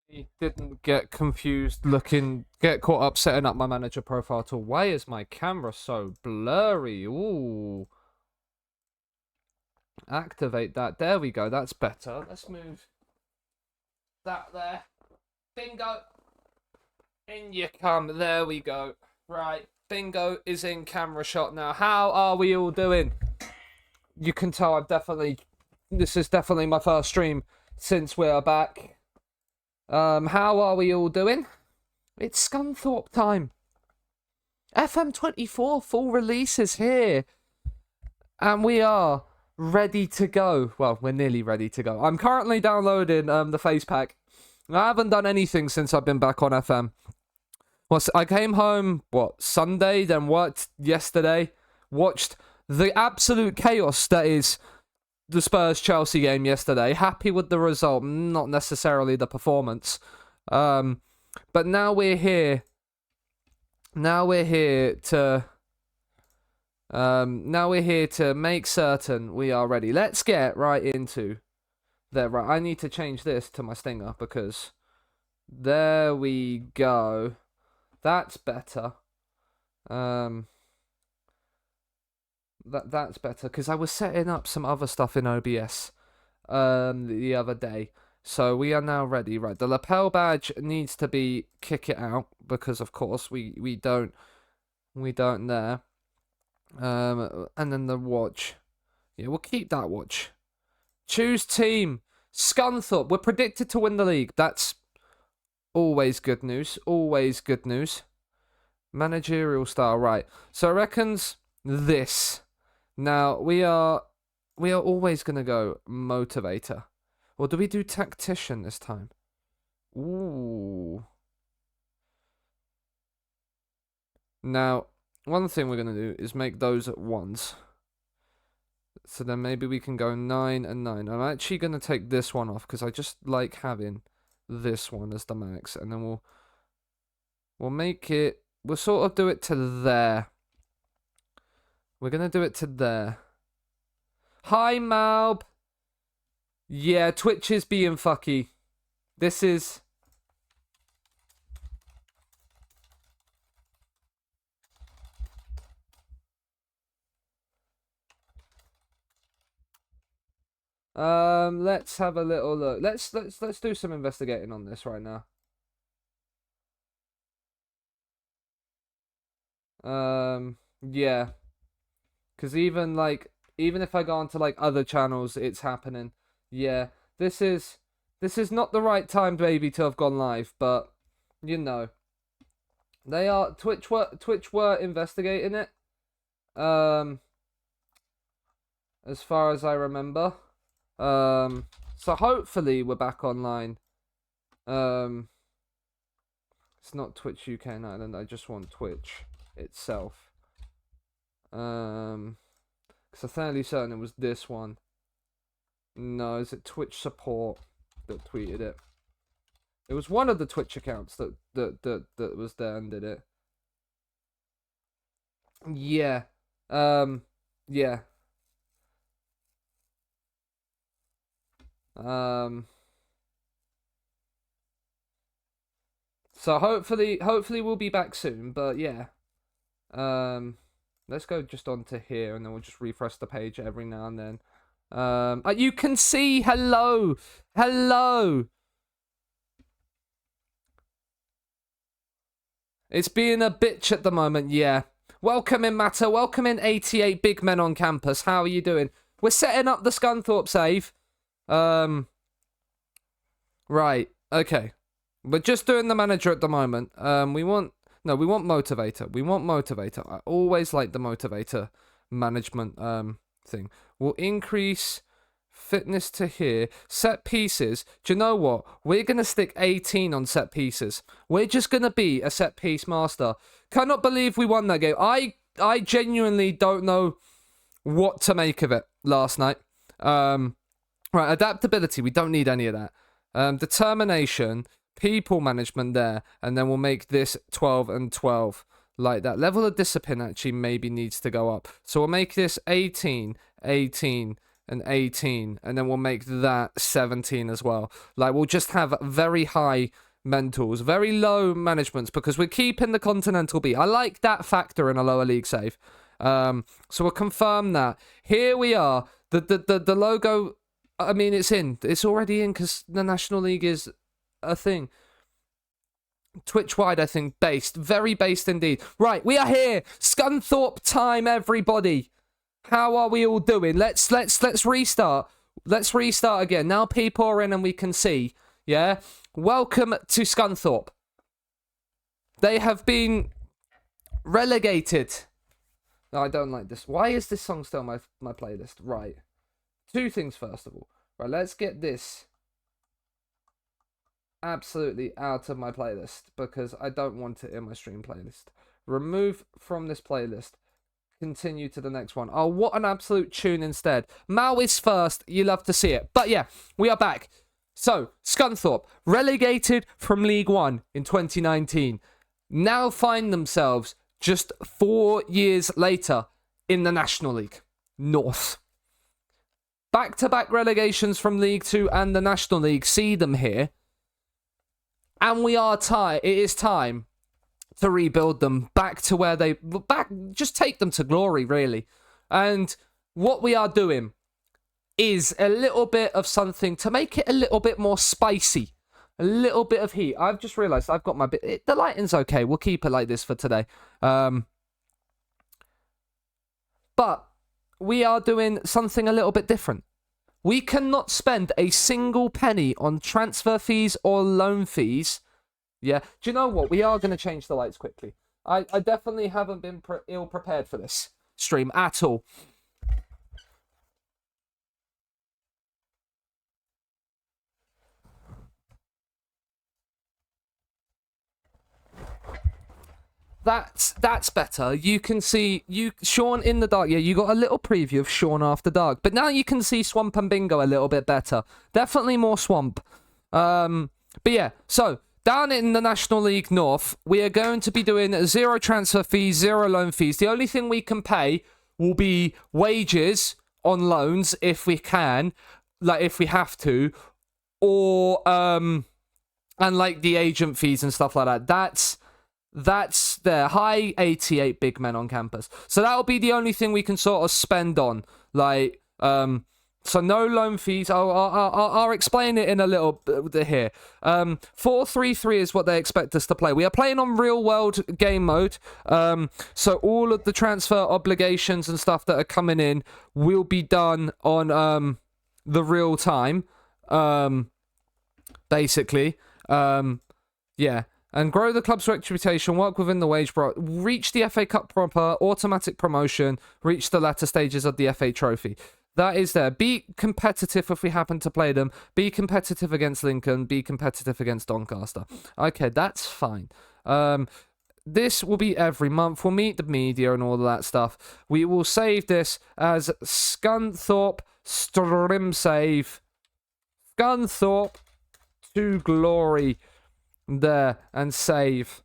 He didn't get confused get caught up setting up my manager profile tool. Why is my camera so blurry? Ooh. Activate that. There we go. That's better. Let's move that there. Bingo. In you come. There we go. Right. Bingo is in camera shot now. How are we all doing? You can tell this is definitely my first stream since we're back. How are we all doing? It's Scunthorpe time. FM24 full release is here. And we are ready to go. Well, we're nearly ready to go. I'm currently downloading the face pack. I haven't done anything since I've been back on FM. Well, I came home, Sunday, then worked yesterday, watched the absolute chaos that is the Spurs-Chelsea game yesterday. Happy with the result, not necessarily the performance. But now we're here. Now we're here to make certain we are ready. Let's get right into there. Right, I need to change this to my stinger because there we go. That's better. That's better because I was setting up some other stuff in OBS the other day. So we are now ready. Right, the lapel badge needs to be kick it out because of course we don't there. And then the watch. Yeah, we'll keep that watch. Choose team. Scunthorpe. We're predicted to win the league. That's always good news. Always good news. Managerial style. Right. So I reckons this. Now, we are always going to go motivator. Or do we do tactician this time? Ooh. Now, one thing we're going to do is make those at ones. So then maybe we can go 9 and 9. I'm actually going to take this one off because I just like having this one as the max. And then we'll make it, we'll sort of do it to there. We're going to do it to there. Hi, Malb. Yeah, Twitch is being fucky. This is... let's have a little look. Let's do some investigating on this right now. Yeah. Because even if I go onto other channels, it's happening. Yeah, this is not the right time, baby, to have gone live, but you know, Twitch were investigating it. As far as I remember. So hopefully we're back online. It's not Twitch UK Ireland. I just want Twitch itself. Because I'm fairly certain it was this one. No, is it Twitch support that tweeted it? It was one of the Twitch accounts that was there and did it. Yeah. Yeah. So hopefully we'll be back soon, but yeah. Let's go just onto here and then we'll just refresh the page every now and then. You can see, hello. It's being a bitch at the moment, yeah. Welcome in, Matter. Welcome in, 88 big men on campus. How are you doing? We're setting up the Scunthorpe save. Right, okay. We're just doing the manager at the moment. We want motivator. We want motivator. I always like the motivator management thing. We'll increase fitness to here. Set pieces. Do you know what? We're going to stick 18 on set pieces. We're just going to be a set piece master. Cannot believe we won that game. I genuinely don't know what to make of it last night. Right, adaptability. We don't need any of that. Determination. People management there. And then we'll make this 12 and 12. Like that. Level of discipline actually maybe needs to go up. So we'll make this 18, 18, and 18, and then we'll make that 17 as well. Like, we'll just have very high mentals, very low managements, because we're keeping the Continental B. I like that factor in a lower league save. So we'll confirm that. Here we are. The logo, I mean, it's already in, because the National League is a thing. Twitch-wide, I think, based. Very based indeed. Right, we are here. Scunthorpe time, everybody. How are we all doing? Let's restart. Let's restart again. Now people are in and we can see. Yeah? Welcome to Scunthorpe. They have been relegated. No, I don't like this. Why is this song still on my playlist? Right. Two things, first of all. Right, let's get this absolutely out of my playlist, because I don't want it in my stream playlist. Remove from this playlist. Continue to the next one. Oh, what an absolute tune instead. Mao is first. You love to see it. But yeah, we are back. So, Scunthorpe, relegated from League One in 2019, now find themselves just 4 years later in the National League North. Back-to-back relegations from League Two and the National League see them here. And it is time to rebuild them back to where just take them to glory, really. And what we are doing is a little bit of something to make it a little bit more spicy. A little bit of heat. I've just realised I've got my bit. The lighting's okay. We'll keep it like this for today. But we are doing something a little bit different. We cannot spend a single penny on transfer fees or loan fees. Yeah. Do you know what? We are going to change the lights quickly. I definitely haven't been ill prepared for this stream at all. That's better. You can see Sean in the dark. Yeah, you got a little preview of Sean after dark, but now you can see Swamp and Bingo a little bit better. Definitely more Swamp. But yeah, so down in the National League North, we are going to be doing 0 transfer fees, 0 loan fees. The only thing we can pay will be wages on loans if we can, like if we have to, or and like the agent fees and stuff like that. That's their high 88 big men on campus. So that'll be the only thing we can sort of spend on. Like, so no loan fees. I'll explain it in a little bit here. 4-3-3 is what they expect us to play. We are playing on real world game mode. So all of the transfer obligations and stuff that are coming in will be done on the real time. Basically. Yeah. And grow the club's reputation, work within the wage bracket, reach the FA Cup proper, automatic promotion, reach the latter stages of the FA Trophy. That is there. Be competitive if we happen to play them. Be competitive against Lincoln. Be competitive against Doncaster. Okay, that's fine. This will be every month. We'll meet the media and all of that stuff. We will save this as Scunthorpe Stream Save. Scunthorpe to glory. There and save.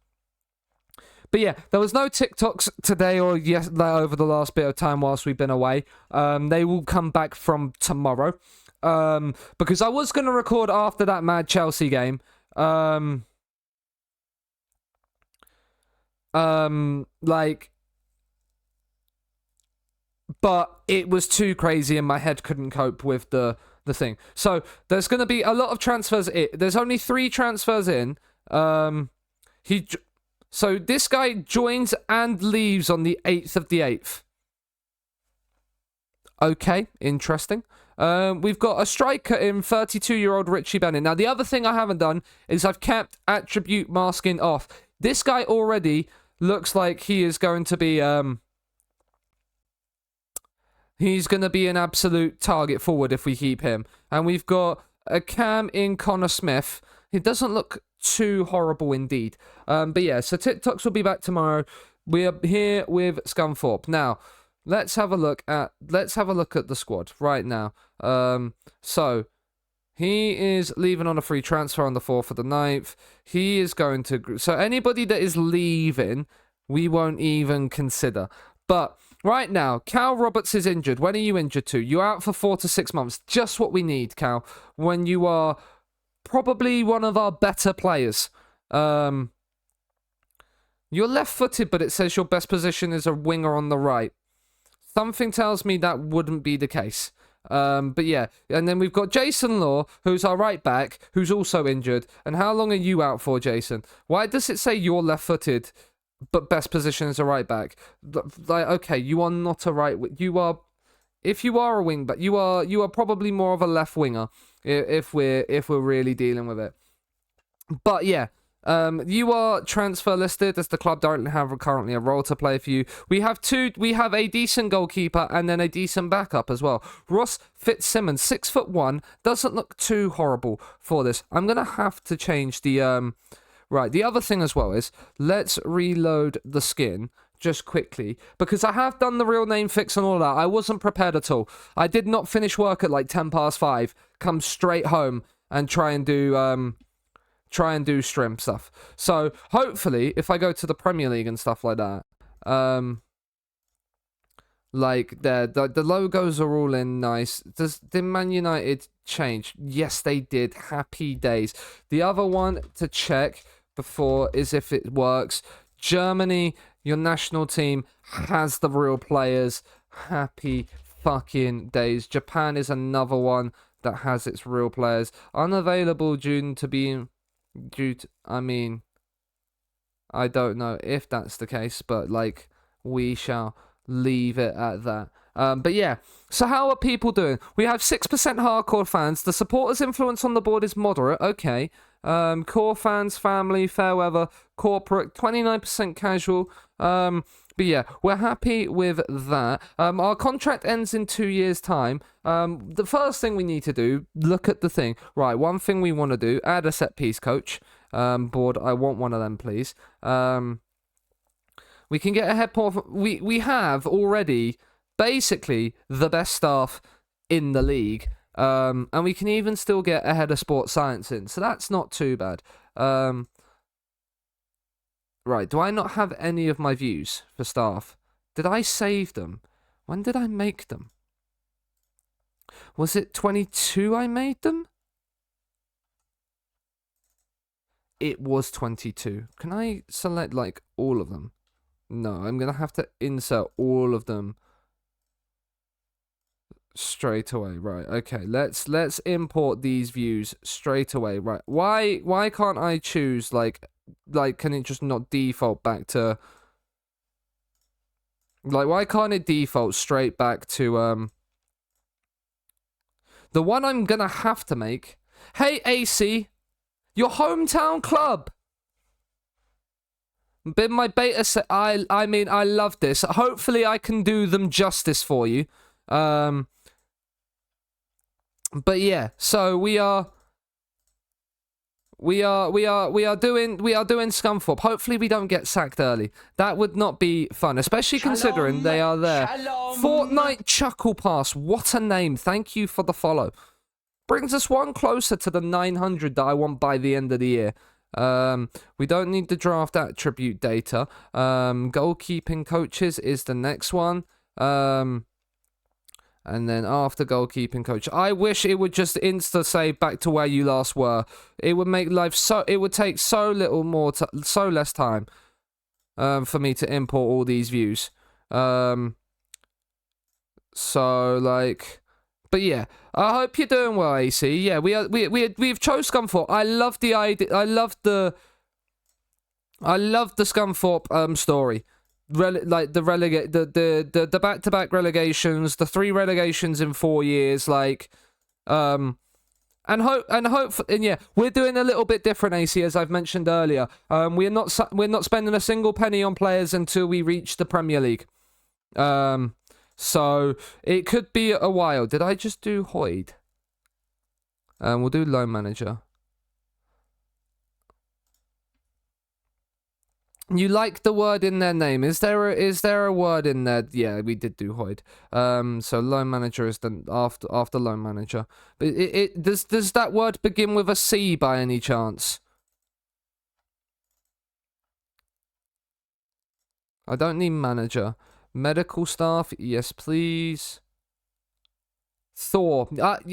But yeah, there was no TikToks today or over the last bit of time whilst we've been away. They will come back from tomorrow. Because I was going to record after that mad Chelsea game. But it was too crazy and my head couldn't cope with the thing. So there's going to be a lot of transfers. There's only 3 transfers in. So this guy joins and leaves on the 8th of the 8th. Okay, interesting. We've got a striker in 32-year-old Richie Bennett. Now, the other thing I haven't done is I've kept attribute masking off. This guy already looks like he is going to be... he's going to be an absolute target forward if we keep him. And we've got a cam in Connor Smith. He doesn't look too horrible indeed. But yeah, so TikToks will be back tomorrow. We are here with Scunthorpe. Now, let's have a look at the squad right now. So he is leaving on a free transfer on the 4th of the 9th. He is going to... So anybody that is leaving, we won't even consider. But Right now, Cal Roberts is injured. When are you injured to? You're out for 4 to 6 months. Just what we need, Cal. When you are probably one of our better players. You're left-footed, but it says your best position is a winger on the right. Something tells me that wouldn't be the case. But yeah, and then we've got Jason Law, who's our right back, who's also injured. And how long are you out for, Jason? Why does it say you're left-footed, but best position is a right back? Like, okay, you are not a right. You are, if you are a wing back, you are probably more of a left winger. If we're really dealing with it. But yeah. You are transfer listed as the club don't have currently a role to play for you. We have a decent goalkeeper and then a decent backup as well. Ross Fitzsimmons, 6'1", doesn't look too horrible for this. I'm gonna have to change the right. The other thing as well is let's reload the skin just quickly because I have done the real name fix and all that. I wasn't prepared at all. I did not finish work at like 5:10, come straight home and try and do stream stuff. So hopefully if I go to the Premier League and stuff like that, like the logos are all in nice. Did Man United change? Yes, they did. Happy days. The other one to check before is if it works. Germany, your national team has the real players. Happy fucking days. Japan is another one that has its real players. Unavailable due to being I mean, I don't know if that's the case, but like we shall leave it at that. But yeah, so how are people doing? We have 6% hardcore fans. The supporters' influence on the board is moderate. Okay. Core fans, family, fair weather, corporate, 29% casual. But yeah, we're happy with that. Our contract ends in 2 years' time. The first thing we need to do, look at the thing. Right, one thing we want to do, add a set piece coach. Board, I want one of them, please. We can get a head port. We have already basically the best staff in the league. And we can even still get a head of sports science in. So that's not too bad. Right, do I not have any of my views for staff? Did I save them? When did I make them? Was it 22 I made them? It was 22. Can I select, like, all of them? No, I'm going to have to insert all of them straight away. Right, okay, let's import these views straight away. Right, why can't I choose, like, can it just not default back to... Like, why can't it default straight back to, the one I'm gonna have to make... Hey, AC! Your hometown club! Been my beta set... I mean, I love this. Hopefully I can do them justice for you. But yeah, so we are doing Scunthorpe. Hopefully we don't get sacked early. That would not be fun, especially considering they are there. Fortnite Chuckle Pass. What a name. Thank you for the follow. Brings us one closer to the 900 that I want by the end of the year. We don't need the draft attribute data. Goalkeeping coaches is the next one. And then after goalkeeping coach, I wish it would just insta say back to where you last were. It would make life so. It would take so little more, so less time, for me to import all these views. So like, but yeah, I hope you're doing well, AC. Yeah, we've chose Scunthorpe. I love the idea. I love the Scunthorpe story. The back-to-back relegations, the 3 relegations in 4 years, like, and yeah, we're doing a little bit different, AC, as I've mentioned earlier. We're not spending a single penny on players until we reach the Premier League. So it could be a while. Did I just do Hoyd? We'll do loan manager. You like the word in their name. Is there a word in there? Yeah, we did do Hoyd. So loan manager is then after loan manager. But does that word begin with a C by any chance? I don't need manager. Medical staff, yes, please. Thor.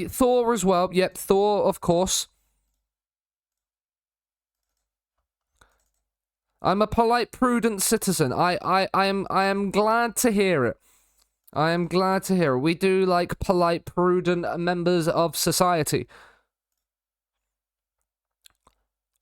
Thor as well. Yep, Thor, of course. I'm a polite, prudent citizen. I am glad to hear it. I am glad to hear it. We do like polite, prudent members of society.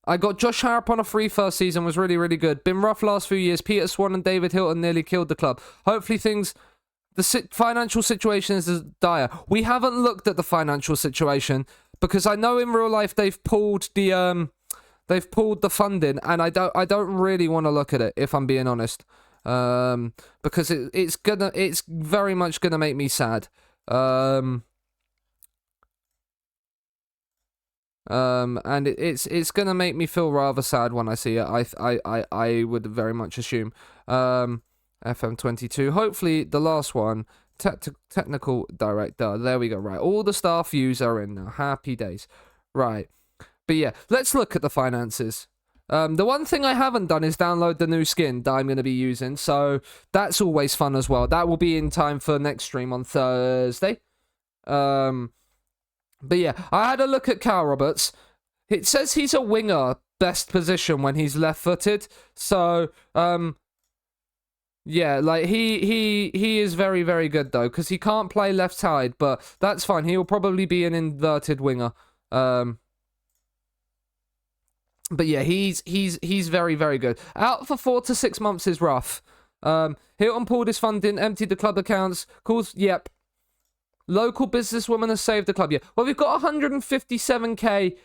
I got Josh Harrop on a free first season, was really, really good. Been rough last few years. Peter Swan and David Hilton nearly killed the club. Hopefully the financial situation is dire. We haven't looked at the financial situation because I know in real life they've pulled the funding, and I don't really want to look at it, if I'm being honest. Because it's very much gonna make me sad. And it's gonna make me feel rather sad when I see it. I would very much assume. FM24. Hopefully the last one. Technical director. There we go. Right, all the staff views are in now. Happy days. Right, but yeah, let's look at the finances. The one thing I haven't done is download the new skin that I'm going to be using, so that's always fun as well. That will be in time for next stream on Thursday. But yeah, I had a look at Cal Roberts. It says he's a winger, best position when he's left-footed. So, yeah, like he is very, very good though, because he can't play left side, but that's fine. He'll probably be an inverted winger. But yeah, he's very, very good. Out for 4 to 6 months is rough. Hilton pulled his funding, emptied the club accounts. Calls, yep. Local businesswoman has saved the club. Yeah. Well, we've got 157k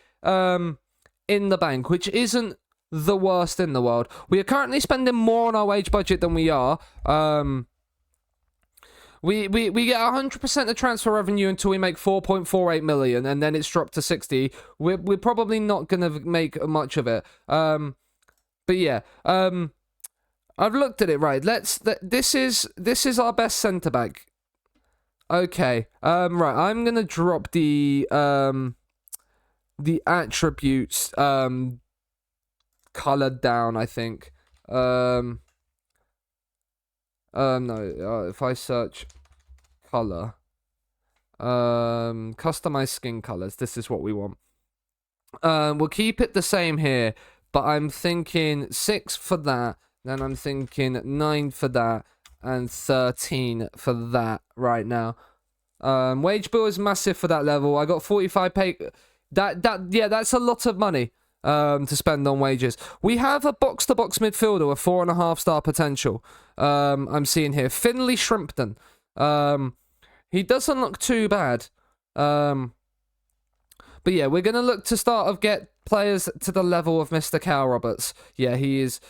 in the bank, which isn't the worst in the world. We are currently spending more on our wage budget than we are. We get 100% of transfer revenue until we make 4.48 million, and then it's dropped to 60. We're probably not gonna make much of it. But yeah. I've looked at it. Right. This is our best centre back. Okay. Right. I'm gonna drop the attributes colored down, I think. No. If I search color, customize skin colors. This is what we want. We'll keep it the same here, but I'm thinking 6 for that. Then I'm thinking 9 for that. And 13 for that right now. Wage bill is massive for that level. I got 45 pay. Yeah, that's a lot of money to spend on wages. We have a box-to-box midfielder with 4.5 star potential. I'm seeing here Finley Shrimpton. He doesn't look too bad. But yeah, we're gonna look to get players to the level of Mr. Cal Roberts. Yeah, he is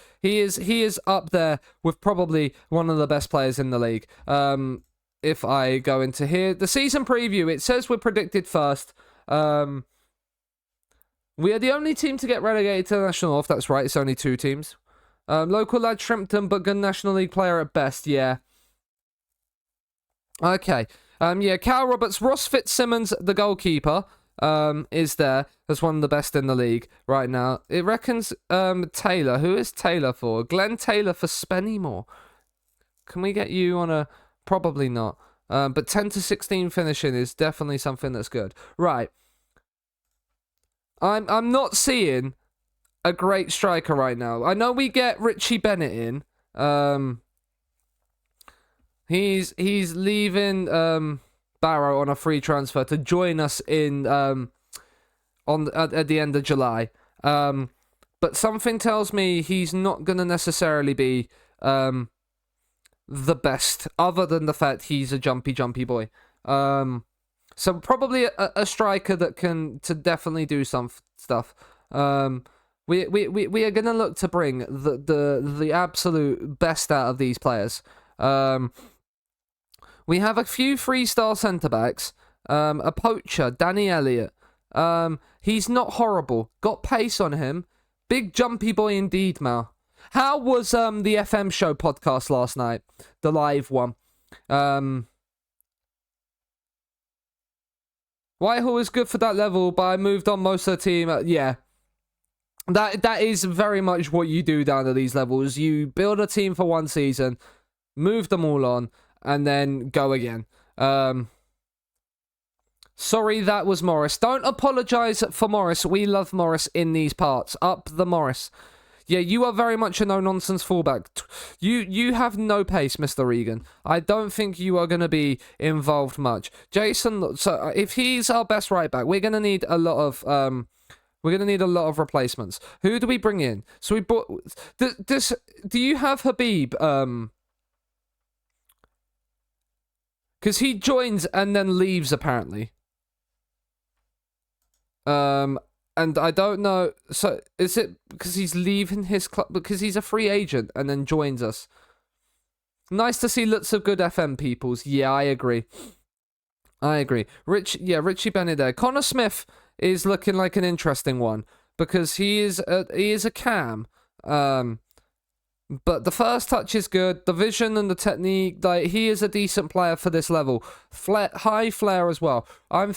up there with probably one of the best players in the league. If I go into here, the season preview, it says we're predicted first. We are the only team to get relegated to the National North. That's right, it's only 2 teams. Local lad Shrimpton, but good National League player at best. Yeah. Okay. Yeah, Cal Roberts, Ross Fitzsimmons, the goalkeeper. Is there as one of the best in the league right now. It reckons Taylor. Who is Taylor for? Glenn Taylor for Spennymoor. Can we get you on a... Probably not. But 10 to 16 finishing is definitely something that's good. Right. I'm not seeing a great striker right now. I know we get Richie Bennett in. He's leaving Barrow on a free transfer to join us in at the end of July. But something tells me he's not going to necessarily be the best, other than the fact he's a jumpy boy. So probably a striker that can to definitely do some stuff. We are going to look to bring the absolute best out of these players. We have a few 3-star centre-backs. A poacher, Danny Elliott. He's not horrible. Got pace on him. Big jumpy boy indeed, Mal. How was the FM show podcast last night? The live one. Whitehall is good for that level, but I moved on most of the team. Yeah. That is very much what you do down at these levels. You build a team for one season. move them all on, and then go again. Sorry, that was Morris. Don't apologise for Morris. We love Morris in these parts. Up the Morris. Yeah, you are very much a no-nonsense fullback. You have no pace, Mr. Regan. I don't think you are going to be involved much. Jason, so if he's our best right back, we're going to need a lot of replacements. Who do we bring in? So we brought this. Do you have Habib? Because he joins and then leaves apparently. And I don't know. So is it because he's leaving his club because he's a free agent and then joins us? Nice to see lots of good FM peoples. Yeah, I agree. Richie Bennett there. Connor Smith is looking like an interesting one because he is a cam. But the first touch is good. The vision and the technique, like he is a decent player for this level. High flair as well. I'm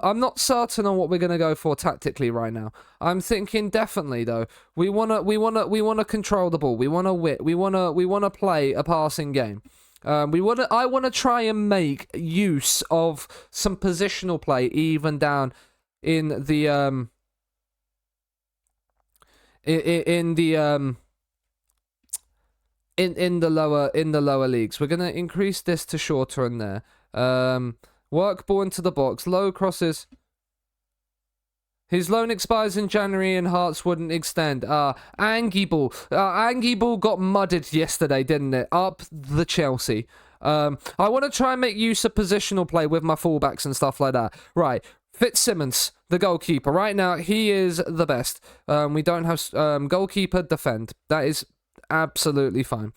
not certain on what we're gonna go for tactically right now. I'm thinking definitely though. We wanna control the ball. We wanna play a passing game. I wanna try and make use of some positional play even down in the in the lower leagues. We're gonna increase this to shorter in there. Work ball into the box, low crosses. His loan expires in January and Hearts wouldn't extend. Angie Ball got mudded yesterday, didn't it? Up the Chelsea. I want to try and make use of positional play with my fullbacks and stuff like that. Right, Fitzsimmons, the goalkeeper. Right now, he is the best. We don't have goalkeeper defend. That is absolutely fine.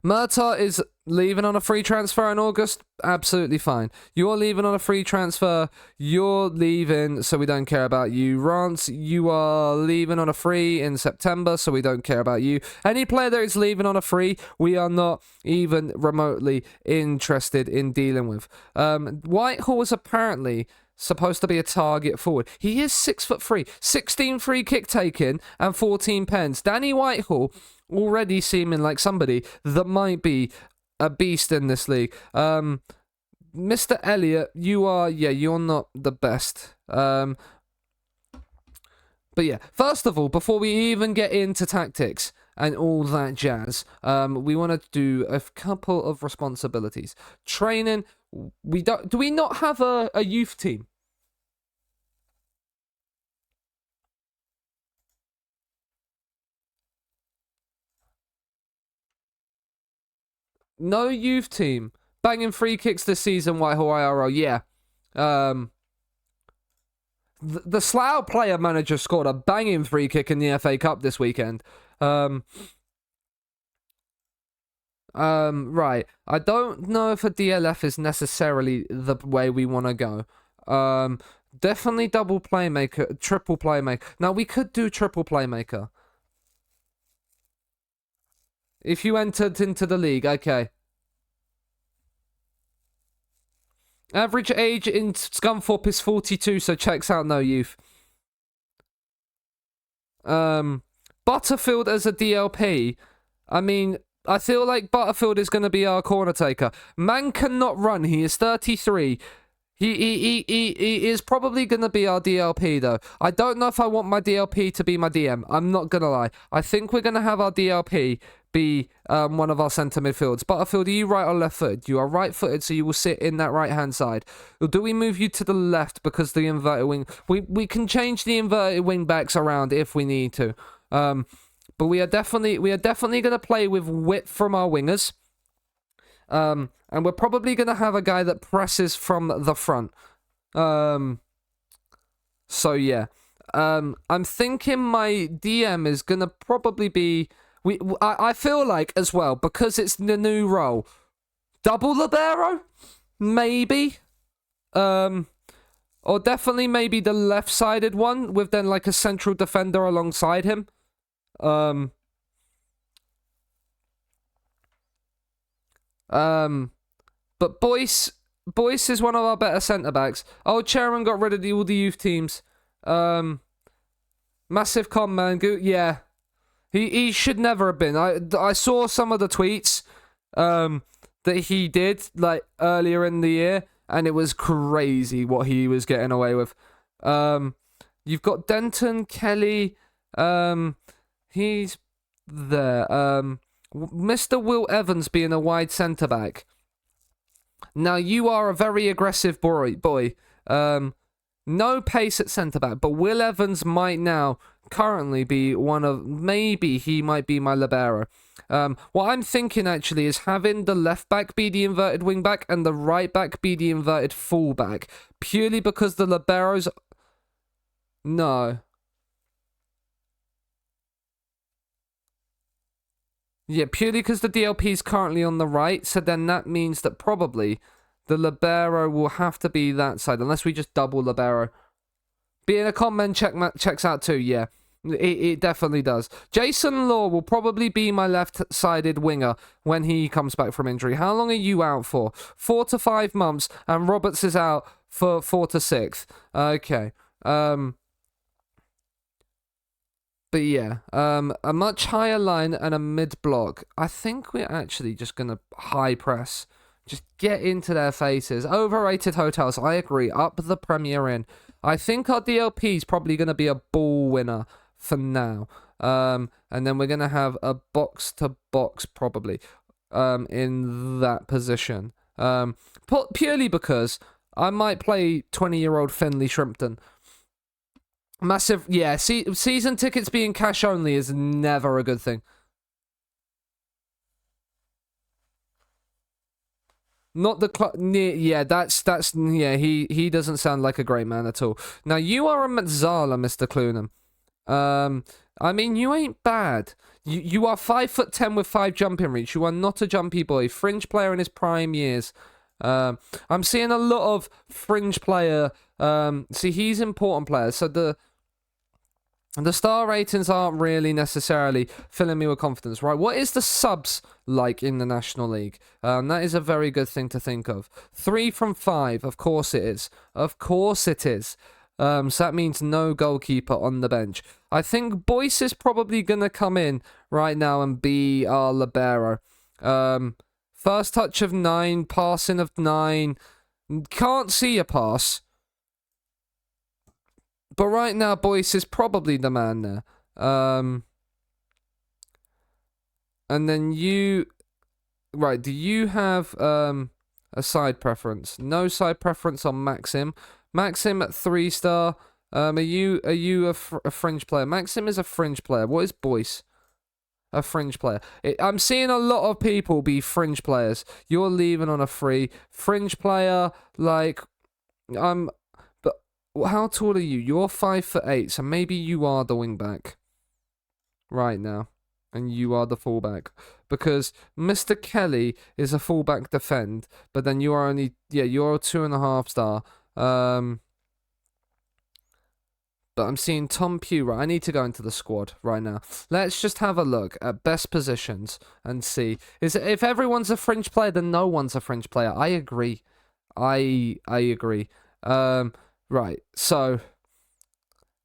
Murtaugh is leaving on a free transfer in August. Absolutely fine. You're leaving on a free transfer. You're leaving, so we don't care about you. Rance, you are leaving on a free in September, so we don't care about you. Any player that is leaving on a free, we are not even remotely interested in dealing with. Whitehall is apparently supposed to be a target forward. He is 6'3", 16 free kick taken and 14 pens. Danny Whitehall already seeming like somebody that might be a beast in this league. Mr. Elliott, you're not the best. But yeah, first of all, before we even get into tactics and all that jazz, we want to do a couple of responsibilities. Training. Do we not have a youth team? No youth team. Banging free kicks this season, Whitehall IRL, yeah. The Slough player manager scored a banging free kick in the FA Cup this weekend. Right. I don't know if a DLF is necessarily the way we want to go. Definitely double playmaker, triple playmaker. Now, we could do triple playmaker. If you entered into the league, okay. Average age in Scunthorpe is 42, so checks out no youth. Butterfield as a DLP. I mean, I feel like Butterfield is going to be our corner taker. Man cannot run. He is 33. He is probably going to be our DLP, though. I don't know if I want my DLP to be my DM. I'm not going to lie. I think we're going to have our DLP be one of our centre midfields. Butterfield, are you right or left footed? You are right footed, so you will sit in that right hand side. Or do we move you to the left because the inverted wing... We can change the inverted wing backs around if we need to. But we are definitely going to play with width from our wingers. And we're probably going to have a guy that presses from the front. So yeah. I'm thinking my DM is going to probably be... I feel like, as well, because it's the new role, double libero? Maybe? Or definitely maybe the left-sided one, with then, like, a central defender alongside him. But Boyce is one of our better centre-backs. Oh, Chairman got rid of all the youth teams. Massive con, man. Yeah. He should never have been. I saw some of the tweets that he did like earlier in the year, and it was crazy what he was getting away with. You've got Denton, Kelly, he's there. Mr. Will Evans being a wide centre back. Now you are a very aggressive boy. No pace at centre back, but Will Evans might now currently be maybe he might be my libero. What I'm thinking actually is having the left back be the inverted wing back and the right back be the inverted full back, purely because the liberos. No. Yeah, purely because the DLP is currently on the right, so then that means that probably the libero will have to be that side, unless we just double libero. Being a comment checks out too, yeah. It definitely does. Jason Law will probably be my left-sided winger when he comes back from injury. How long are you out for? 4 to 5 months, and Roberts is out for 4 to 6. Okay. But yeah, a much higher line and a mid-block. I think we're actually just going to high press. Just get into their faces. Overrated hotels, I agree. Up the Premier Inn. I think our DLP is probably going to be a ball winner for now. And then we're going to have a box-to-box probably in that position. Purely because I might play 20-year-old Finley Shrimpton. Massive, yeah, season tickets being cash only is never a good thing. Not the yeah, that's yeah. He doesn't sound like a great man at all. Now you are a Mazzala, Mr. Clunham. I mean you ain't bad. You are 5'10" with 5 jumping reach. You are not a jumpy boy. Fringe player in his prime years. I'm seeing a lot of fringe player. See, he's important players. So the star ratings aren't really necessarily filling me with confidence, right? What is the subs like in the National League? That is a very good thing to think of. 3 from 5, of course it is. Of course it is. So that means no goalkeeper on the bench. I think Boyce is probably going to come in right now and be our libero. First touch of 9, passing of 9. Can't see a pass. But right now, Boyce is probably the man there. And then you... Right, do you have a side preference? No side preference on Maxim. Maxim at 3-star. Are you a fringe player? Maxim is a fringe player. What is Boyce? A fringe player. I'm seeing a lot of people be fringe players. You're leaving on a free. Fringe player, like... How tall are you? You're 5'8", so maybe you are the wing back right now, and you are the fullback, because Mr. Kelly is a fullback defend, but then you are only you're a 2.5 star. But I'm seeing Tom Pugh. Right, I need to go into the squad right now. Let's just have a look at best positions and see. If everyone's a fringe player, then no one's a fringe player. I agree. I agree. Right, so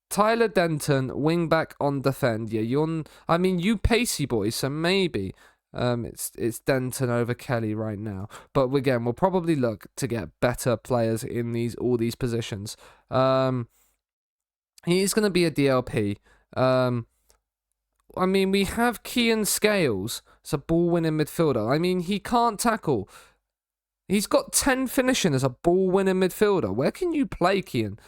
Tyler Denton, wing back on defend. Yeah, you pacey boys, so maybe it's Denton over Kelly right now. But again, we'll probably look to get better players in all these positions. He's going to be a DLP. I mean, we have Kean Scales, it's a ball-winning midfielder. I mean, he can't tackle. He's got 10 finishing as a ball-winning midfielder. Where can you play, Kean?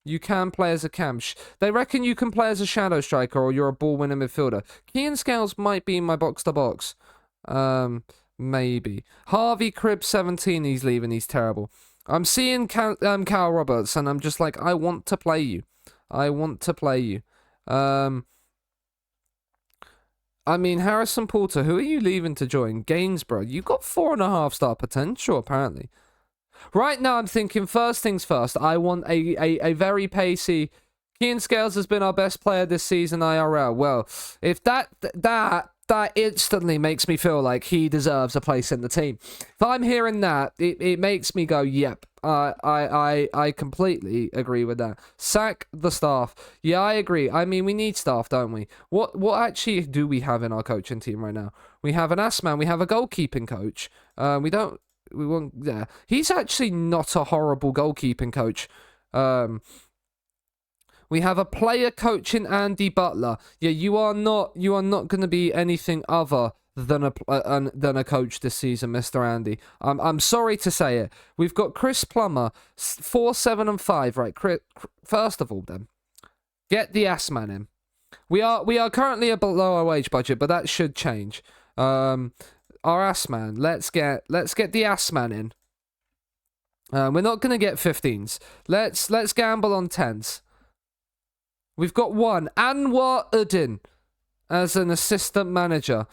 You can play as a cam. They reckon you can play as a shadow striker or you're a ball-winning midfielder. Kean Scales might be in my box-to-box. Maybe. Harvey Cribb, 17, he's leaving. He's terrible. I'm seeing Cal Roberts, and I'm just like, I want to play you. I want to play you. I mean, Harrison Porter, who are you leaving to join? Gainsborough. You got 4.5-star potential, apparently. Right now, I'm thinking, first things first, I want a very pacey... Kean Scales has been our best player this season, IRL. Well, if that that instantly makes me feel like he deserves a place in the team. If I'm hearing that, it makes me go, yep, I completely agree with that. Sack the staff. Yeah, I agree. I mean, we need staff, don't we? What actually do we have in our coaching team right now? We have an ass man. We have a goalkeeping coach. We won't. Yeah, he's actually not a horrible goalkeeping coach. We have a player coach in Andy Butler. Yeah, you are not going to be anything other than a coach this season, Mr. Andy. I'm sorry to say it. We've got Chris Plummer, 4, 7, and 5. Right, first of all, then get the ass man in. We are currently below our wage budget, but that should change. Our ass man. Let's get the ass man in. We're not going to get 15s. Let's gamble on 10s. We've got one, Anwar Uddin, as an assistant manager.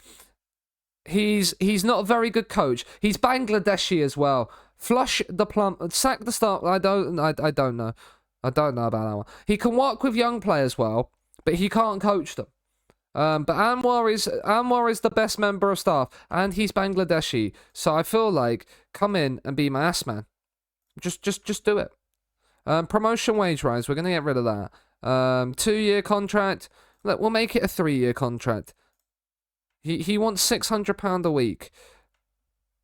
He's not a very good coach. He's Bangladeshi as well. Flush the plum, sack the start. I don't know. I don't know about that one. He can work with young players well, but he can't coach them. But Anwar is the best member of staff, and he's Bangladeshi. So I feel like come in and be my ass man. Just do it. Promotion wage rise. We're gonna get rid of that. 2-year contract. Look, we'll make it a 3-year contract. He wants £600 a week.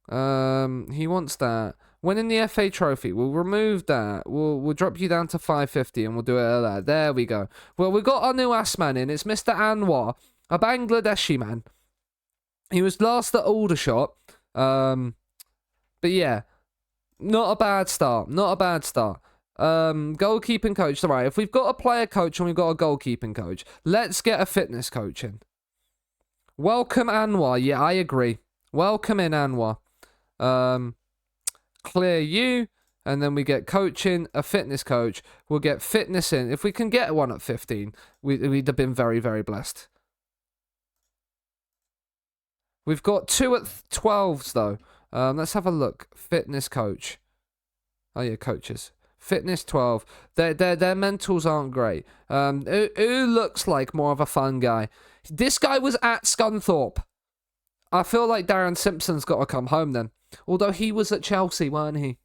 He wants that. Winning the FA trophy. We'll remove that. We'll drop you down to 550 and we'll do it at that. There we go. Well, we got our new ass man in. It's Mr. Anwar, a Bangladeshi man. He was last at Aldershot. But yeah, not a bad start. Goalkeeping coach. All right, if we've got a player coach and we've got a goalkeeping coach, let's get a fitness coach in. Welcome Anwar. Yeah, I agree. Welcome in Anwar. Clear you, and then we get coaching, a fitness coach. We'll get fitness in. If we can get one at 15, we'd have been very, very blessed. We've got 2 at 12s though. Let's have a look. Fitness coach. Oh yeah, coaches. Fitness 12. Their mentals aren't great. Who looks like more of a fun guy? This guy was at Scunthorpe. I feel like Darren Simpson's got to come home then. Although he was at Chelsea, weren't he?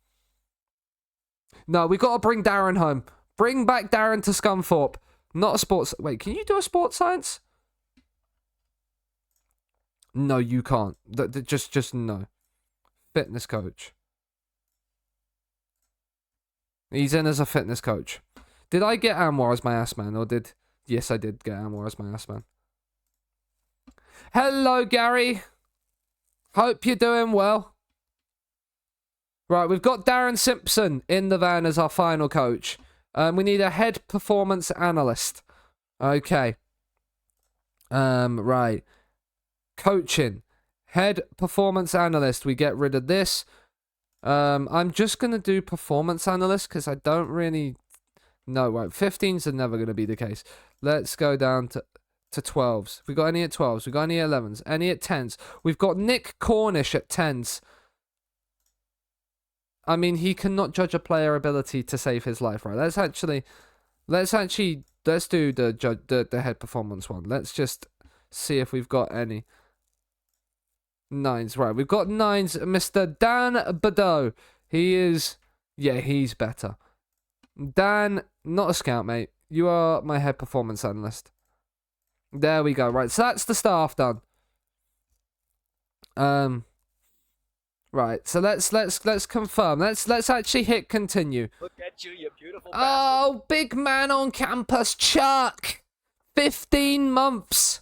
No, we got to bring Darren home. Bring back Darren to Scunthorpe. Not a sports... Wait, can you do a sports science? No, you can't. Just no. Fitness coach. He's in as a fitness coach. Did I get Anwar as my ass man, or did... Yes, I did get Anwar as my ass man. Hello, Gary. Hope you're doing well. Right, we've got Darren Simpson in the van as our final coach. We need a head performance analyst. Okay. Right. Coaching. Head performance analyst. We get rid of this. I'm just going to do performance analyst because I don't really... No, right. 15s are never going to be the case. Let's go down to 12s. We got any at 12s? We got any at 11s? Any at 10s? We've got Nick Cornish at 10s. I mean, he cannot judge a player ability to save his life, right? Let's do the head performance one. Let's just see if we've got any 9s. Right, we've got 9s. Mr. Dan Badeau. He's better. Dan, not a scout, mate. You are my head performance analyst. There we go. Right, so that's the staff done. Right, so let's confirm. Let's actually hit continue. Look at you, you beautiful bastard. Big man on campus, Chuck. 15 months.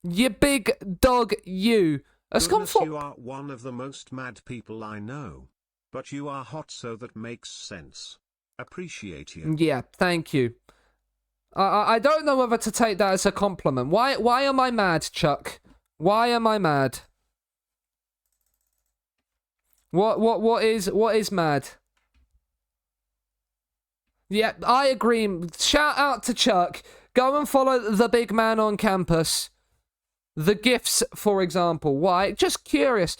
You big dog, you. Goodness, you are one of the most mad people I know. But you are hot, so that makes sense. Appreciate you. Yeah, thank you. I don't know whether to take that as a compliment. Why am I mad, Chuck? Why am I mad? What is mad? Yeah, I agree. Shout out to Chuck. Go and follow the big man on campus. The gifts, for example. Why? Just curious.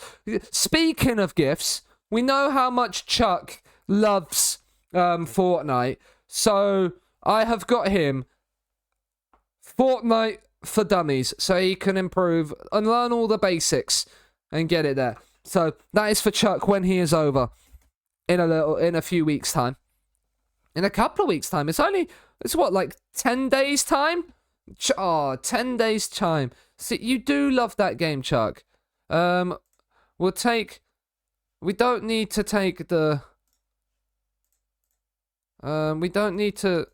Speaking of gifts, we know how much Chuck loves Fortnite. So I have got him Fortnite for dummies, so he can improve and learn all the basics and get it there. So that is for Chuck when he is over in a few weeks' time. In a couple of weeks' time. It's what, like 10 days' time? 10 days' time. See, you do love that game, Chuck. We don't need to take the... we don't need to...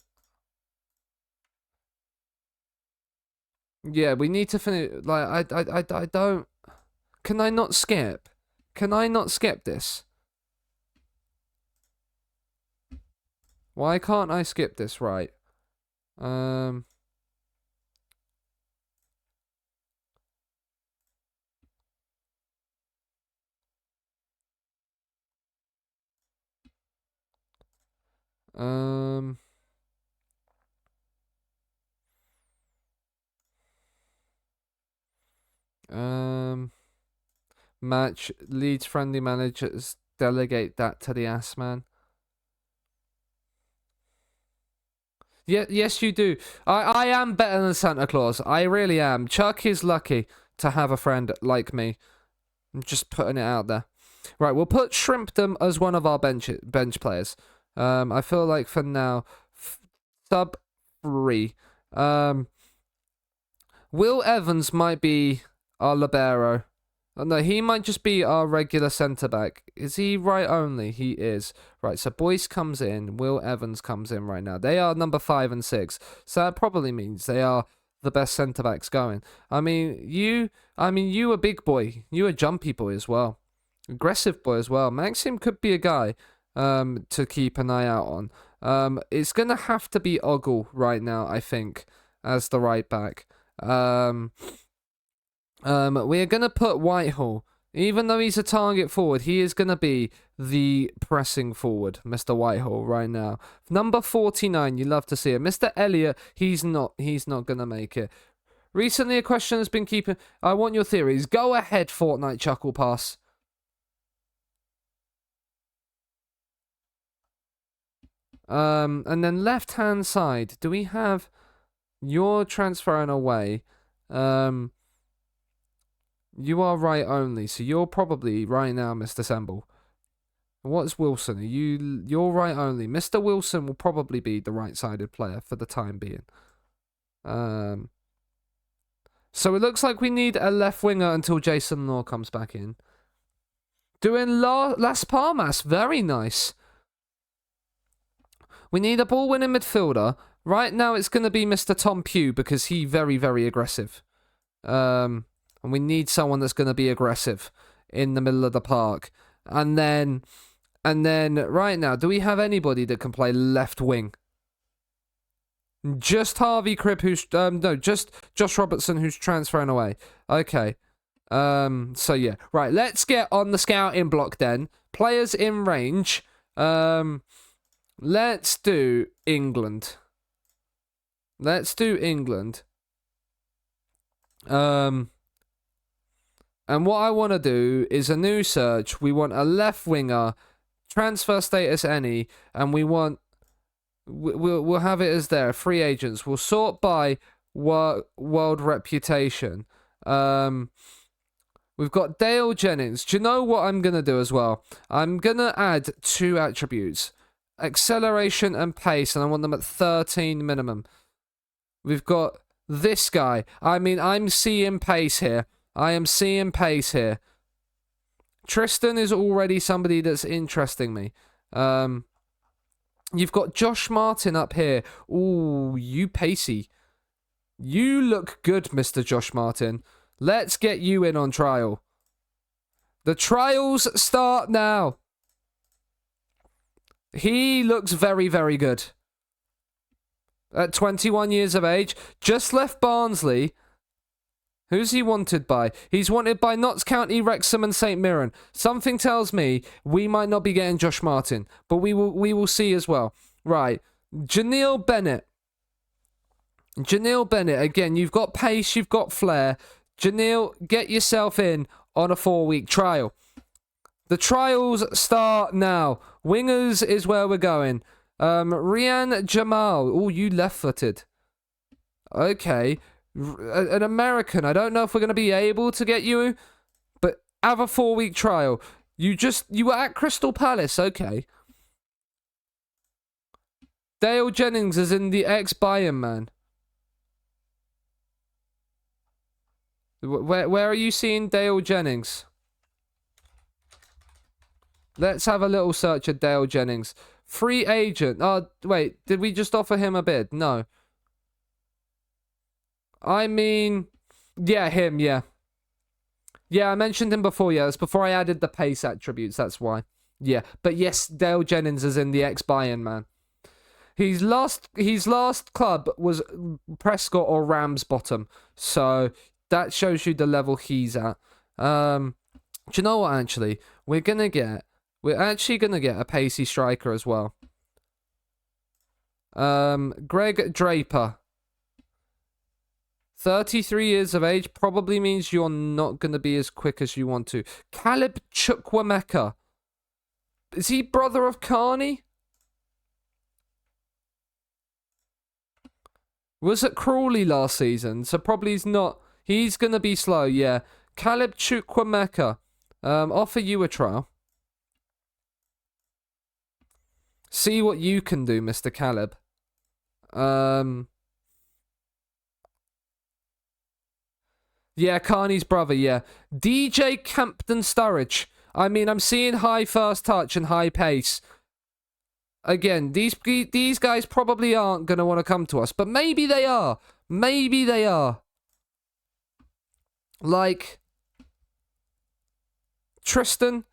Yeah, we need to finish... Like, I don't... Can I not skip? Can I not skip this? Why can't I skip this? Right. Match Leeds friendly managers, delegate that to the ass man. Yeah, yes, you do. I am better than Santa Claus. I really am. Chuck is lucky to have a friend like me. I'm just putting it out there. Right, we'll put Shrimpdom as one of our bench players. I feel like for now, sub 3. Will Evans might be our libero. Oh, no, he might just be our regular centre-back. Is he right only? He is. Right, so Boyce comes in. Will Evans comes in right now. They are number 5 and 6. So that probably means they are the best centre-backs going. I mean, you a big boy. You a jumpy boy as well. Aggressive boy as well. Maxim could be a guy to keep an eye out on. It's going to have to be Ogle right now, I think, as the right back. We are going to put Whitehall. Even though he's a target forward, he is going to be the pressing forward, Mr. Whitehall, right now. Number 49, you love to see it. Mr. Elliott, he's not going to make it. Recently, a question has been keeping... I want your theories. Go ahead, Fortnite Chuckle Pass. And then left-hand side, do we have... You're transferring away. You are right only, so you're probably right now, Mr. Semble. What's Wilson? You're right only. Mr. Wilson will probably be the right-sided player for the time being. So it looks like we need a left winger until Jason Law comes back in. Doing Las Palmas, very nice. We need a ball-winning midfielder. Right now it's going to be Mr. Tom Pugh because he's very, very aggressive. And we need someone that's going to be aggressive in the middle of the park. And then right now, do we have anybody that can play left wing? Just Harvey Cribb, just Josh Robertson, who's transferring away. Okay. So yeah. Right, let's get on the scouting block then. Players in range. Let's do England. And what I want to do is a new search. We want a left winger, transfer status any, and we'll have it as there. Free agents. We'll sort by world reputation. We've got Dale Jennings. Do you know what I'm gonna do as well? I'm gonna add 2 attributes: acceleration and pace, and I want them at 13 minimum. We've got this guy. I mean, I'm seeing pace here. I am seeing pace here. Tristan is already somebody that's interesting me. You've got Josh Martin up here. Ooh, you pacey. You look good, Mr. Josh Martin. Let's get you in on trial. The trials start now. He looks very, very good. At 21 years of age. Just left Barnsley. Who's he wanted by? He's wanted by Notts County, Wrexham and St Mirren. Something tells me we might not be getting Josh Martin, but we will see as well. Right. Janelle Bennett. Again, you've got pace, you've got flair. Janelle, get yourself in on a 4-week trial. The trials start now. Wingers is where we're going. Rian Jamal. Oh, you left-footed. Okay. An American. I don't know if we're going to be able to get you, but have a 4-week trial. You were at Crystal Palace, okay. Dale Jennings is in the ex-Bayern man. Where are you seeing Dale Jennings? Let's have a little search of Dale Jennings. Free agent. Oh, wait. Did we just offer him a bid? No. I mean... Yeah, him, yeah. Yeah, I mentioned him before, yeah. That's before I added the pace attributes, that's why. Yeah, but yes, Dale Jennings is in the ex-Bayern man. His last club was Prescott or Ramsbottom. So... that shows you the level he's at. Do you know what, actually? We're actually gonna get a pacey striker as well. Greg Draper. 33 years of age probably means you're not gonna be as quick as you want to. Caleb Chukwuemeka. Is he brother of Carney? Was at Crawley last season, so probably he's not. He's going to be slow, yeah. Caleb Chukwuemeka. Offer you a trial. See what you can do, Mr. Caleb. Yeah, Carney's brother, yeah. DJ Campton Sturridge. I mean, I'm seeing high first touch and high pace. Again, these guys probably aren't going to want to come to us, but maybe they are. Maybe they are. Like, Tristan's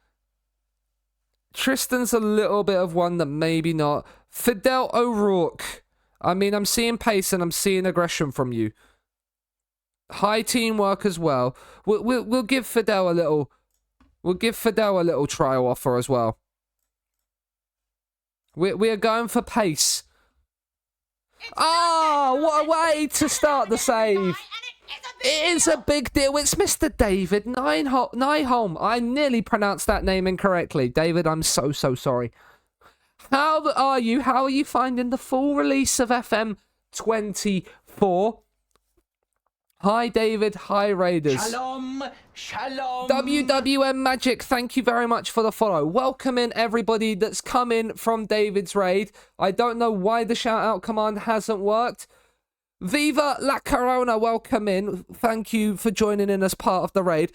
a little bit of one that maybe not. Fidel O'Rourke. I mean, I'm seeing pace and I'm seeing aggression from you. High teamwork as well. We'll give Fidel a little. We'll give Fidel a little trial offer as well. We are going for pace. Oh, what a way to start the save. It is a big deal. It's Mr. David Nyholm. I nearly pronounced that name incorrectly. David, I'm so sorry. How are you? How are you finding the full release of FM24? Hi, David. Hi, Raiders. Shalom. Shalom. WWM Magic, thank you very much for the follow. Welcome in everybody that's come in from David's raid. I don't know why the shout-out command hasn't worked. Viva La Corona, welcome in. Thank you for joining in as part of the raid.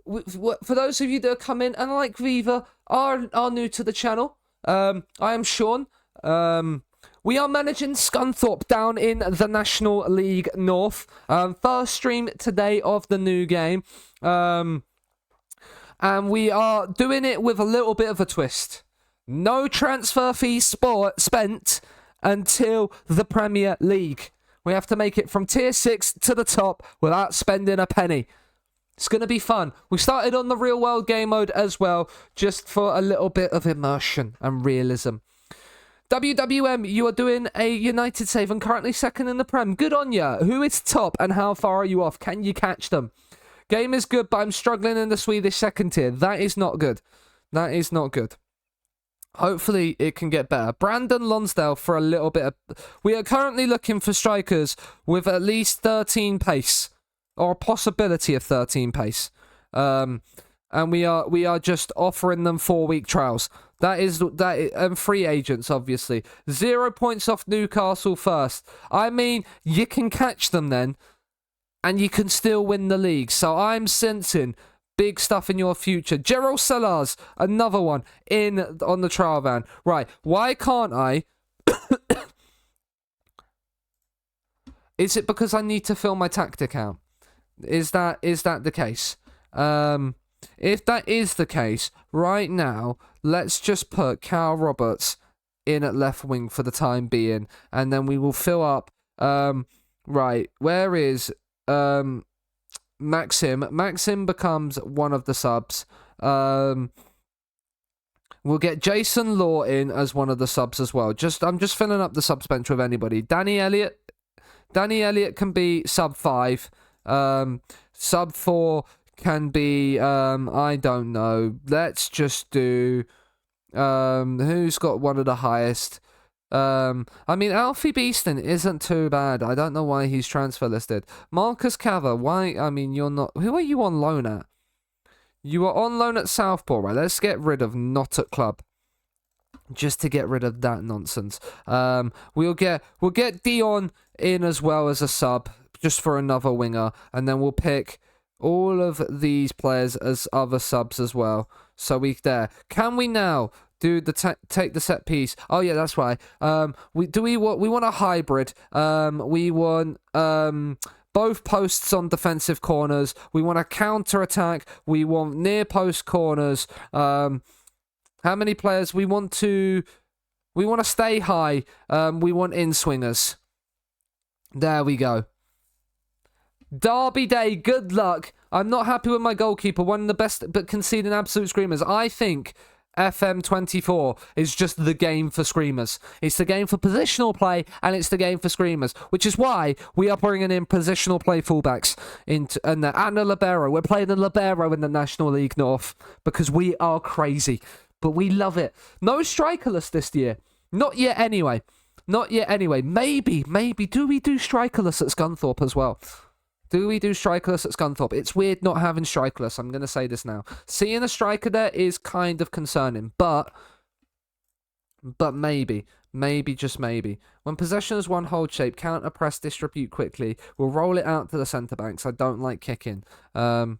For those of you that come in and like Viva are new to the channel, I am Sean. We are managing Scunthorpe down in the National League North. First stream today of the new game. And we are doing it with a little bit of a twist. No transfer fees spent until the Premier League. We have to make it from tier 6 to the top without spending a penny. It's going to be fun. We started on the real world game mode as well, just for a little bit of immersion and realism. WWM, you are doing a United save and currently second in the Prem. Good on ya. Who is top and how far are you off? Can you catch them? Game is good, but I'm struggling in the Swedish second tier. That is not good. That is not good. Hopefully it can get better. Brandon Lonsdale for a little bit of... We are currently looking for strikers with at least 13 pace. Or a possibility of 13 pace. And we are just offering them 4-week trials. And free agents, obviously. 0 points off Newcastle first. I mean, you can catch them then. And you can still win the league. So I'm sensing big stuff in your future. Gerald Salars, another one on the trial van. Right, why can't I? Is it because I need to fill my tactic out? Is that the case? If that is the case, right now, let's just put Cal Roberts in at left wing for the time being, and then we will fill up. Right, where is Maxim? Maxim becomes one of the subs. We'll get Jason Law in as one of the subs as well. I'm just filling up the subs bench with anybody. Danny Elliott can be sub 5. Sub 4 can be I don't know. Let's just do who's got one of the highest. I mean, Alfie Beeston isn't too bad. I don't know why he's transfer listed. Marcus Cava, why? I mean, you're not. Who are you on loan at? You are on loan at Southport, right? Let's get rid of not at club, just to get rid of that nonsense. We'll get Dion in as well as a sub, just for another winger, and then we'll pick all of these players as other subs as well. So can we now do the take the set piece? Oh yeah, that's right. We want a hybrid. We want both posts on defensive corners. We want a counter attack. We want near post corners. How many players we want to stay high. We want in swingers. There we go. Derby Day, good luck. I'm not happy with my goalkeeper, one of the best, but conceding absolute screamers. I think FM24 is just the game for screamers. It's the game for positional play, and it's the game for screamers, which is why we are bringing in positional play fullbacks and a libero. We're playing a libero in the National League North because we are crazy, but we love it. No strikerless this year. Not yet anyway. Maybe. Do we do strikerless at Scunthorpe as well? Do we do strikerless at Scunthorpe? It's weird not having strikerless. I'm going to say this now. Seeing a striker there is kind of concerning, but maybe, just maybe. When possession is one hold shape, counter press, distribute quickly. We'll roll it out to the centre backs. I don't like kicking. Set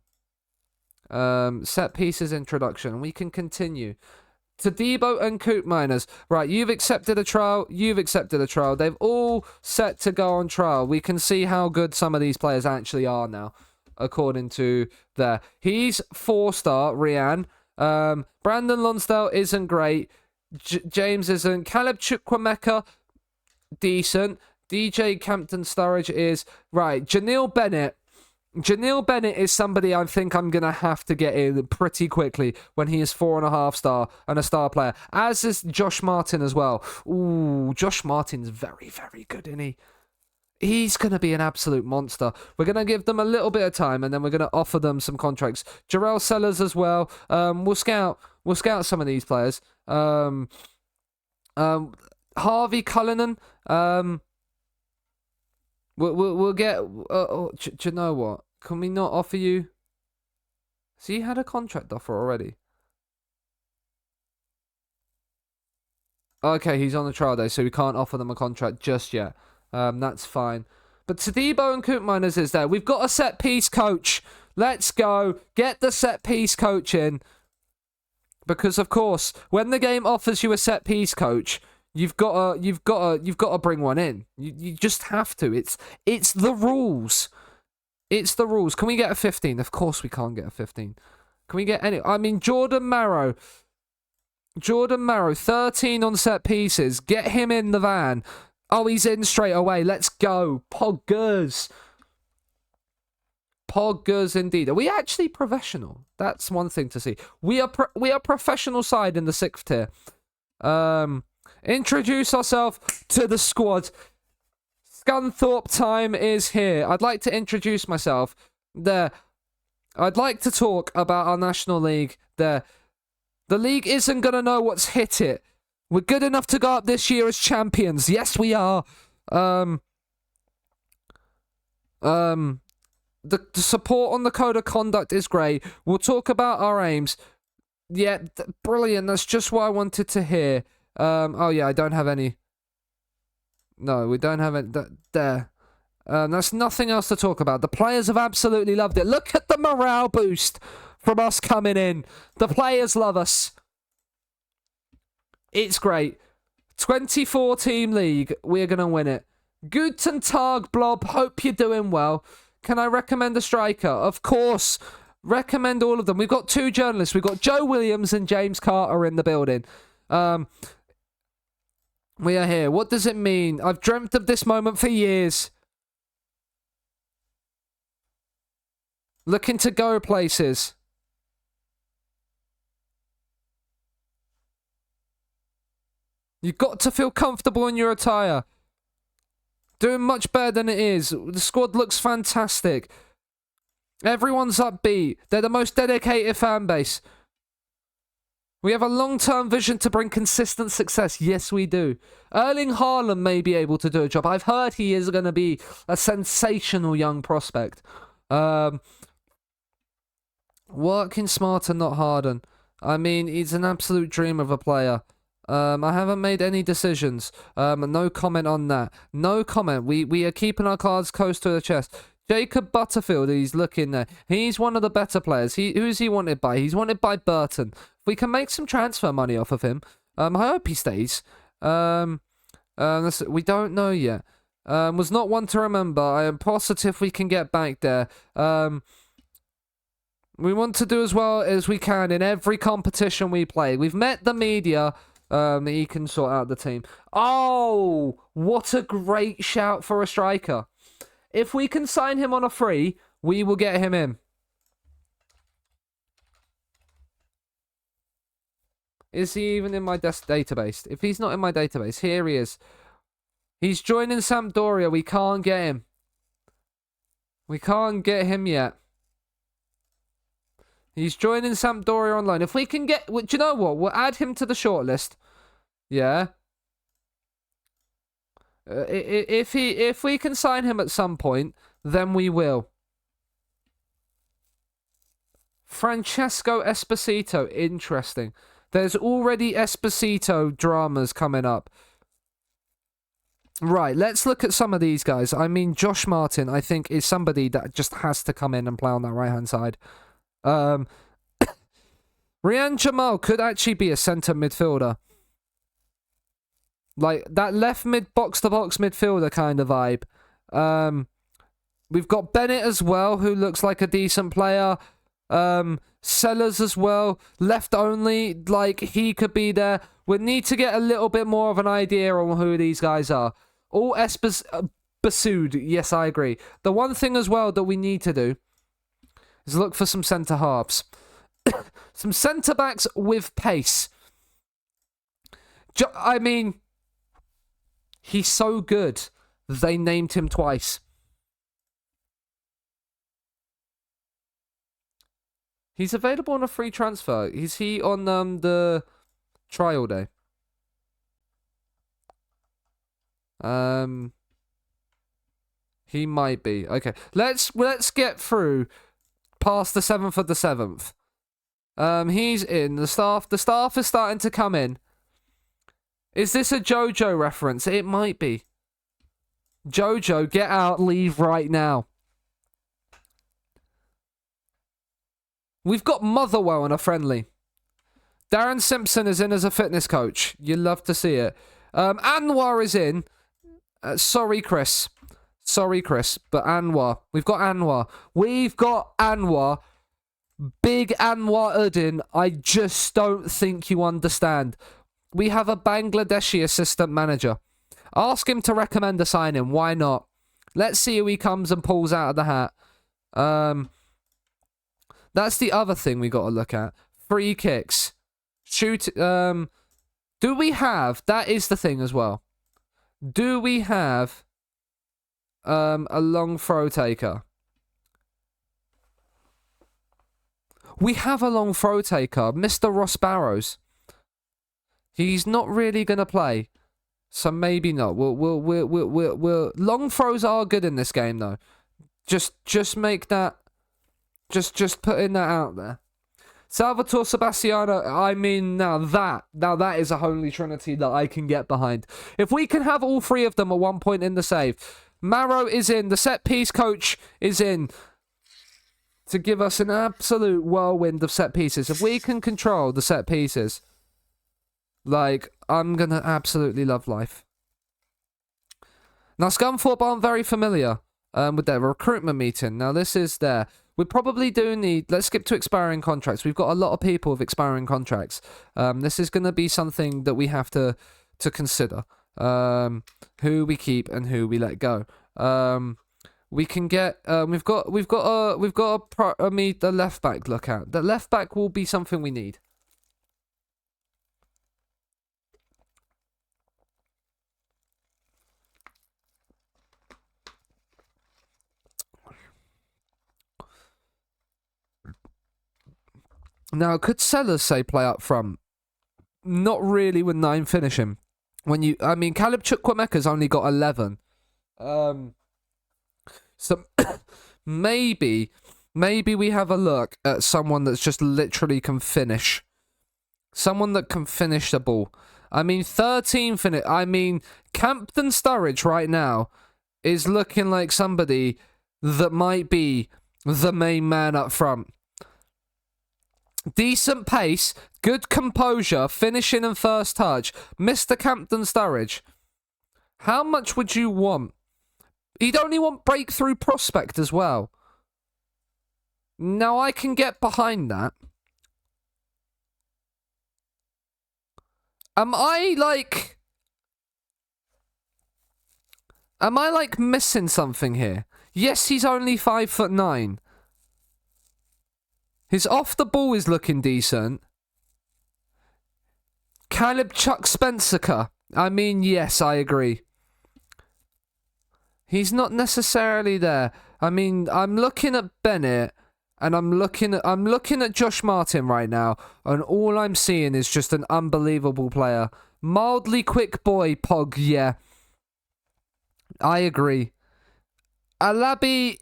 pieces introduction. We can continue. To Debo and Coop Miners. Right, you've accepted a trial. They've all set to go on trial. We can see how good some of these players actually are now, according to there. He's 4-star, Rian. Brandon Lonsdale isn't great. James isn't. Caleb Chukwemeka, decent. DJ Campton Sturridge is. Right, Janelle Bennett is somebody I think I'm going to have to get in pretty quickly when he is 4.5 star and a star player. As is Josh Martin as well. Ooh, Josh Martin's very, very good, isn't he? He's going to be an absolute monster. We're going to give them a little bit of time and then we're going to offer them some contracts. Jarrell Sellers as well. We'll scout some of these players. Harvey Cullinan. We'll get. Do you know what? Can we not offer you? So you had a contract offer already. Okay, he's on the trial day, so we can't offer them a contract just yet. That's fine. But Tadebo and Coop Miners is there. We've got a set piece coach. Let's go. Get the set piece coach in. Because of course, when the game offers you a set piece coach, you've got to bring one in. You just have to. It's the rules. It's the rules. Can we get a 15? Of course we can't get a 15. Can we get any? I mean, Jordan Marrow, 13 on set pieces. Get him in the van. Oh, he's in straight away. Let's go. Poggers indeed. Are we actually professional? That's one thing to see. We are professional side in the 6th tier. Introduce ourselves to the squad. Scunthorpe time is here. I'd like to introduce myself. There. I'd like to talk about our National League. There. The league isn't going to know what's hit it. We're good enough to go up this year as champions. Yes, we are. The support on the code of conduct is great. We'll talk about our aims. Yeah, brilliant. That's just what I wanted to hear. Oh yeah, I don't have any. No, we don't have it. There. That's nothing else to talk about. The players have absolutely loved it. Look at the morale boost from us coming in. The players love us. It's great. 24-team league. We're going to win it. Guten Tag, Blob. Hope you're doing well. Can I recommend a striker? Of course. Recommend all of them. We've got 2 journalists. We've got Joe Williams and James Carter in the building. We are here. What does it mean? I've dreamt of this moment for years. Looking to go places. You've got to feel comfortable in your attire. Doing much better than it is. The squad looks fantastic. Everyone's upbeat. They're the most dedicated fan base. We have a long-term vision to bring consistent success. Yes, we do. Erling Haaland may be able to do a job. I've heard he is going to be a sensational young prospect. Working smarter, not harder. I mean, he's an absolute dream of a player. I haven't made any decisions. No comment on that. No comment. We are keeping our cards close to the chest. Jacob Butterfield, he's looking there. He's one of the better players. Who's he wanted by? He's wanted by Burton. If we can make some transfer money off of him, I hope he stays. We don't know yet. Was not one to remember. I am positive we can get back there. We want to do as well as we can in every competition we play. We've met the media. He can sort out the team. Oh, what a great shout for a striker. If we can sign him on a free, we will get him in. Is he even in my database? If he's not in my database, here he is. He's joining Sampdoria. We can't get him. We can't get him yet. He's joining Sampdoria on loan. If we can get... Do you know what? We'll add him to the shortlist. Yeah. If we can sign him at some point, then we will. Francesco Esposito. Interesting. There's already Esposito dramas coming up. Right, let's look at some of these guys. I mean, Josh Martin, I think, is somebody that just has to come in and play on that right-hand side. Rian Jamal could actually be a centre midfielder. Like, that left box-to-box midfielder kind of vibe. We've got Bennett as well, who looks like a decent player. Sellers as well. Left only, like, he could be there. We need to get a little bit more of an idea on who these guys are. All Basood, yes, I agree. The one thing as well that we need to do is look for some centre halves. Some centre backs with pace. I mean, he's so good, they named him twice. He's available on a free transfer. Is he on the trial day? He might be. Okay, let's get through past the 7th of the 7th. He's in. The staff is starting to come in. Is this a JoJo reference? It might be. JoJo, get out, leave right now. We've got Motherwell on a friendly. Darren Simpson is in as a fitness coach. You love to see it. Anwar is in. Sorry, Chris. But Anwar. We've got Anwar. Big Anwar Uddin. I just don't think you understand. We have a Bangladeshi assistant manager. Ask him to recommend a signing. Why not? Let's see who he comes and pulls out of the hat. That's the other thing we got to look at. Free kicks. Shoot. Do we have... That is the thing as well. Do we have a long throw taker? We have a long throw taker. Mr. Ross Barrows. He's not really going to play. So maybe not. We'll long throws are good in this game though. Just make that... Just putting that out there. Salvatore Sebastiano, I mean, now that is a holy trinity that I can get behind. If we can have all three of them at one point in the save. Maro is in, the set piece coach is in to give us an absolute whirlwind of set pieces. If we can control the set pieces, like, I'm gonna absolutely love life. Now, Scunthorpe aren't very familiar with their recruitment meeting. Now, this is there. We probably do need... Let's skip to expiring contracts. We've got a lot of people with expiring contracts. This is going to be something that we have to consider. Who we keep and who we let go. We can get... We've got the left back look at. The left back will be something we need. Now, could Sellers say play up front? not really with 9 finishing. Caleb Chukwuemeka's only got 11. So maybe we have a look at someone that's just literally can finish. Someone that can finish the ball. 13 finish. Campton Sturridge right now is looking like somebody that might be the main man up front. Decent pace, good composure, finishing and first touch. Mr. Campton Sturridge. How much would you want? He'd only want breakthrough prospect as well. Now I can get behind that. Am I missing something here? Yes, he's only 5'9". His off the ball is looking decent. Caleb Chuck Spencer. Yes, I agree. He's not necessarily there. I'm looking at Bennett and I'm looking at Josh Martin right now, and all I'm seeing is just an unbelievable player. Mildly quick boy, Pog, yeah. I agree. Alabi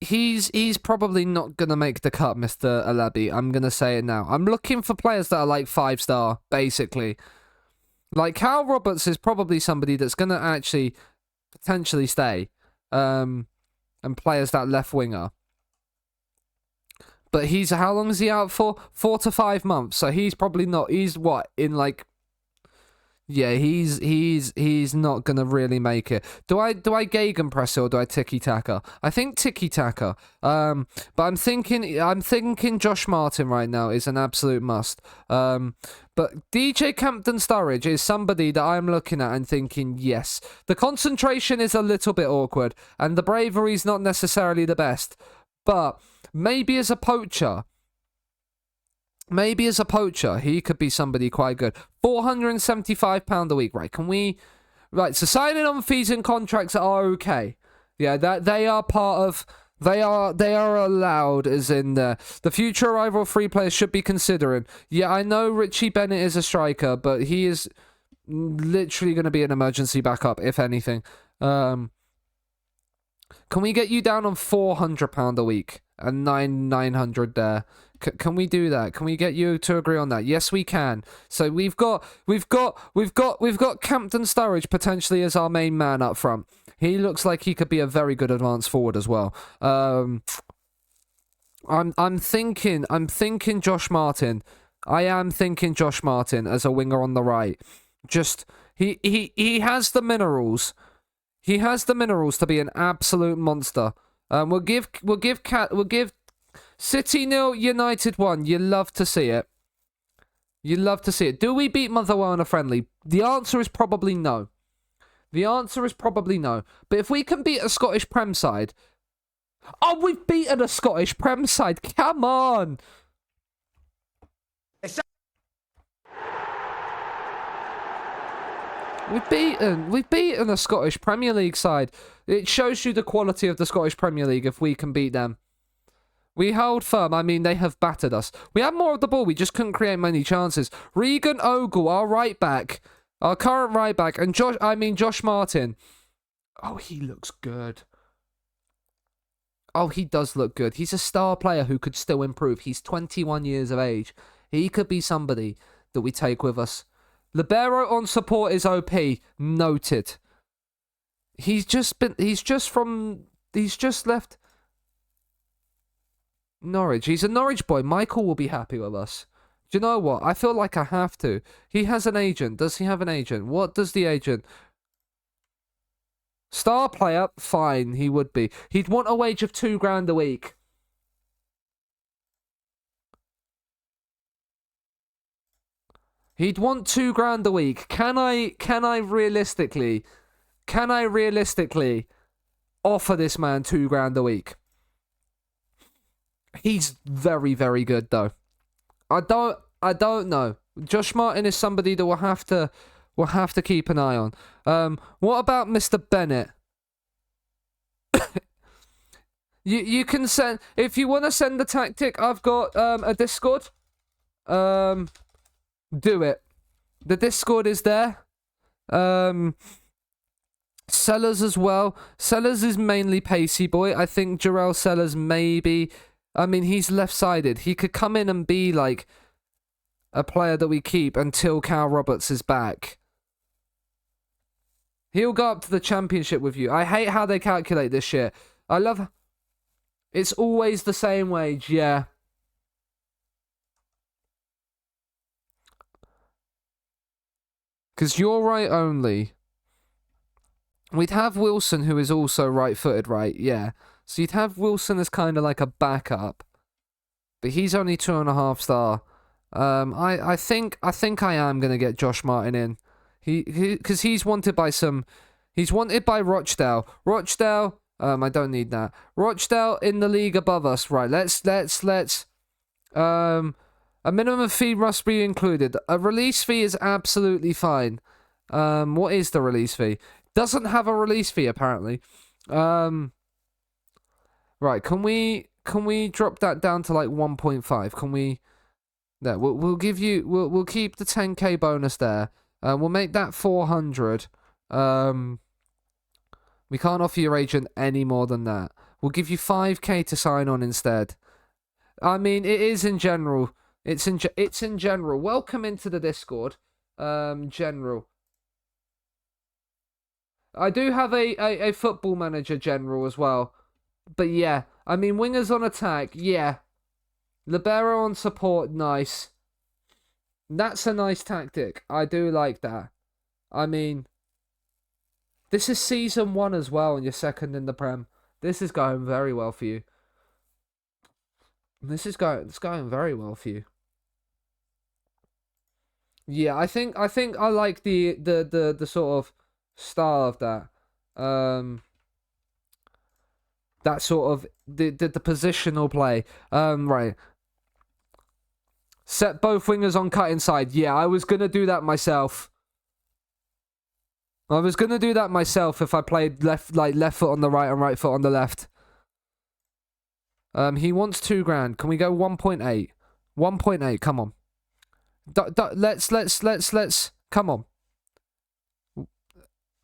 He's probably not going to make the cut, Mr. Alabi. I'm going to say it now. I'm looking for players that are like 5-star, basically. Like, Cal Roberts is probably somebody that's going to actually potentially stay and play as that left winger. But how long is he out for? 4 to 5 months. So he's probably not. He's what? In like... Yeah, he's not gonna really make it. Do I gegenpress or do I tiki taka? I think tiki taka. But I'm thinking Josh Martin right now is an absolute must. But DJ Campton Sturridge is somebody that I'm looking at and thinking yes. The concentration is a little bit awkward and the bravery's not necessarily the best. But maybe as a poacher, he could be somebody quite good. £475 a week, right? Right, so signing on fees and contracts are okay. Yeah, that they are part of. They are allowed, as in the future arrival of free players should be considering. Yeah, I know Richie Bennett is a striker, but he is literally going to be an emergency backup, if anything. Can we get you down on £400 a week and 900 there? Can we do that? Can we get you to agree on that? Yes, we can. So we've got Campton Sturridge potentially as our main man up front. He looks like he could be a very good advanced forward as well. I'm thinking Josh Martin. I am thinking Josh Martin as a winger on the right. Just he has the minerals. He has the minerals to be an absolute monster. We'll give City 0, United 1. You love to see it. You love to see it. Do we beat Motherwell in a friendly? The answer is probably no. But if we can beat a Scottish Prem side... Oh, we've beaten a Scottish Prem side. Come on. We've beaten a Scottish Premier League side. It shows you the quality of the Scottish Premier League if we can beat them. We hold firm. They have battered us. We had more of the ball. We just couldn't create many chances. Regan Ogle, our right back, our current right back, and Josh Martin. Oh, he looks good. Oh, he does look good. He's a star player who could still improve. He's 21 years of age. He could be somebody that we take with us. Libero on support is OP. Noted. He's just left Norwich. He's a Norwich boy. Michael will be happy with us. Do you know what? I feel like I have to. He has an agent. Does he have an agent? What does the agent... Star player? Fine, he would be. He'd want a wage of £2,000 a week. He'd want £2,000 a week. Can I realistically offer this man £2,000 a week? He's very, very good though. I don't know. Josh Martin is somebody that we'll have to keep an eye on. What about Mr. Bennett? you can send, if you want to send the tactic. I've got a Discord. Do it. The Discord is there. Sellers as well. Sellers is mainly pacey boy. I think Jarrell Sellers maybe. I mean, he's left-sided. He could come in and be like a player that we keep until Cal Roberts is back. He'll go up to the championship with you. I hate how they calculate this shit. I love... It's always the same wage, yeah. Because you're right only. We'd have Wilson, who is also right-footed, right? Yeah. So you'd have Wilson as kind of like a backup. But he's only 2.5 star. I think I am going to get Josh Martin in. Because he's wanted by He's wanted by Rochdale. Rochdale... I don't need that. Rochdale in the league above us. Right, let's... a minimum fee must be included. A release fee is absolutely fine. What is the release fee? Doesn't have a release fee, apparently. Right, can we drop that down to like 1.5? Can we... There, we'll give you... We'll keep the 10k bonus there. We'll make that 400. We can't offer your agent any more than that. We'll give you 5k to sign on instead. I mean, it is in general. It's in general. Welcome into the Discord. General. I do have a football manager general as well. But yeah, I mean, wingers on attack, yeah. Libero on support, nice. That's a nice tactic. I do like that. I mean... This is season 1 as well, and you're second in the Prem. This is going very well for you. It's going very well for you. Yeah, I think I like the sort of style of that. That sort of the positional play. Right. Set both wingers on cut inside. Yeah, I was gonna do that myself. I was gonna do that myself if I played left foot on the right and right foot on the left. He wants $2,000. Can we go 1.8? 1.8. Come on. Let's. Come on.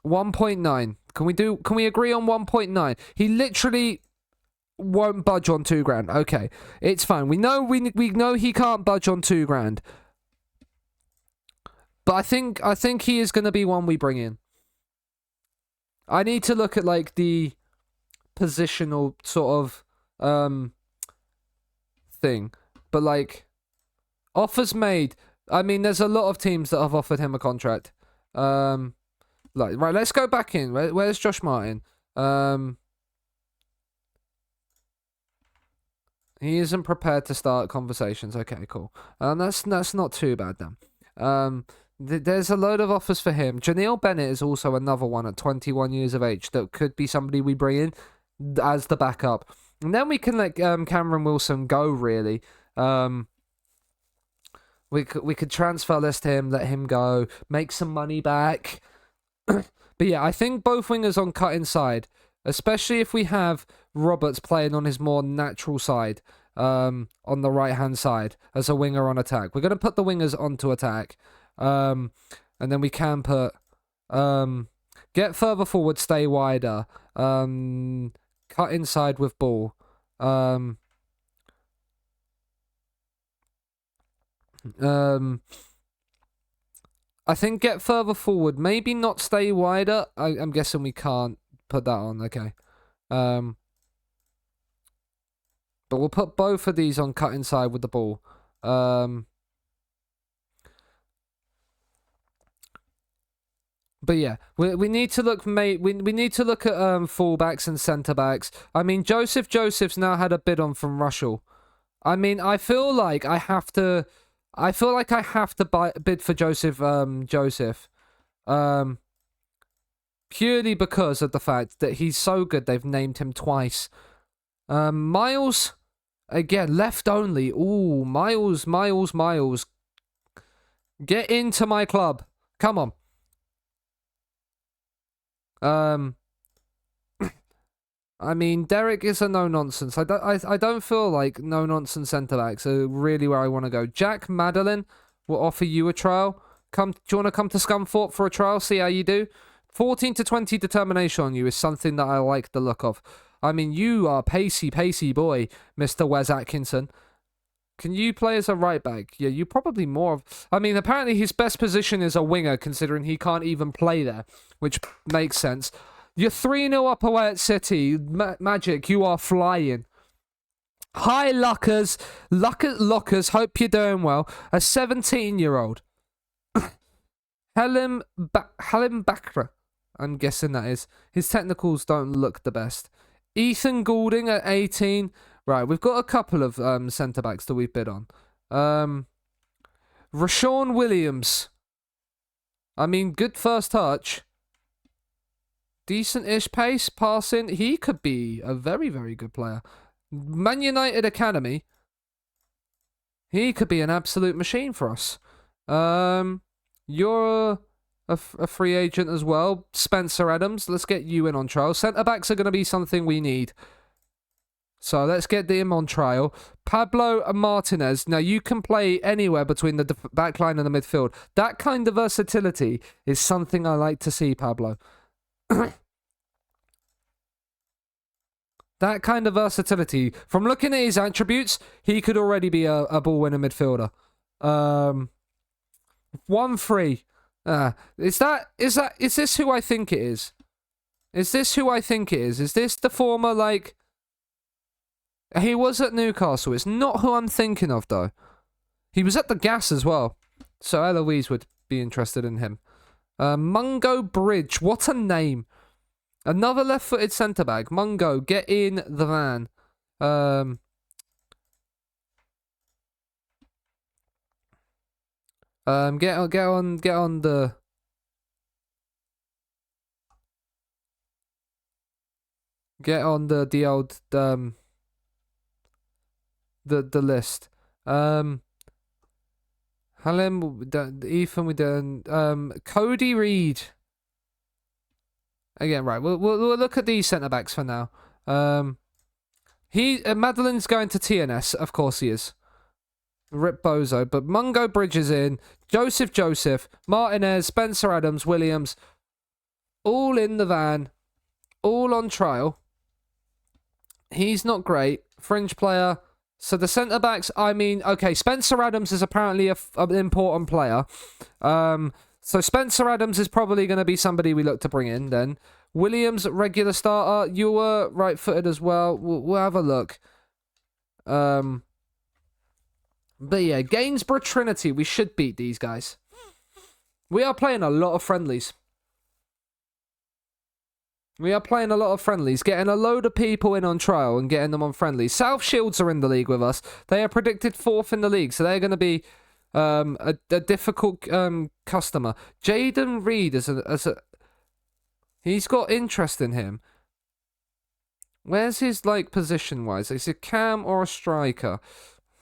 1.9. Can we agree on 1.9? He literally won't budge on $2,000. Okay, it's fine. We know he can't budge on $2,000. But I think he is gonna be one we bring in. I need to look at like the positional sort of thing. But like offers made. I mean, there's a lot of teams that have offered him a contract. Right, let's go back in. Where's Josh Martin? He isn't prepared to start conversations. Okay, cool. That's not too bad then. There's a load of offers for him. Janelle Bennett is also another one at 21 years of age that could be somebody we bring in as the backup. And then we can let Cameron Wilson go, really. We could transfer list him, let him go, make some money back. But yeah, I think both wingers on cut inside, especially if we have Roberts playing on his more natural side, on the right-hand side as a winger on attack. We're going to put the wingers onto attack. And then we can put get further forward, stay wider, cut inside with ball. I think get further forward, maybe not stay wider. I'm guessing we can't put that on. Okay. But we'll put both of these on cut inside with the ball. But yeah, we need to look, mate. We need to look at fullbacks and centre backs. I mean, Joseph's now had a bid on from Russell. I mean, I feel like I have to bid for Joseph. Purely because of the fact that he's so good. They've named him twice. Miles, again, left only. Ooh, Miles. Get into my club. Come on. I mean, Derek is a no-nonsense. I don't feel like no-nonsense centre-backs are really where I want to go. Jack Madeline will offer you a trial. Do you want to come to Scunthorpe for a trial, see how you do? 14 to 20 determination on you is something that I like the look of. I mean, you are pacey boy, Mr. Wes Atkinson. Can you play as a right back? Yeah, you probably more of... I mean, apparently his best position is a winger, considering he can't even play there, which makes sense. You're 3-0 up away at City. Magic, you are flying. Hi, Lockers. Lockers, hope you're doing well. A 17-year-old. Halim Bakra, I'm guessing that is. His technicals don't look the best. Ethan Goulding at 18. Right, we've got a couple of centre-backs that we've bid on. Rashawn Williams. I mean, good first touch. Decent-ish pace, passing. He could be a very, very good player. Man United Academy. He could be an absolute machine for us. You're a free agent as well. Spencer Adams, let's get you in on trial. Centre-backs are going to be something we need. So let's get him on trial. Pablo Martinez. Now, you can play anywhere between the back line and the midfield. That kind of versatility is something I like to see, Pablo. That kind of versatility. From looking at his attributes, he could already be a ball-winner midfielder. 1-3. Is this who I think it is? Is this who I think it is? Is this the former, like... He was at Newcastle. It's not who I'm thinking of, though. He was at the Gas as well. So Eloise would be interested in him. Mungo Bridge. What a name. Another left-footed centre-back. Mungo, get in the van. Get on the... Get on the old, the list. Halim, Ethan, we done. Cody Reed. Again, right. We'll look at these centre backs for now. Madeline's going to TNS, of course he is. Rip Bozo, but Mungo Bridges in. Joseph, Martinez, Spencer Adams, Williams, all in the van, all on trial. He's not great. Fringe player. So the centre backs, I mean, okay, Spencer Adams is apparently an important player. So Spencer Adams is probably going to be somebody we look to bring in then. Williams, regular starter. You were right-footed as well. We'll have a look. But yeah, Gainsborough Trinity. We should beat these guys. We are playing a lot of friendlies. Getting a load of people in on trial and getting them on friendlies. South Shields are in the league with us. They are predicted 4th in the league, so they're going to be a difficult customer. Jaden Reed he's got interest in him. Where's his position-wise? Is it cam or a striker?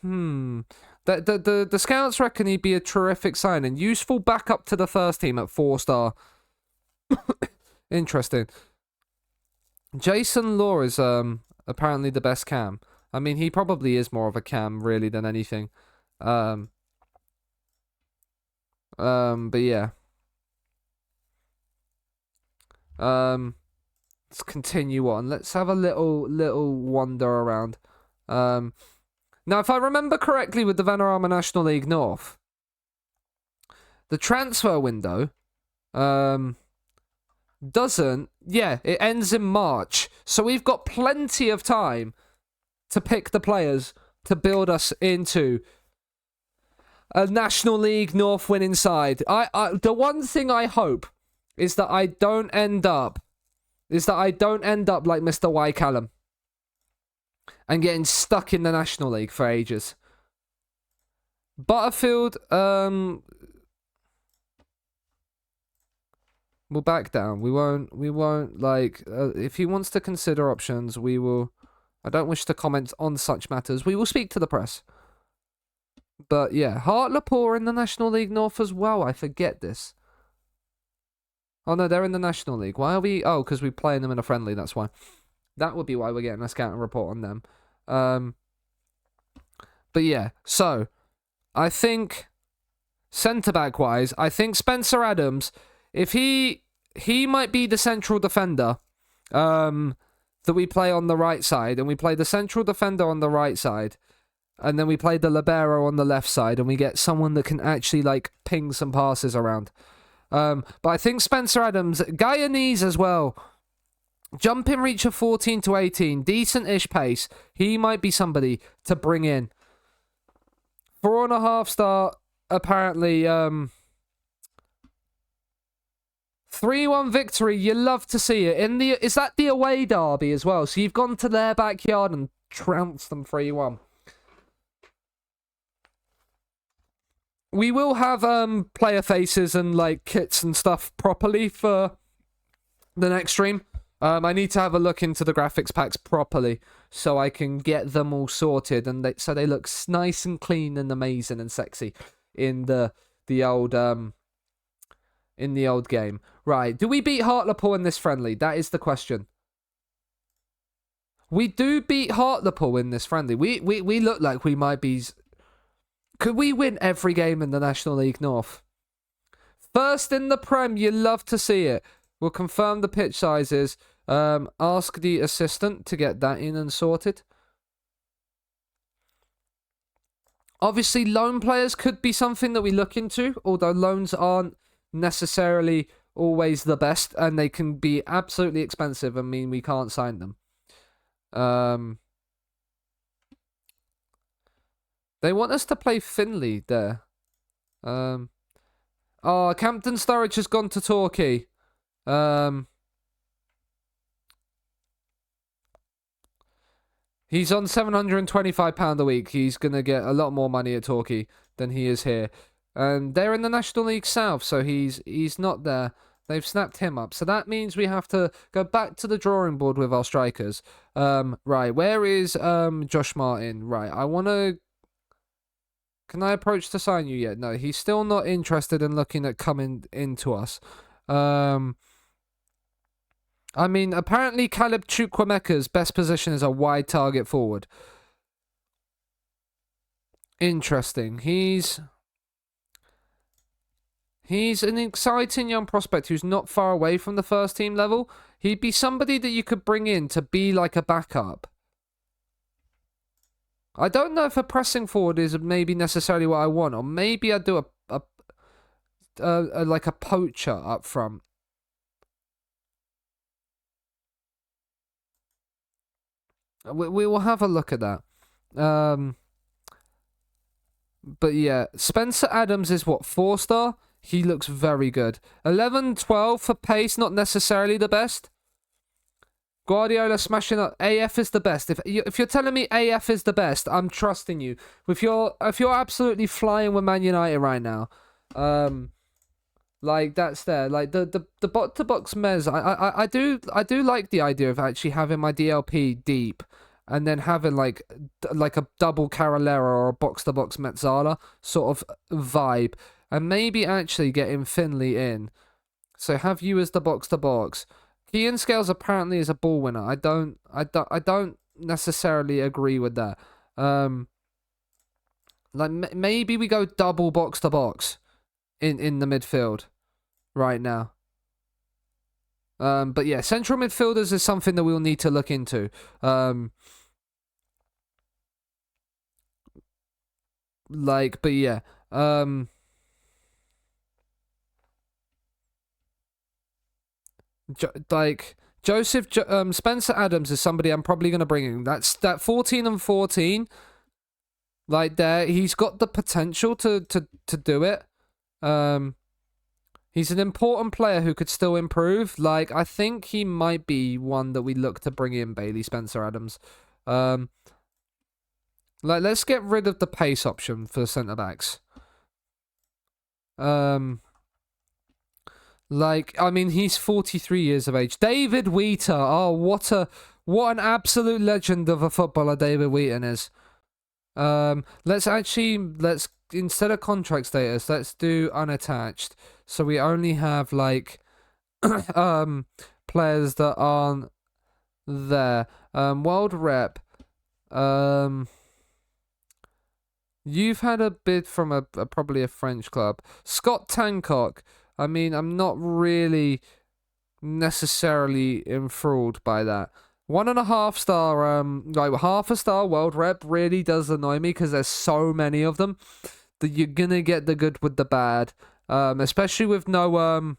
The scouts reckon he'd be a terrific signing. Useful backup to the first team at 4-star. Interesting. Jason Law is apparently the best cam. I mean, he probably is more of a cam really than anything. But yeah. Let's continue on. Let's have a little wander around. Now, if I remember correctly with the Vanarama National League North, the transfer window, it ends in March. So we've got plenty of time to pick the players to build us into a National League North winning side. The one thing I hope is that I don't end up like Mr. Y. Callum and getting stuck in the National League for ages. Butterfield, we'll back down. We won't if he wants to consider options, we will. I don't wish to comment on such matters. We will speak to the press. But yeah, Hartlepool are in the National League North as well. I forget this. Oh no, they're in the National League. Why are we? Oh, because we're playing them in a friendly, that's why. That would be why we're getting a scouting report on them. But yeah, so I think centre-back wise, I think Spencer Adams, if he might be the central defender that we play on the right side, and we play the central defender on the right side, and then we play the libero on the left side, and we get someone that can actually like ping some passes around. But I think Spencer Adams, Guyanese as well, jumping reach of 14 to 18, decent-ish pace, he might be somebody to bring in. 4.5 star, apparently, 3-1 victory, you love to see it. Is that the away derby as well? So you've gone to their backyard and trounced them 3-1. We will have player faces and like kits and stuff properly for the next stream. I need to have a look into the graphics packs properly so I can get them all sorted and so they look nice and clean and amazing and sexy in the old game. Right, do we beat Hartlepool in this friendly? That is the question. We do beat Hartlepool in this friendly. We look like we might be. Could we win every game in the National League North? First in the Prem, you love to see it. We'll confirm the pitch sizes. Ask the assistant to get that in and sorted. Obviously, loan players could be something that we look into, although loans aren't necessarily always the best, and they can be absolutely expensive and mean we can't sign them. They want us to play Finley there. Oh, Campden Sturridge has gone to Torquay. He's on £725 a week. He's going to get a lot more money at Torquay than he is here. And they're in the National League South, so he's not there. They've snapped him up. So that means we have to go back to the drawing board with our strikers. Right, where is Josh Martin? Right, I want to... Can I approach to sign you yet? No, he's still not interested in looking at coming into us. I mean, apparently Caleb Chukwuemeka's best position is a wide target forward. Interesting. He's an exciting young prospect who's not far away from the first team level. He'd be somebody that you could bring in to be like a backup. I don't know if a pressing forward is maybe necessarily what I want, or maybe I'd do like a poacher up front. We will have a look at that. But yeah, Spencer Adams is what, 4-star? He looks very good. 11-12 for pace, not necessarily the best. Guardiola smashing up. AF is the best. If you're telling me AF is the best, I'm trusting you. If you're absolutely flying with Man United right now, like that's there. Like the bot to box mez, I do like the idea of actually having my DLP deep, and then having like a double Carolera or a box to box Metzala sort of vibe, and maybe actually getting Finley in. So have you as the box to box. Kean Scales apparently is a ball winner. I don't necessarily agree with that. Like maybe we go double box to box in the midfield right now. But yeah, central midfielders is something that we'll need to look into. But yeah. Spencer Adams is somebody I'm probably going to bring in. That 14 and 14, like there, he's got the potential to do it. He's an important player who could still improve. Like, I think he might be one that we look to bring in, Bailey Spencer Adams. Let's get rid of the pace option for centre backs. I mean, he's 43 years of age. David Wheater. Oh, what an absolute legend of a footballer David Wheaton is. Let's instead of contract status, let's do unattached. So we only have players that aren't there. World rep. You've had a bid from a probably a French club. Scott Tancock. I mean, I'm not really necessarily enthralled by that. 1.5 star, like half a star world rep really does annoy me because there's so many of them that you're gonna get the good with the bad. Especially with no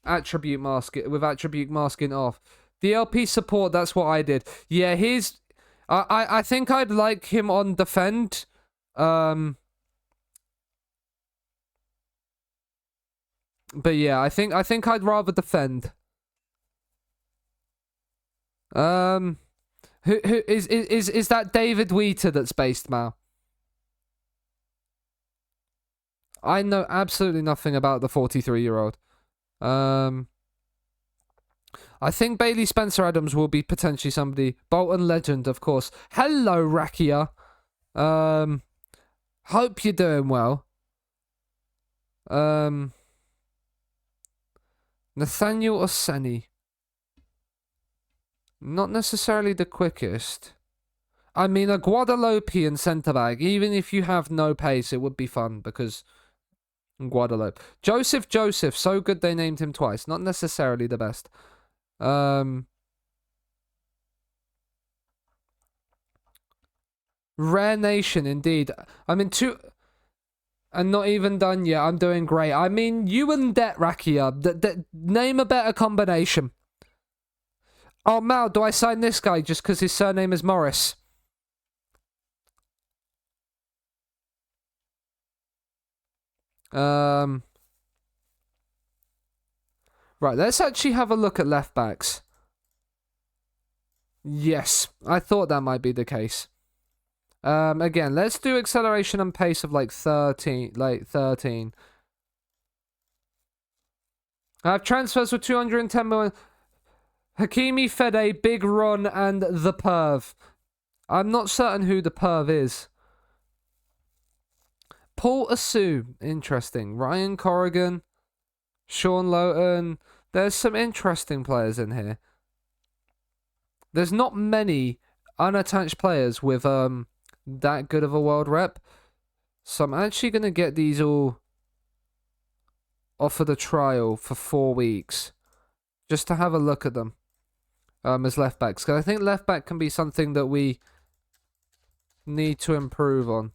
attribute masking off. DLP support, that's what I did. Yeah, I think I'd like him on defend. But yeah, I think I'd rather defend. Who is that David Wheater that's based, Mal? I know absolutely nothing about the 43-year-old. I think Bailey Spencer Adams will be potentially somebody. Bolton legend, of course. Hello, Rakia. Hope you're doing well. Nathaniel Oseni. Not necessarily the quickest. I mean, a Guadeloupean centre-back, even if you have no pace, it would be fun because Guadeloupe. Joseph, so good they named him twice. Not necessarily the best. Rare nation, indeed. I mean, and not even done yet. I'm doing great. I mean, you and Det Rakia. Name a better combination. Oh, Mal, do I sign this guy just because his surname is Morris? Right, let's actually have a look at left backs. Yes, I thought that might be the case. Again, let's do acceleration and pace of like 13. I have transfers with 210 million. Hakimi, Fede, Big Ron, and the Perv. I'm not certain who the Perv is. Paul Asu, interesting. Ryan Corrigan, Sean Lowton. There's some interesting players in here. There's not many unattached players with that good of a world rep. So I'm actually going to get these all offered a trial for 4 weeks. Just to have a look at them as left backs. Because I think left back can be something that we need to improve on.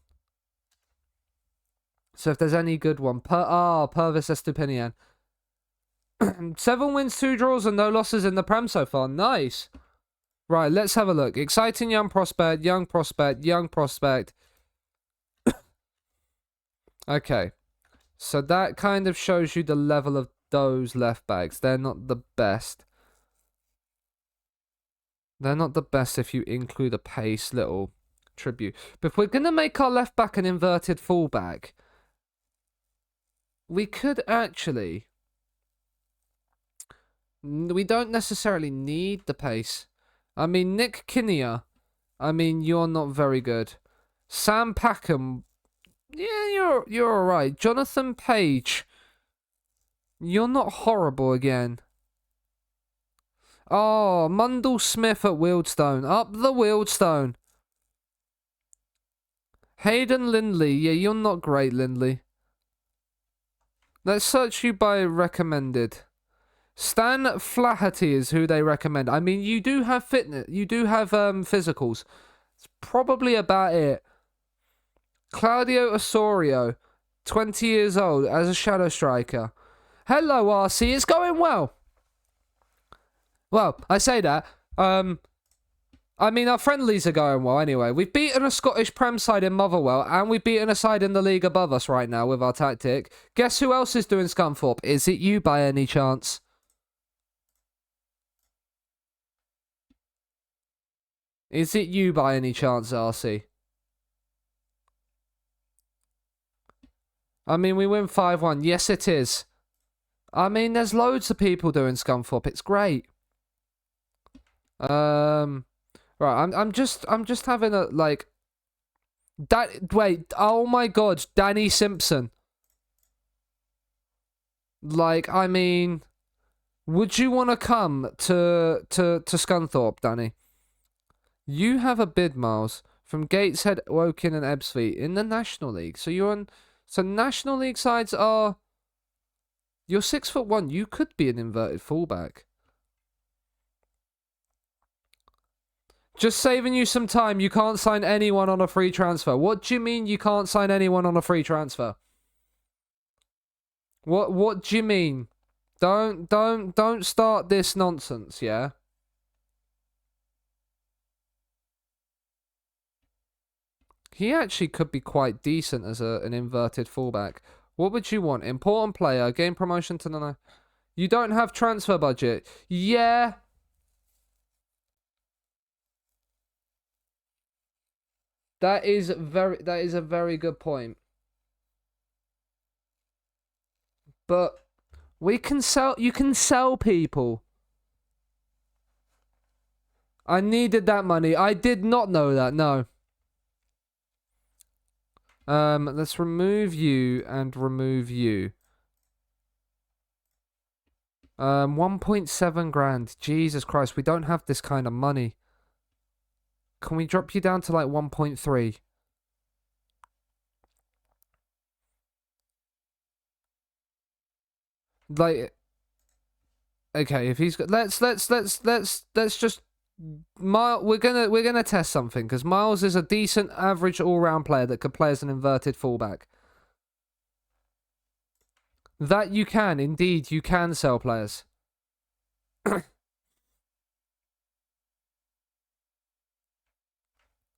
So if there's any good one. Purvis Estupinian. 7 wins, 2 draws, and no losses in the Prem so far. Nice. Right, let's have a look. Exciting young prospect. Okay. So that kind of shows you the level of those left backs. They're not the best. They're not the best if you include a pace little tribute. But if we're going to make our left back an inverted fullback, we could actually... We don't necessarily need the pace. I mean, Nick Kinnear, I mean, you're not very good. Sam Packham, yeah, you're alright. Jonathan Page, you're not horrible again. Oh, Mundell Smith at Wealdstone. Up the Wealdstone. Hayden Lindley, yeah, you're not great, Lindley. Let's search you by recommended. Stan Flaherty is who they recommend. I mean, you do have fitness. You do have physicals. It's probably about it. Claudio Osorio, 20 years old, as a shadow striker. Hello, RC. It's going well. Well, I say that. I mean, our friendlies are going well anyway. We've beaten a Scottish Prem side in Motherwell, and we've beaten a side in the league above us right now with our tactic. Guess who else is doing Scunthorpe? Is it you by any chance? Is it you by any chance, RC? I mean, we win 5-1. Yes, it is. I mean, there's loads of people doing Scunthorpe. It's great. Right, I'm just having a like wait, oh my god, Danny Simpson. Like, I mean, would you want to come to Scunthorpe, Danny? You have a bid, Miles, from Gateshead, Woking, and Ebbsfleet in the National League. So you're on. So National League sides are. You're 6'1". You could be an inverted fullback. Just saving you some time. You can't sign anyone on a free transfer. What do you mean you can't sign anyone on a free transfer? What do you mean? Don't start this nonsense, yeah? He actually could be quite decent as an inverted fullback. What would you want? Important player, gain promotion to the... You don't have transfer budget. Yeah. That is a very good point. But we can sell. You can sell people. I needed that money. I did not know that. No. Let's remove you and remove you. 1.7 grand. Jesus Christ, we don't have this kind of money. Can we drop you down to like 1.3? Like, okay, if he's got, let's just we're gonna test something, because Miles is a decent average all-round player that could play as an inverted fullback. That you can, indeed, you can sell players.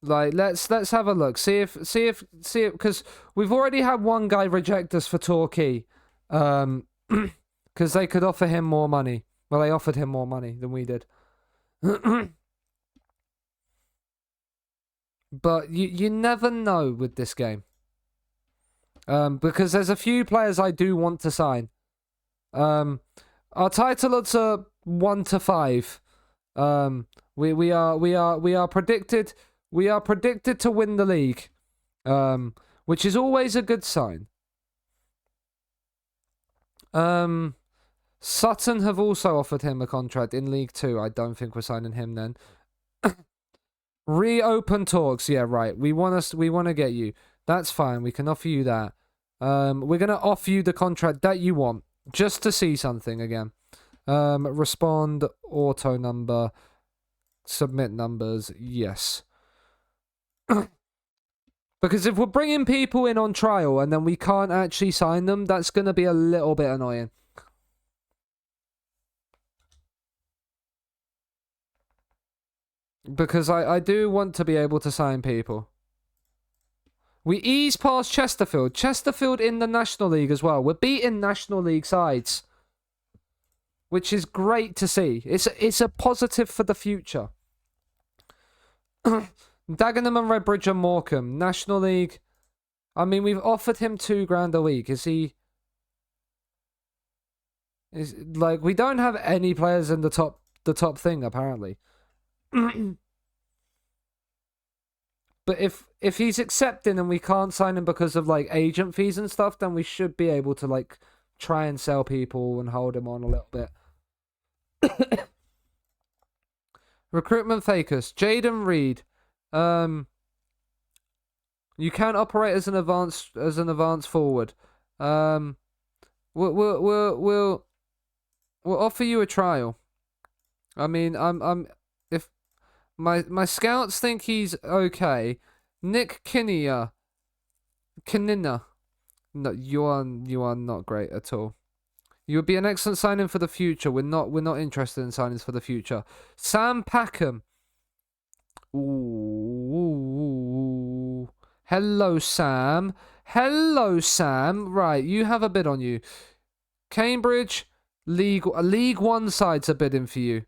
Like, let's have a look. See if because we've already had one guy reject us for Torquay, because they could offer him more money. Well, they offered him more money than we did. But you never know with this game. Because there's a few players I do want to sign. Our title odds are 1 to 5. We are predicted to win the league. Which is always a good sign. Sutton have also offered him a contract in League 2. I don't think we're signing him then. Reopen talks. Yeah, right. We want to get you. That's fine. We can offer you that. We're going to offer you the contract that you want, just to see something again. Respond, auto number, submit numbers, yes. Because if we're bringing people in on trial and then we can't actually sign them, that's going to be a little bit annoying. Because I do want to be able to sign people. We ease past Chesterfield. Chesterfield in the National League as well. We're beating National League sides, which is great to see. It's a positive for the future. Dagenham and Redbridge and Morecambe. National League. I mean, we've offered him £2 a week. Is like, we don't have any players in the top thing apparently. But if he's accepting and we can't sign him because of like agent fees and stuff, then we should be able to like try and sell people and hold him on a little bit. Recruitment fakers. Jaden Reed. You can operate as an advanced forward. We'll offer you a trial. I mean, if my scouts think he's okay. Nick Kinnia. No, you are not great at all. You would be an excellent signing for the future. We're not interested in signings for the future. Sam Packham. Ooh. Hello, Sam. Right, you have a bid on you. Cambridge League 1 sides are bidding for you.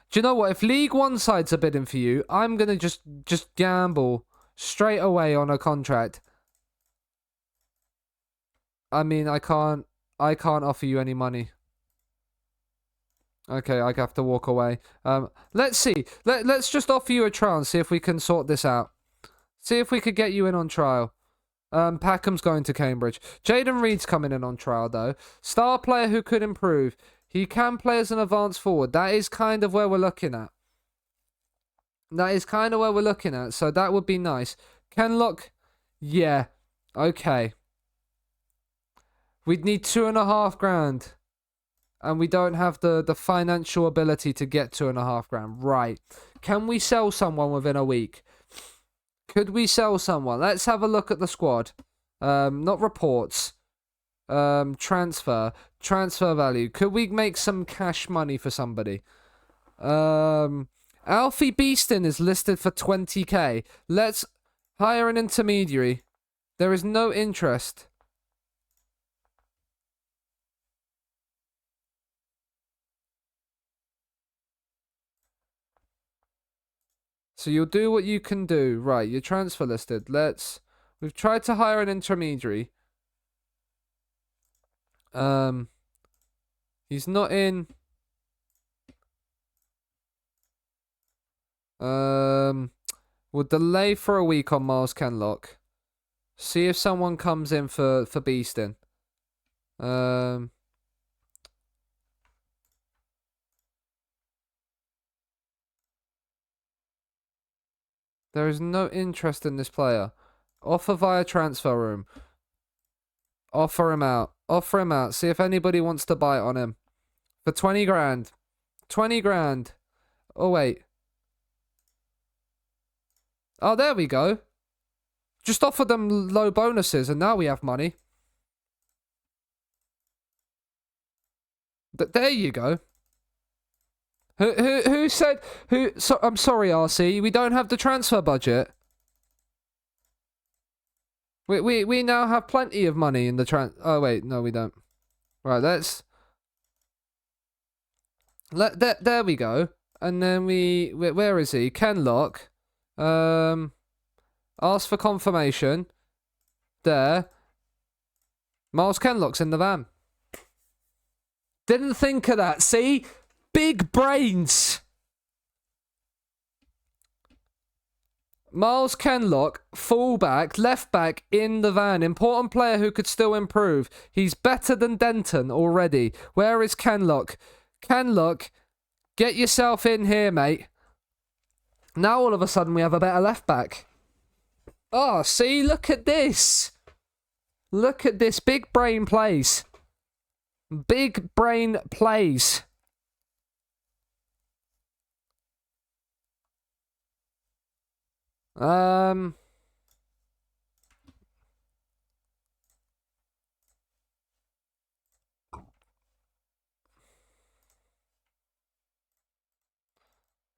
Do you know what? If League 1 sides are bidding for you, I'm gonna just gamble straight away on a contract. I mean, I can't offer you any money. Okay, I have to walk away. Let's see. Let's just offer you a trial and see if we can sort this out. See if we could get you in on trial. Packham's going to Cambridge. Jaden Reed's coming in on trial, though. Star player who could improve. He can play as an advanced forward. That is kind of where we're looking at. So that would be nice. Kenlock, yeah. Okay. We'd need 2.5 grand. And we don't have the financial ability to get 2.5 grand. Right. Can we sell someone within a week? Could we sell someone? Let's have a look at the squad. Not reports. Transfer value. Could we make some cash money for somebody? Alfie Beeston is listed for 20k. Let's hire an intermediary. There is no interest. So you'll do what you can do. Right, you're transfer listed. We've tried to hire an intermediary. He's not in. We'll delay for a week on Miles Kenlock. See if someone comes in for Beeston. There is no interest in this player. Offer via transfer room. Offer him out. See if anybody wants to buy it on him. For 20 grand. 20 grand. Oh, wait. Oh, there we go. Just offer them low bonuses and now we have money. There you go. Who said... I'm sorry, RC. We don't have the transfer budget. We now have plenty of money in the Oh, wait. No, we don't. Right, let's... There we go. And then where is he? Kenlock. Ask for confirmation. There. Miles Kenlock's in the van. Didn't think of that. See? Big brains. Miles Kenlock, fullback, left back in the van. Important player who could still improve. He's better than Denton already. Where is Kenlock? Kenlock, get yourself in here, mate. Now all of a sudden we have a better left back. Oh, see, look at this. Look at this. Big brain plays. Big brain plays.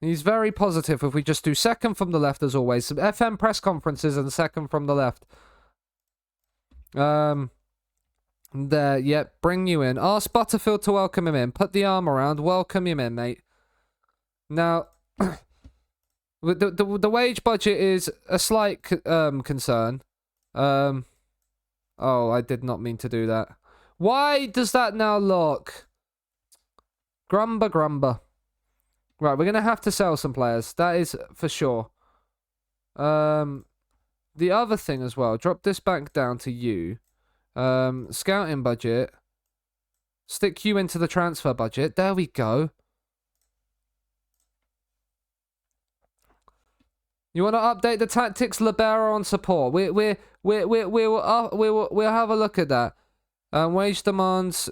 He's very positive if we just do second from the left as always. Some FM press conferences and second from the left. There, yep, bring you in. Ask Butterfield to welcome him in. Put the arm around, welcome him in, mate. Now, the wage budget is a slight concern. Oh, I did not mean to do that. Why does that now look? Grumber. Right, we're going to have to sell some players. That is for sure. The other thing as well. Drop this back down to you. Scouting budget. Stick you into the transfer budget. There we go. You want to update the tactics, libero on support? We'll have a look at that. Wage demands.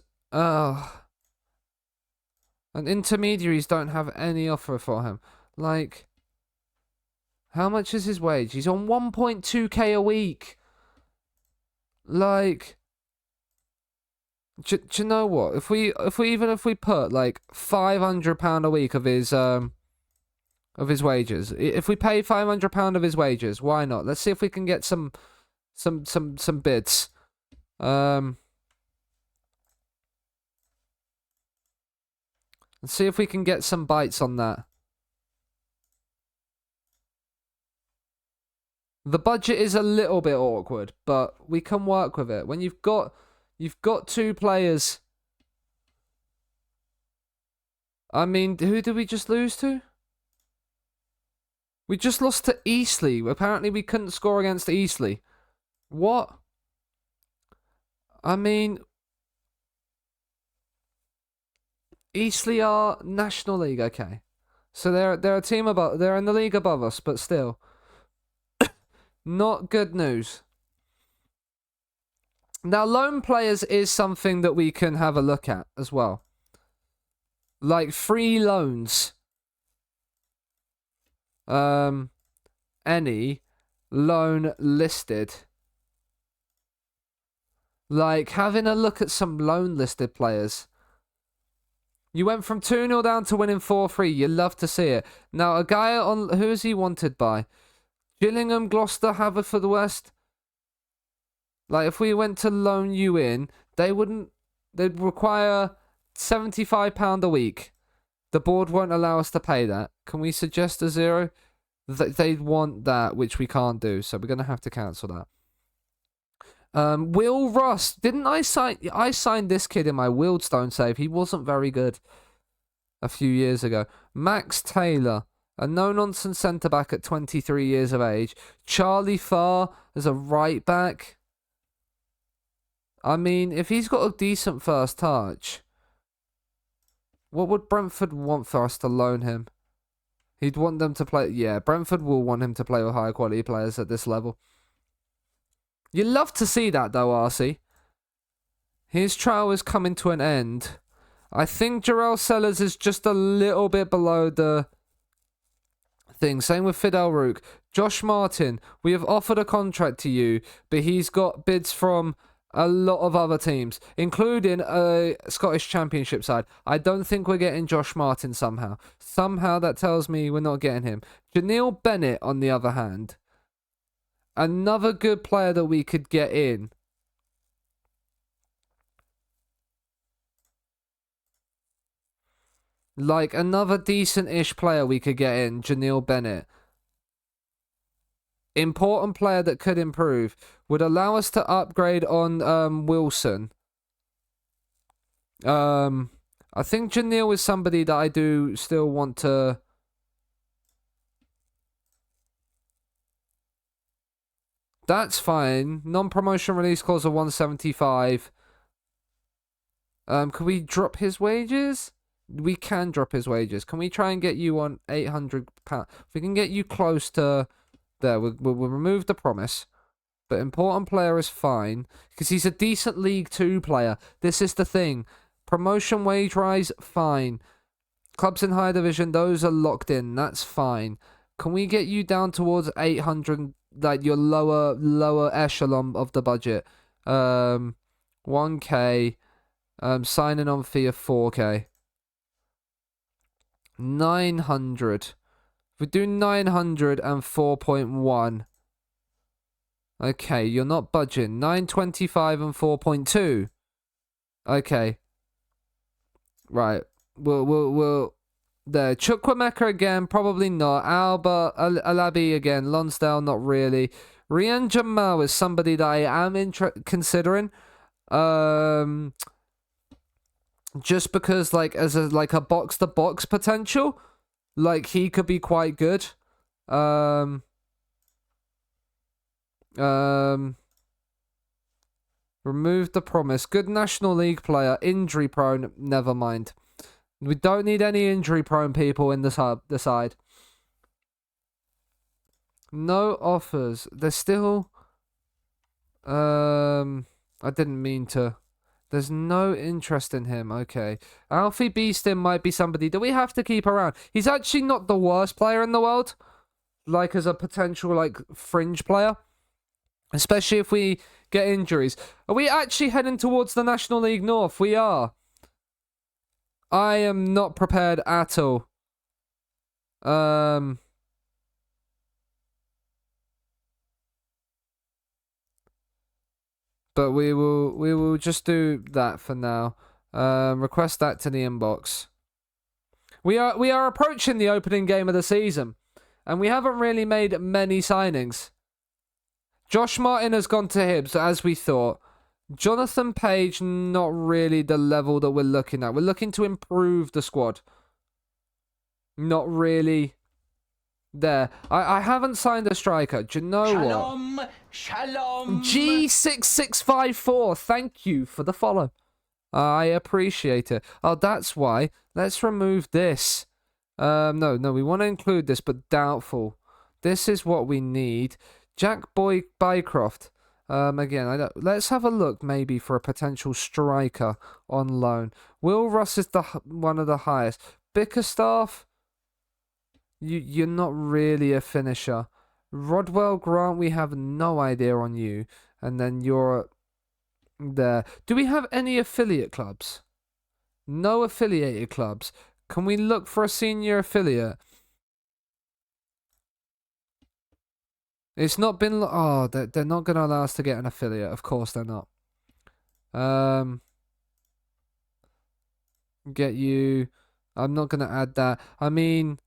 And intermediaries don't have any offer for him. Like, how much is his wage? He's on 1.2k a week. Like, do you know what? If we put like £500 a week of his wages, if we pay £500 of his wages, why not? Let's see if we can get some bids. Let's see if we can get some bites on that. The budget is a little bit awkward, but we can work with it. When you've got two players. I mean, who did we just lose to? We just lost to Eastleigh. Apparently we couldn't score against Eastleigh. What? I mean, Eastleigh are National League, okay. So they're a team above, they're in the league above us, but still. Not good news. Now, loan players is something that we can have a look at as well. Like free loans. Any loan listed. Like having a look at some loan listed players. You went from 2-0 down to winning 4-3. You love to see it. Now, a guy on... Who is he wanted by? Gillingham, Gloucester, Haverfordwest. Like, if we went to loan you in, they wouldn't... They'd require £75 a week. The board won't allow us to pay that. Can we suggest a zero? They'd want that, which we can't do. So we're going to have to cancel that. Will Ross, didn't I sign? I signed this kid in my Wildstone save. He wasn't very good a few years ago. Max Taylor, a no-nonsense centre-back at 23 years of age. Charlie Farr as a right-back. I mean, if he's got a decent first touch, what would Brentford want for us to loan him? He'd want them to play... Yeah, Brentford will want him to play with high-quality players at this level. You love to see that, though, RC. His trial is coming to an end. I think Jarrell Sellers is just a little bit below the thing. Same with Fidel Rook. Josh Martin, we have offered a contract to you, but he's got bids from a lot of other teams, including a Scottish Championship side. I don't think we're getting Josh Martin somehow. Somehow that tells me we're not getting him. Janelle Bennett, on the other hand. Another good player that we could get in. Like another decent-ish player we could get in. Janelle Bennett. Important player that could improve. Would allow us to upgrade on Wilson. I think Janelle is somebody that I do still want to... That's fine. Non-promotion release clause of 175. Can we drop his wages? We can drop his wages. Can we try and get you on £800? If we can get you close to there, we'll remove the promise. But important player is fine because he's a decent League 2 player. This is the thing. Promotion wage rise, fine. Clubs in higher division, those are locked in. That's fine. Can we get you down towards 800? Like your lower echelon of the budget. 1k. Signing on fee of 4k. 900. If we do 900 and 4.1. Okay, you're not budging. 925 and 4.2. Okay. Right. We'll there. Chukwuemeka again, probably not. Alba Alabi again. Lonsdale, not really. Rian Jamal is somebody that I am considering. Just because, like, as a box to box potential, like he could be quite good. Remove the promise. Good National League player. Injury prone. Never mind. We don't need any injury-prone people in the side. No offers. There's still... I didn't mean to. There's no interest in him. Okay. Alfie Beeston might be somebody that we have to keep around. He's actually not the worst player in the world. Like, as a potential, like, fringe player. Especially if we get injuries. Are we actually heading towards the National League North? We are. I am not prepared at all. But we will just do that for now. Request that to the inbox. We are approaching the opening game of the season, and we haven't really made many signings. Josh Martin has gone to Hibs, as we thought. Jonathan Page, not really the level that we're looking at. We're looking to improve the squad. Not really There. I haven't signed a striker. Do you know Shalom, what? shalom. G6654, thank you for the follow. I appreciate it. Oh, that's why. Let's remove this. No, we want to include this, but doubtful. This is what we need. Jack Boy Bycroft. Again, let's have a look maybe for a potential striker on loan. Will Russ is one of the highest. Bickerstaff, you're not really a finisher. Rodwell Grant, we have no idea on you. And then you're there. Do we have any affiliate clubs? No affiliated clubs. Can we look for a senior affiliate? It's not been... Oh, they're not going to allow us to get an affiliate. Of course they're not. Get you... I'm not going to add that. I mean...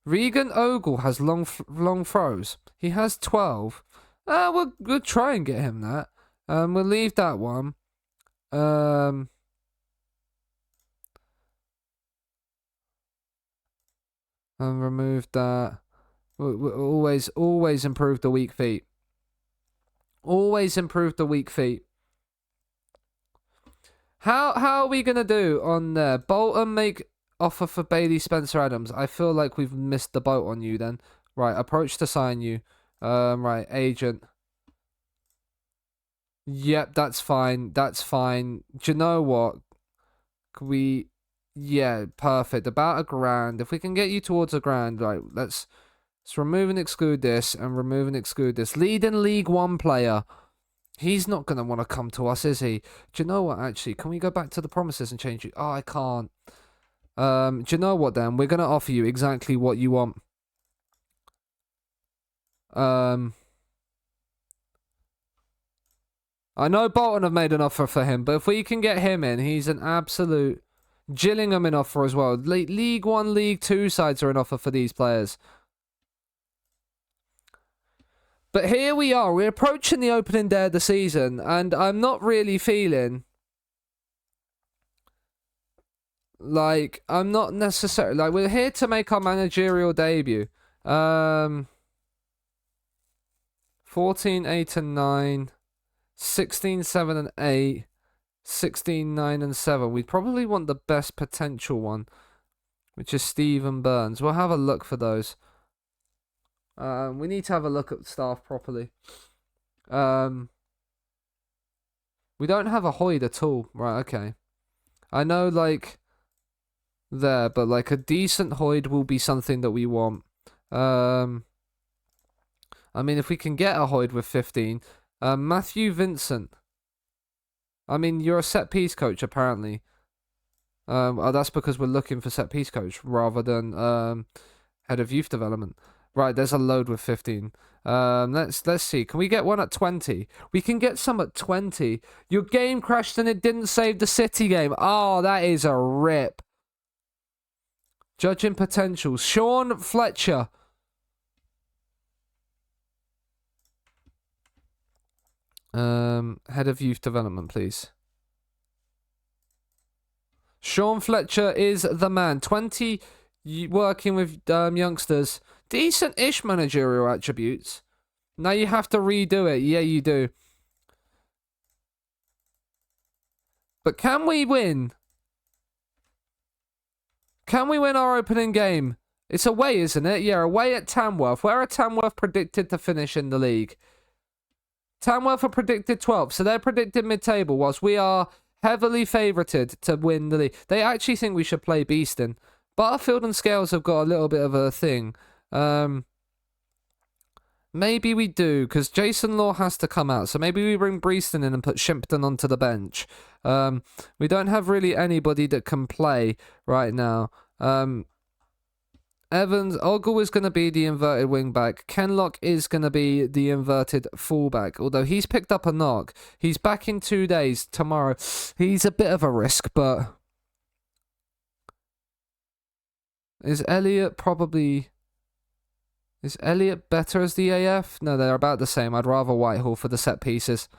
Regan Ogle has long throws. He has 12. We'll try and get him that. We'll leave that one. And remove that. We'll always improve the weak feet. Always improve the weak feet. How are we gonna do on there? Bolton make offer for Bailey Spencer Adams. I feel like we've missed the boat on you then. Right, approach to sign you. Right, agent. Yep, that's fine. That's fine. Do you know what? Yeah, perfect. About £1,000. If we can get you towards £1,000, right, let's remove and exclude this and remove and exclude this. Leading League One player. He's not going to want to come to us, is he? Do you know what, actually? Can we go back to the promises and change it? Oh, I can't. Do you know what, then? We're going to offer you exactly what you want. I know Bolton have made an offer for him, but if we can get him in, he's an absolute... Gillingham in offer as well. League 1, League 2 sides are in offer for these players. But here we are. We're approaching the opening day of the season, and I'm not really feeling... Like, I'm not necessarily... Like, we're here to make our managerial debut. 14, 8 and 9... 16, 7 and 8, 16, 9 and 7. We'd probably want the best potential one, which is Stephen Burns. We'll have a look for those. We need to have a look at staff properly. We don't have a Hoyd at all. Right, okay. I know, like, there, but, like, a decent Hoyd will be something that we want. I mean, if we can get a Hoyd with 15... Matthew Vincent. I mean, you're a set-piece coach, apparently. That's because we're looking for set-piece coach rather than head of youth development. Right, there's a load with 15. Let's see. Can we get one at 20? We can get some at 20. Your game crashed and it didn't save the City game. Oh, that is a rip. Judging potentials. Sean Fletcher. Head of youth development, please. Sean Fletcher is the man. 20 working with youngsters. Decent-ish managerial attributes. Now you have to redo it. Yeah, you do. But can we win? Can we win our opening game? It's away, isn't it? Yeah, away at Tamworth. Where are Tamworth predicted to finish in the league? Tamworth are predicted 12th, so they're predicted mid-table, whilst we are heavily favoured to win the league. They actually think we should play Beeston. Butterfield and Scales have got a little bit of a thing. Maybe we do, because Jason Law has to come out, so maybe we bring Beeston in and put Shimpton onto the bench. We don't have really anybody that can play right now. Evans, Ogle is going to be the inverted wingback. Kenlock is going to be the inverted fullback. Although he's picked up a knock. He's back in 2 days tomorrow. He's a bit of a risk, but... Is Elliot better as the AF? No, they're about the same. I'd rather Whitehall for the set pieces.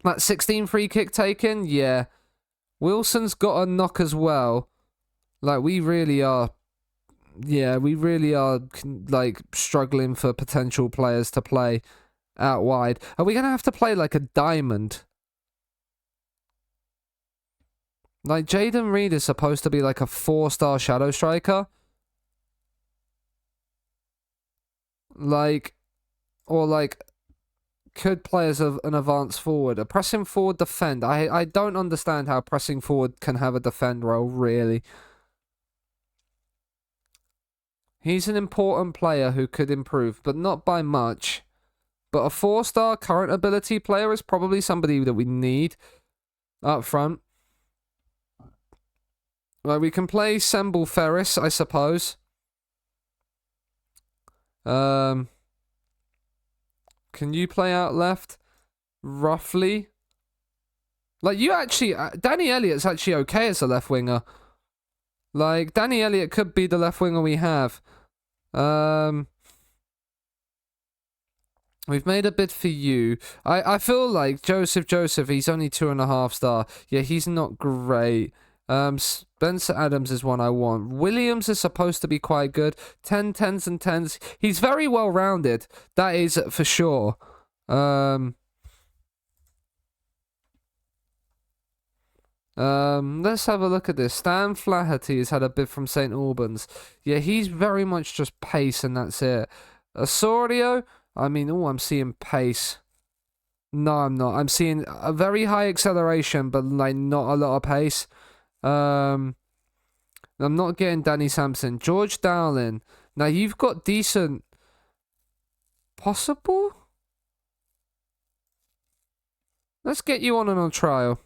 That 16 free kick taken? Yeah. Wilson's got a knock as well. Like, we really are... Yeah, we really are like struggling for potential players to play out wide. Are we gonna have to play like a diamond? Like Jaden Reed is supposed to be like a 4-star shadow striker. Like, or like could play as an advanced forward. A pressing forward defend. I don't understand how pressing forward can have a defend role, really. He's an important player who could improve, but not by much. But a 4-star current ability player is probably somebody that we need up front. Like, we can play Semble Ferris, I suppose. Can you play out left? Roughly. Like, you actually... Danny Elliott's actually okay as a left winger. Like, Danny Elliott could be the left winger we have. We've made a bid for you. I feel like Joseph, he's only 2.5 star. Yeah, he's not great. Spencer Adams is one I want. Williams is supposed to be quite good. 10, 10s and 10s. He's very well rounded. That is for sure. Let's have a look at this. Stan Flaherty has had a bid from St. Albans. Yeah, he's very much just pace and that's it. Osorio, I mean, I'm seeing pace. No, I'm not. I'm seeing a very high acceleration, but like not a lot of pace. I'm not getting Danny Sampson. George Dowling. Now you've got decent. Possible? Let's get you on trial.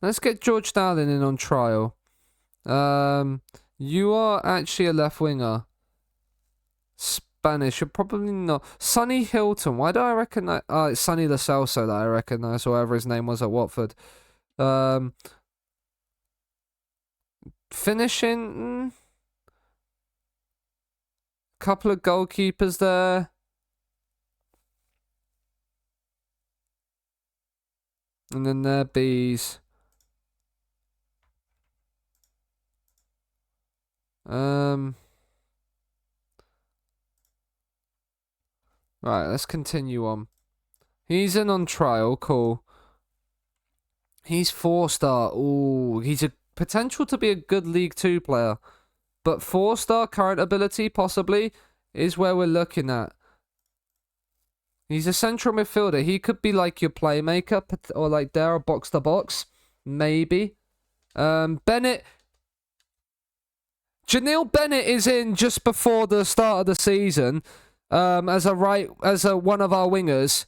Let's get George Dowling in on trial. You are actually a left winger. Spanish, you're probably not. Sonny Hilton, why do I recognize? Oh, it's Sonny Lo Celso that I recognize, or whatever his name was at Watford. Finishing. Couple of goalkeepers there. And then there bees. Right, let's continue on. He's in on trial, cool. He's 4-star. Ooh, he's a potential to be a good League 2 player. But 4-star current ability, possibly, is where we're looking at. He's a central midfielder. He could be like your playmaker, or like there, a box-to-box. Maybe. Bennett. Janelle Bennett is in just before the start of the season. As one of our wingers.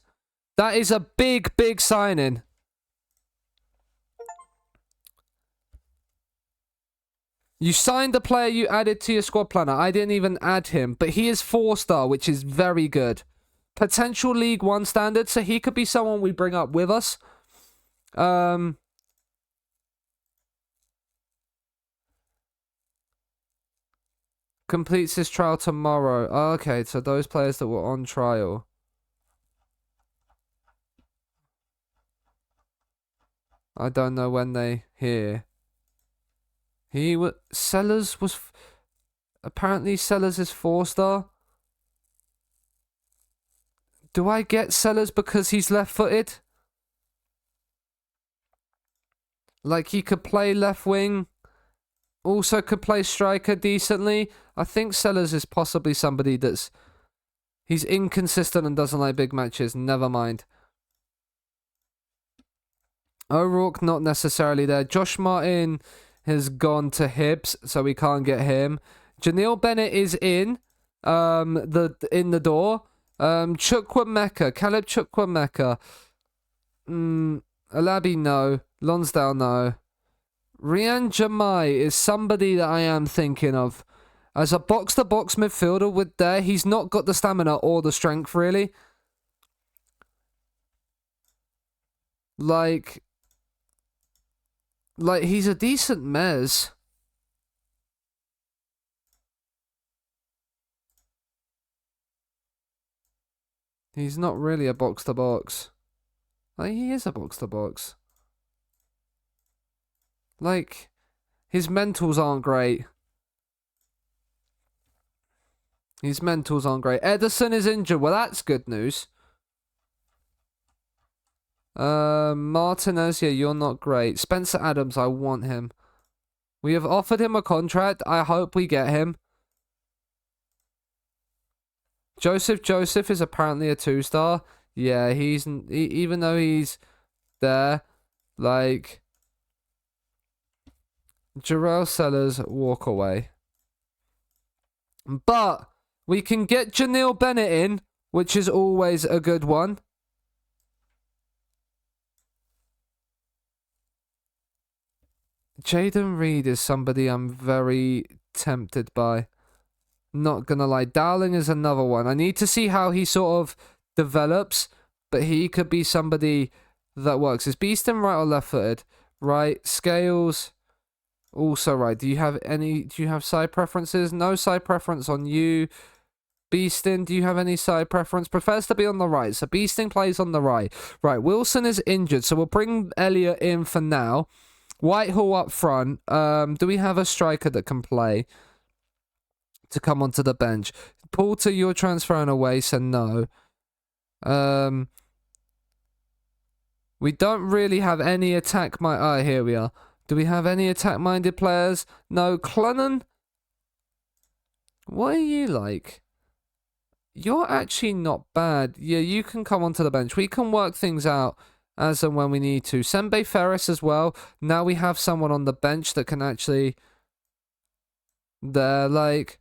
That is a big signing. You signed the player you added to your squad planner. I didn't even add him, but he is 4-star, which is very good. Potential League 1 standard, so he could be someone we bring up with us. Completes his trial tomorrow. Okay, so those players that were on trial. I don't know when they here. Sellers was apparently Sellers is 4-star. Do I get Sellers because he's left-footed? Like he could play left wing. Also could play striker decently. I think Sellers is possibly somebody that's... He's inconsistent and doesn't like big matches. Never mind. O'Rourke not necessarily there. Josh Martin has gone to Hibs, so we can't get him. Janelle Bennett is in the door. Chukwuemeka, Caleb Chukwuemeka. Alabi, no. Lonsdale, no. Rian Jamai is somebody that I am thinking of. As a box-to-box midfielder with there, he's not got the stamina or the strength, really. Like he's a decent mez. He's not really a box-to-box. Like, he is a box-to-box. Like, his mentals aren't great. His mentals aren't great. Edison is injured. Well, that's good news. Martinez, yeah, you're not great. Spencer Adams, I want him. We have offered him a contract. I hope we get him. Joseph is apparently a 2-star. Yeah, even though he's there, like, Jarrell Sellers, walk away. But we can get Janelle Bennett in, which is always a good one. Jaden Reed is somebody I'm very tempted by. Not gonna lie. Dowling is another one. I need to see how he sort of develops, but he could be somebody that works. Is Beeston right or left-footed? Right. Scales, also right. Do you have side preferences? No side preference on you. Beeston, do you have any side preference? Prefers to be on the right. So Beeston plays on the right. Right. Wilson is injured, so we'll bring Elliott in for now. Whitehall up front. Do we have a striker that can play to come onto the bench? Porter, you're transferring away, so no. We don't really have any attack. Here we are. Do we have any attack-minded players? No. Clunnan? What are you like? You're actually not bad. Yeah, you can come onto the bench. We can work things out as and when we need to. Sembe Ferris as well. Now we have someone on the bench that can actually... like...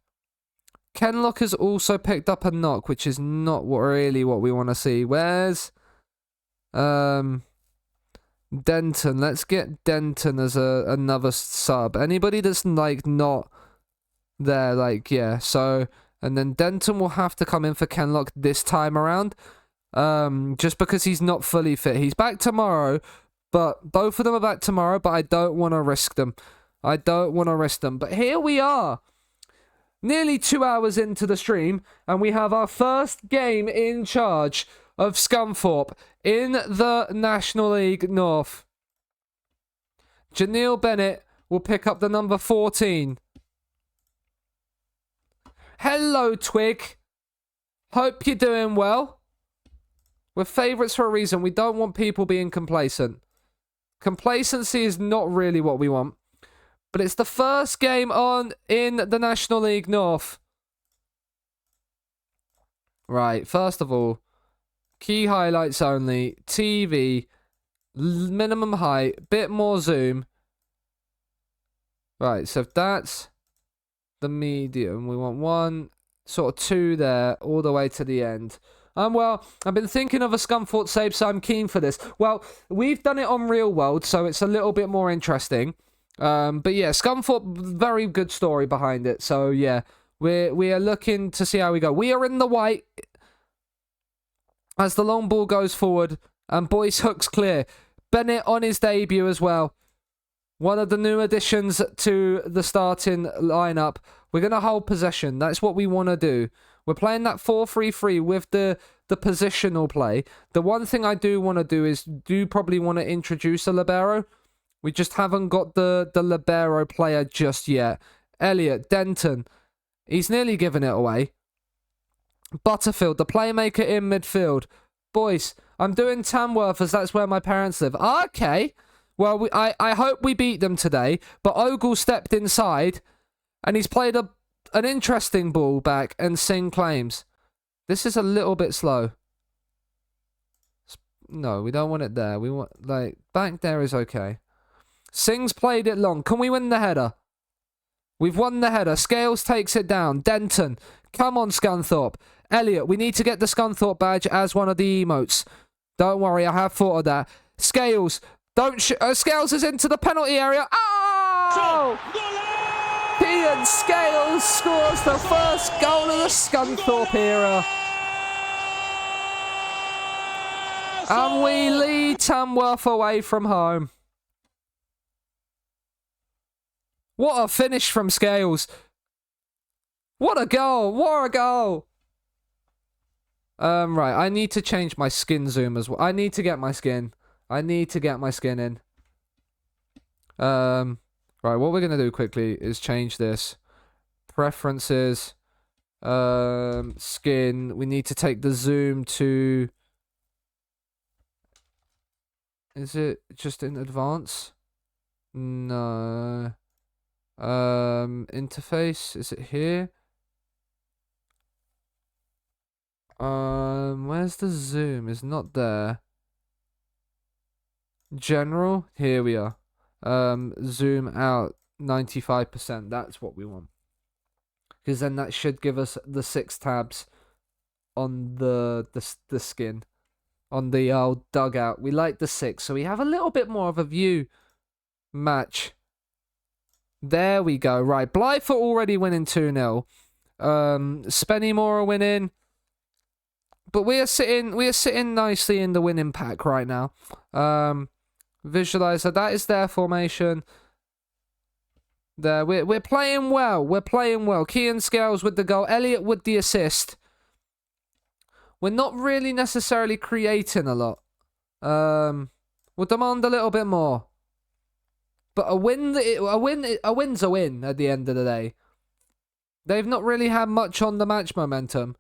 Kenlock has also picked up a knock, which is not really what we want to see. Where's... Denton. Let's get Denton as another sub. Anybody that's, like, not there, like, yeah. So, and then Denton will have to come in for Kenlock this time around. Just because he's not fully fit. He's back tomorrow, but both of them are back tomorrow, but I don't want to risk them. But here we are, nearly 2 hours into the stream, and we have our first game in charge of Scunthorpe in the National League North. Janelle Bennett will pick up the number 14. Hello, Twig. Hope you're doing well. We're favourites for a reason. We don't want people being complacent. Complacency is not really what we want. But it's the first game on in the National League North. Right, first of all, key highlights only, TV, minimum height, bit more zoom. Right, so if that's the medium, we want one, sort of two there, all the way to the end. Well, I've been thinking of a Scunthorpe save, so I'm keen for this. Well, we've done it on Real World, so it's a little bit more interesting. But yeah, Scunthorpe, very good story behind it. So yeah, we are looking to see how we go. We are in the white as the long ball goes forward, and Boyce hooks clear. Bennett on his debut as well. One of the new additions to the starting lineup. We're going to hold possession. That's what we want to do. We're playing that 4-3-3 with the positional play. The one thing I do want to do is probably want to introduce a libero. We just haven't got the libero player just yet. Elliott, Denton. He's nearly given it away. Butterfield, the playmaker in midfield. Boys, I'm doing Tamworth as that's where my parents live. Okay. Well, I hope we beat them today. But Ogle stepped inside and he's played an interesting ball back and Singh claims. This is a little bit slow. No, we don't want it there. We want, like, back there is okay. Singh's played it long. Can we win the header? We've won the header. Scales takes it down. Denton. Come on, Scunthorpe. Elliott, we need to get the Scunthorpe badge as one of the emotes. Don't worry, I have thought of that. Scales. Scales is into the penalty area. Oh! Ian Scales scores the first goal of the Scunthorpe era. And we lead Tamworth away from home. What a finish from Scales. What a goal. What a goal. Right, I need to change my skin zoom as well. I need to get my skin. In. Right, what we're going to do quickly is change this. Preferences. Skin. We need to take the zoom to... Is it just in advance? No. Interface. Is it here? Where's the zoom? It's not there. General. Here we are. Zoom out 95%. That's what we want. Because then that should give us the 6 tabs on the skin. On the old dugout. We like the 6, so we have a little bit more of a view. Match. There we go. Right, Blythe are already winning 2-0. Spennymoor are winning. But we are sitting nicely in the winning pack right now. Visualizer, that is their formation. There, we're playing well. We're playing well. Kean Scales with the goal. Elliot with the assist. We're not really necessarily creating a lot. We'll demand a little bit more. But a win's a win at the end of the day. They've not really had much on the match momentum.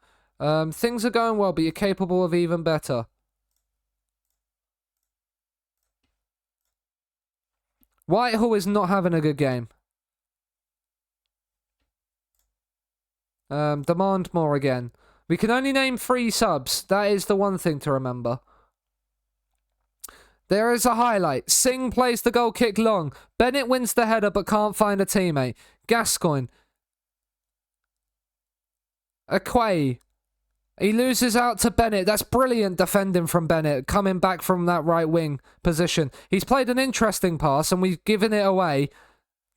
Things are going well, but you're capable of even better. Whitehall is not having a good game. Demand more again. We can only name 3 subs. That is the one thing to remember. There is a highlight. Singh plays the goal kick long. Bennett wins the header but can't find a teammate. Gascoigne. Aquay. He loses out to Bennett. That's brilliant defending from Bennett, coming back from that right wing position. He's played an interesting pass and we've given it away.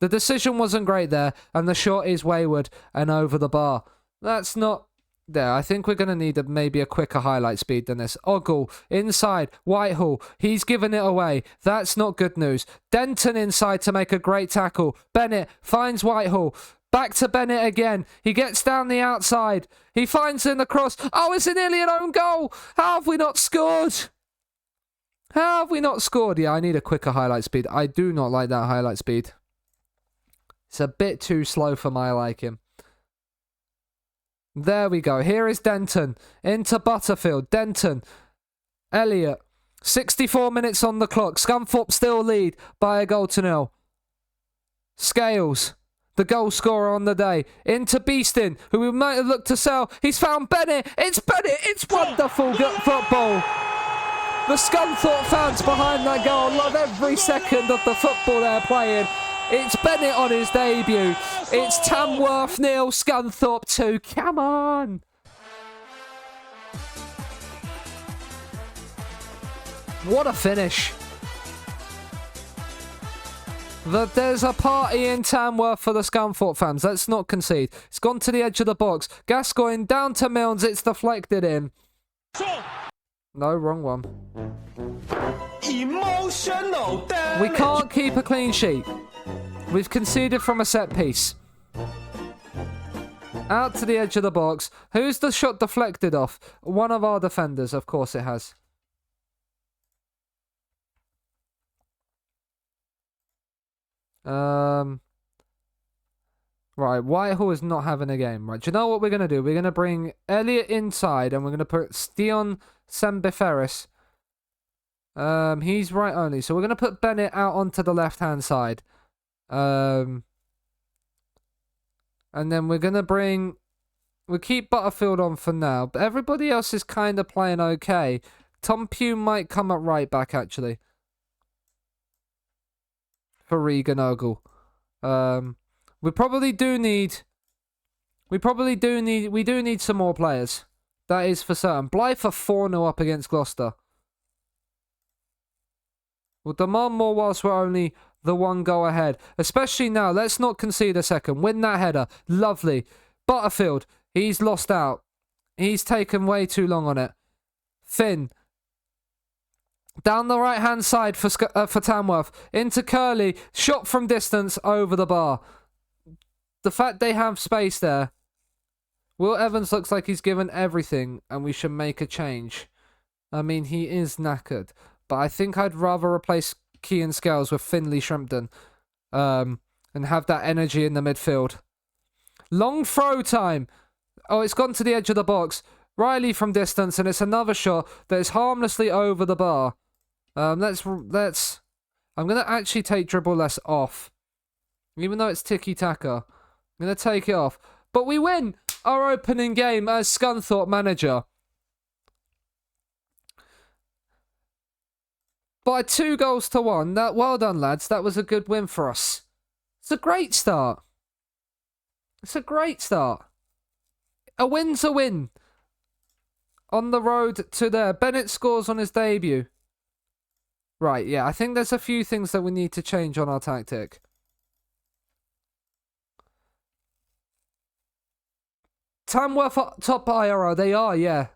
The decision wasn't great there, and the shot is wayward and over the bar. That's not there. I think we're going to need maybe a quicker highlight speed than this. Ogle inside. Whitehall. He's given it away. That's not good news. Denton inside to make a great tackle. Bennett finds Whitehall. Back to Bennett again. He gets down the outside. He finds in the cross. Oh, it's nearly an own goal. How have we not scored? How have we not scored? Yeah, I need a quicker highlight speed. I do not like that highlight speed. It's a bit too slow for my liking. There we go. Here is Denton. Into Butterfield. Denton. Elliot. 64 minutes on the clock. Scunthorpe still lead by a goal to 0. Scales. The goal scorer on the day. Into Beeston, who we might have looked to sell. He's found Bennett. It's Bennett. It's wonderful football. The Scunthorpe fans behind that goal love every second of the football they're playing. It's Bennett on his debut. It's Tamworth 0, Scunthorpe 2. Come on. What a finish. There's a party in Tamworth for the Scunthorpe fans. Let's not concede. It's gone to the edge of the box. Gascoigne down to Milnes. It's deflected in. No, wrong one. Emotional damage. We can't keep a clean sheet. We've conceded from a set piece. Out to the edge of the box. Who's the shot deflected off? One of our defenders. Of course it has. Right, Whitehall is not having a game. Right, do you know what we're going to do? We're going to bring Elliot inside and we're going to put Stian Sembiferis. He's right only. So we're going to put Bennett out onto the left-hand side. And then we're going to bring... We'll keep Butterfield on for now. But everybody else is kind of playing okay. Tom Pugh might come up right back, actually. For Regan Ogle. We do need some more players. That is for certain. Blythe are 4-0 up against Gloucester. We'll demand more whilst we're only the 1 goal ahead. Especially now. Let's not concede a second. Win that header. Lovely. Butterfield. He's lost out. He's taken way too long on it. Finn. Down the right-hand side for Tamworth. Into Curley. Shot from distance over the bar. The fact they have space there. Will Evans looks like he's given everything and we should make a change. I mean, he is knackered. But I think I'd rather replace Kean Scales with Finley Shrimpton. And have that energy in the midfield. Long throw time. Oh, it's gone to the edge of the box. Riley from distance, and it's another shot that is harmlessly over the bar. Let's. I'm gonna actually take dribble less off, even though it's tiki taka. I'm gonna take it off, but we win our opening game as Scunthorpe manager by 2-1. That well done, lads. That was a good win for us. It's a great start. It's a great start. A win's a win. On the road to there. Bennett scores on his debut. Right, yeah, I think there's a few things that we need to change on our tactic. Tamworth top IRO, they are, yeah.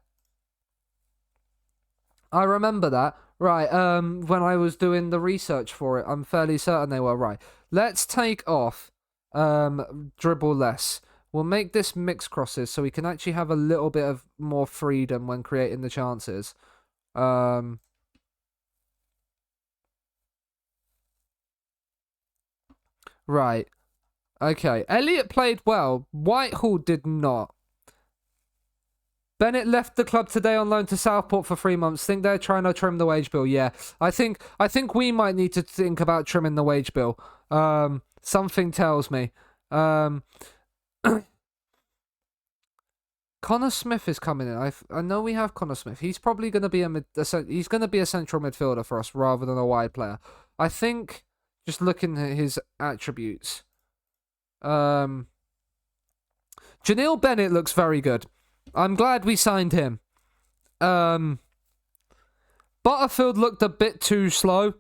I remember that. Right, when I was doing the research for it, I'm fairly certain they were right. Let's take off dribble less. We'll make this mixed crosses so we can actually have a little bit of more freedom when creating the chances. Right. Okay. Elliot played well. Whitehall did not. Bennett left the club today on loan to Southport for 3 months. Think they're trying to trim the wage bill. Yeah. I think we might need to think about trimming the wage bill. Something tells me. Connor Smith is coming in. I know we have Connor Smith. He's probably going to be he's going to be a central midfielder for us rather than a wide player. I think just looking at his attributes. Janelle Bennett looks very good. I'm glad we signed him. Butterfield looked a bit too slow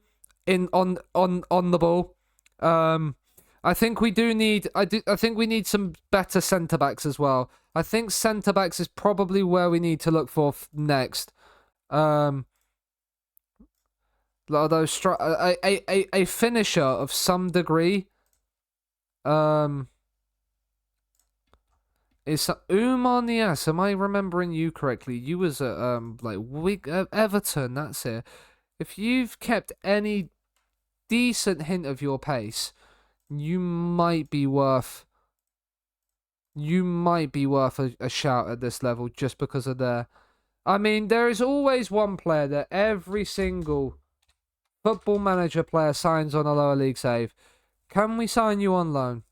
on the ball. I think we do need I think we need some better centre backs as well. I think centre backs is probably where we need to look for next. Although a finisher of some degree. Is Umar Nias? Am I remembering you correctly? You was at Everton. That's it. If you've kept any decent hint of your pace, you might be worth a shout at this level just because of their. I mean, there is always one player that every single Football Manager player signs on a lower league save. Can we sign you on loan?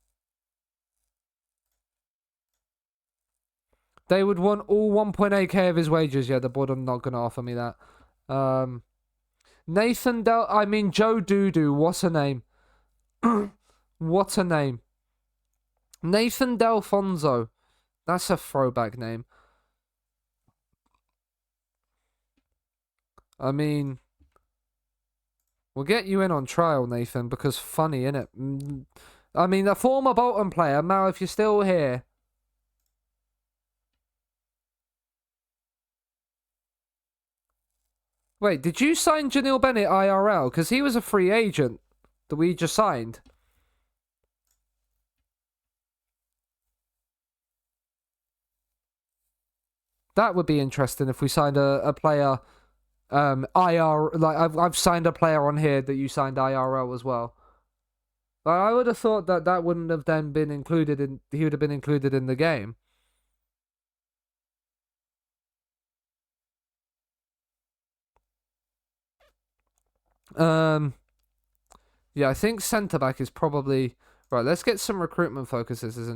They would want all 1.8k of his wages. Yeah, the board are not going to offer me that. Joe Doodoo. What a name. What a name. Nathan Delfonso. That's a throwback name. I mean, we'll get you in on trial, Nathan, because funny, innit? I mean, a former Bolton player. Mal, if you're still here. Wait, did you sign Janelle Bennett IRL? Because he was a free agent that we just signed. That would be interesting if we signed a player IR. Like I've signed a player on here that you signed IRL as well. But I would have thought that wouldn't have then been included in. He would have been included in the game. Yeah, I think centre back is probably right. Let's get some recruitment focuses. Is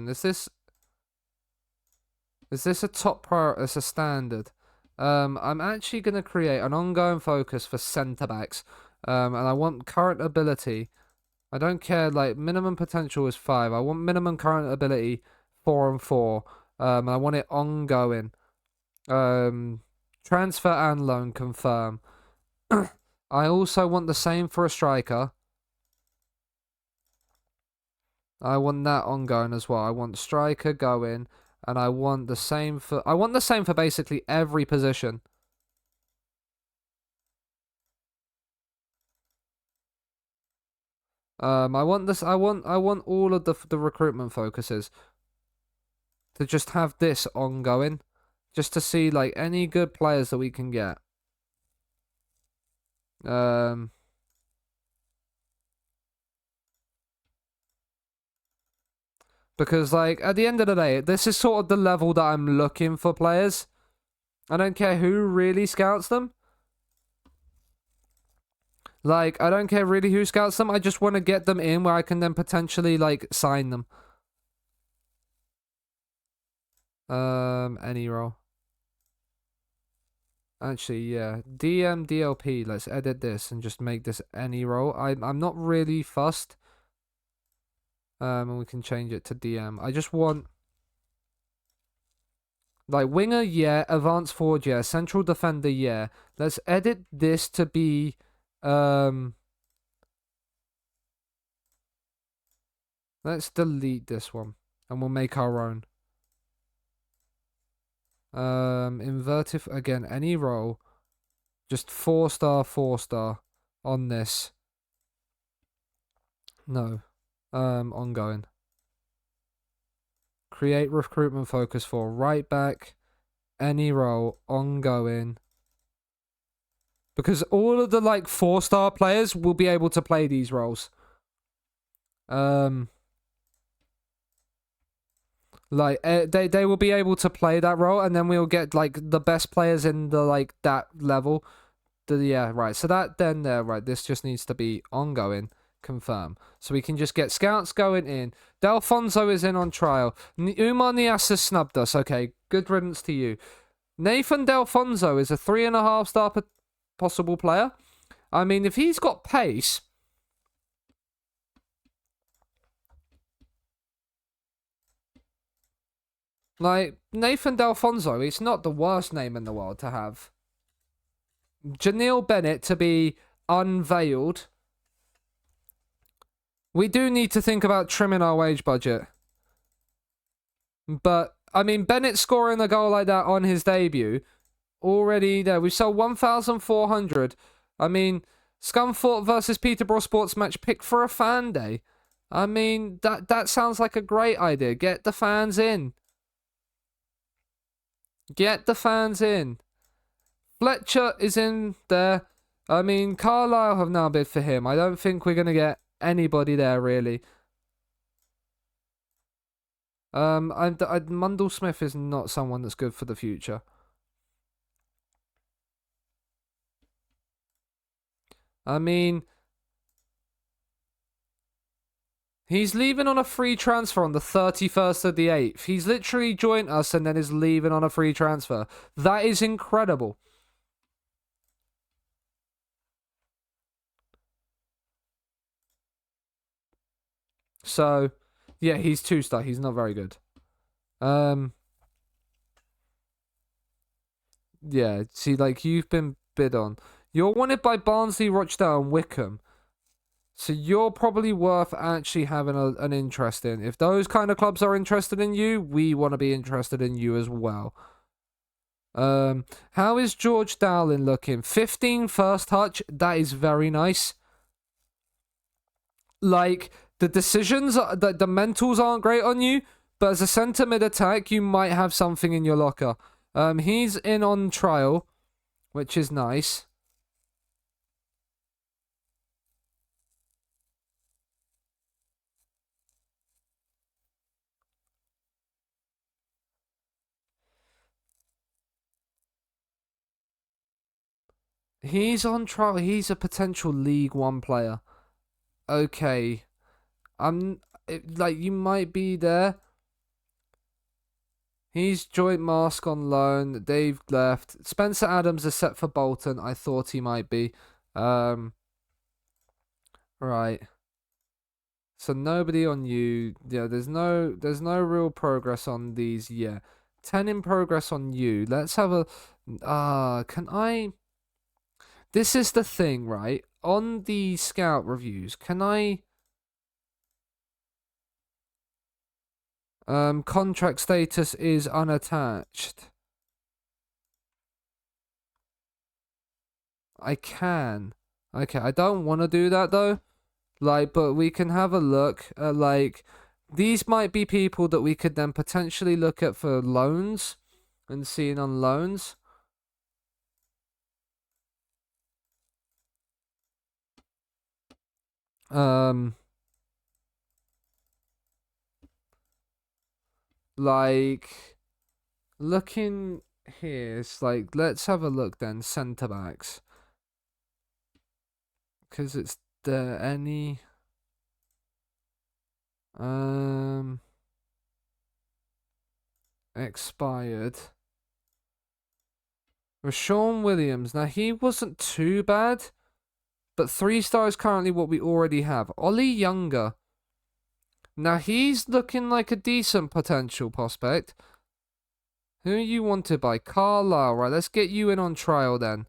this a top priority? It's a standard. I'm actually gonna create an ongoing focus for centre backs. And I want current ability. I don't care. Like minimum potential is 5. I want minimum current ability 4 and 4. I want it ongoing. Transfer and loan confirm. I also want the same for a striker. I want that ongoing as well. I want striker going, and I want the same for basically every position. I want this. I want all of the recruitment focuses to just have this ongoing, just to see like any good players that we can get. Right, Because, like, at the end of the day, this is sort of the level that I'm looking for players. I don't care who really scouts them. Like, I don't care really who scouts them. I just want to get them in where I can then potentially, like, sign them. Any role. Actually, yeah. DM DLP. Let's edit this and just make this any role. I'm not really fussed. And we can change it to DM. I just want, like, winger, yeah. Advanced forward, yeah. Central defender, yeah. Let's edit this to be, let's delete this one and we'll make our own. Inverted again, any role. Just 4-star on this. No. Ongoing. Create recruitment focus for right back. Any role, ongoing. Because all of the, like, 4-star players will be able to play these roles. Like, they will be able to play that role, and then we'll get, like, the best players in the, like, that level. Yeah, right. So that then there, right. This just needs to be ongoing. Confirm. So we can just get scouts going in. Delfonso is in on trial. Umar Nias has snubbed us. Okay, good riddance to you. Nathan Delfonso is a 3.5-star possible player. I mean, if he's got pace. Like, Nathan Delfonso, it's not the worst name in the world to have. Janelle Bennett to be unveiled. We do need to think about trimming our wage budget. But, I mean, Bennett scoring a goal like that on his debut, already there. We've sold 1,400. I mean, Scunthorpe versus Peterborough Sports match picked for a fan day. I mean, that sounds like a great idea. Get the fans in. Get the fans in. Fletcher is in there. I mean, Carlisle have now bid for him. I don't think we're going to get anybody there, really. Mundell Smith is not someone that's good for the future. I mean, he's leaving on a free transfer on the 31st of the 8th. He's literally joined us and then is leaving on a free transfer. That is incredible. So, yeah, he's 2-star. He's not very good. Yeah, see, like, you've been bid on. You're wanted by Barnsley, Rochdale, and Wickham. So you're probably worth actually having an interest in. If those kind of clubs are interested in you, we want to be interested in you as well. How is George Dowling looking? 15 first touch. That is very nice. Like, the decisions, the mentals aren't great on you, but as a centre mid attack, you might have something in your locker. He's in on trial, which is nice. He's on trial. He's a potential League One player. Okay. Like, you might be there. He's joint mask on loan. They've left. Spencer Adams is set for Bolton. I thought he might be. Right. So nobody on you. Yeah, there's no real progress on these. Yeah. 10 in progress on you. Let's have a can I This is the thing, right? On the scout reviews, can I contract status is unattached. I can. Okay, I don't want to do that though. Like, but we can have a look at, like, these might be people that we could then potentially look at for loans and seeing on loans. Like, looking here, it's like, let's have a look then. Centre backs. Because it's there any. Expired. Rashawn Williams. Now, he wasn't too bad. But 3-star is currently what we already have. Ollie Younger. Now, he's looking like a decent potential prospect. Who are you wanted by? Carlisle. Right, let's get you in on trial then.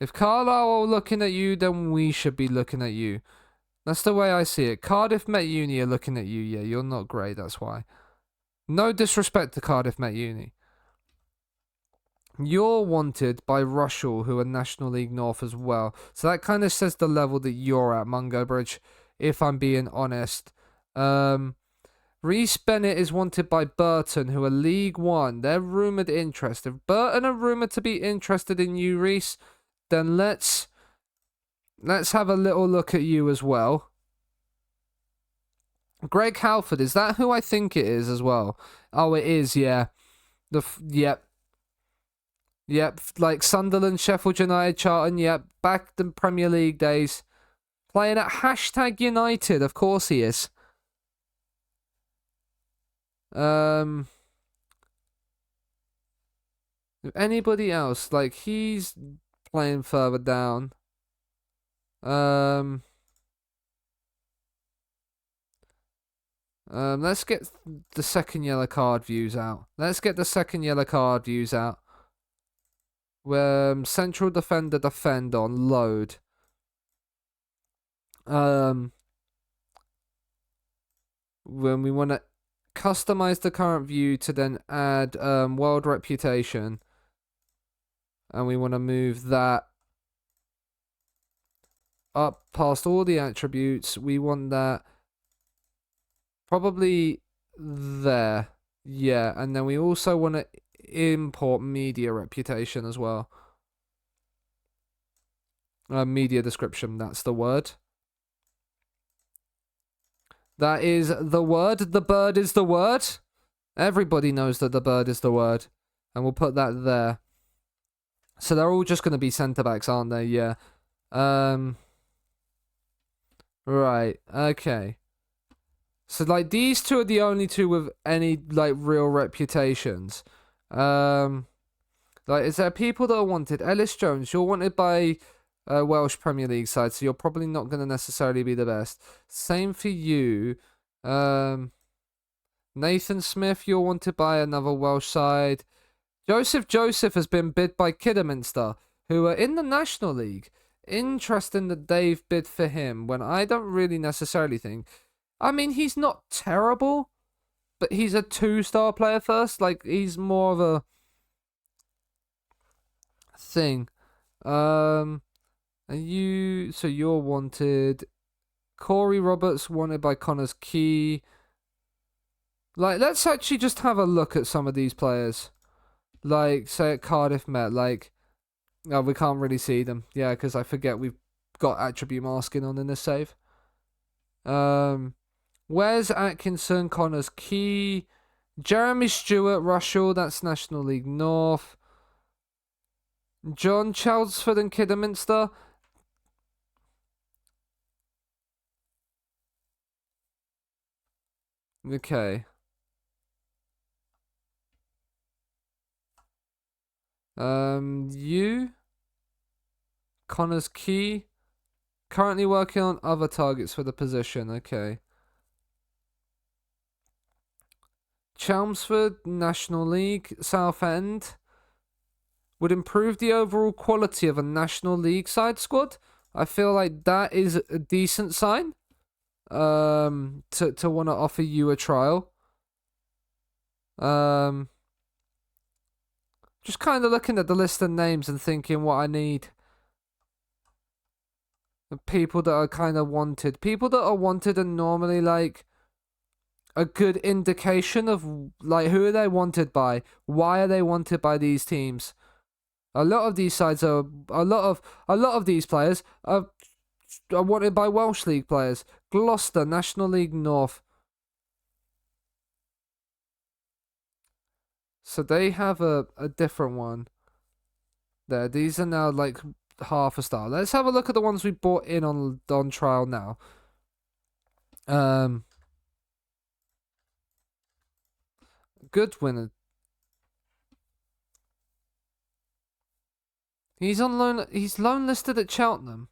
If Carlisle are looking at you, then we should be looking at you. That's the way I see it. Cardiff Met Uni are looking at you. Yeah, you're not great, that's why. No disrespect to Cardiff Met Uni. You're wanted by Rushall, who are National League North as well. So that kind of says the level that you're at, Mungo Bridge, if I'm being honest. Reece Bennett is wanted by Burton, who are League One. They're rumoured interest. If Burton are rumoured to be interested in you, Reece, then let's have a little look at you as well. Greg Halford, is that who I think it is as well? Oh, it is, yeah. Yep, like Sunderland, Sheffield United, Charlton, yep. Back in Premier League days. Playing at #United, of course he is. Anybody else? Like, he's playing further down. Let's get the second yellow card views out. Central defender defend on load. When we want to customize the current view to then add world reputation, and we want to move that up past all the attributes. We want that probably there. Yeah, and then we also want to import media reputation as well. Media description, that's the word. That is the word. The bird is the word. Everybody knows that the bird is the word. And we'll put that there. So they're all just going to be centre-backs, aren't they? Yeah. Right. Okay. So, like, these two are the only two with any, like, real reputations. Like, is there people that are wanted? Ellis Jones, you're wanted by Welsh Premier League side, so you're probably not going to necessarily be the best. Same for you. Nathan Smith, you're wanted by another Welsh side. Joseph has been bid by Kidderminster, who are in the National League. Interesting that they've bid for him, when I don't really necessarily think... I mean, he's not terrible, but he's a 2-star player first. Like, he's more of a thing. And so you're wanted. Corey Roberts wanted by Connors Key. Like, let's actually just have a look at some of these players. Like, say at Cardiff Met, like, oh, we can't really see them. Yeah, because I forget we've got attribute masking on in this save. Wes Atkinson, Connors Key, Jeremy Stewart, Rushall, that's National League North. John Chelmsford and Kidderminster. Okay. You? Connors Key. Currently working on other targets for the position, okay. Chelmsford, National League, Southend. Would improve the overall quality of a National League side squad. I feel like that is a decent sign. To want to offer you a trial. Just kind of looking at the list of names and thinking what I need. The people that are kind of wanted. People that are wanted are normally like a good indication of like who are they wanted by? Why are they wanted by these teams? A lot of these sides are a lot of these players are wanted by Welsh League players. Gloucester, National League North. So they have a different one. There, these are now like half a star. Let's have a look at the ones we bought in on trial now. Good winner. He's on loan. He's loan listed at Cheltenham.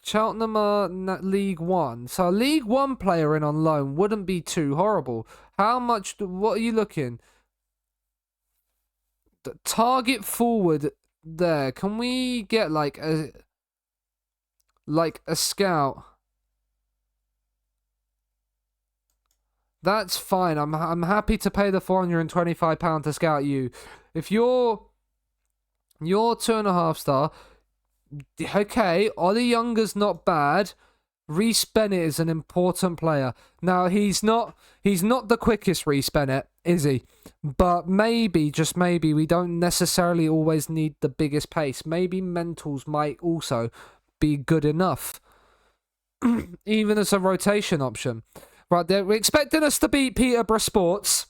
Cheltenham are League One, so a League One player in on loan wouldn't be too horrible. How much? What are you looking? The target forward there. Can we get like a scout? That's fine. I'm happy to pay the £425 to scout you. If you're 2.5 star, okay, Ollie Younger's not bad. Reece Bennett is an important player. Now he's not the quickest Reece Bennett, is he? But maybe, just maybe, we don't necessarily always need the biggest pace. Maybe mentals might also be good enough, even as a rotation option. Right, they're expecting us to beat Peterborough Sports.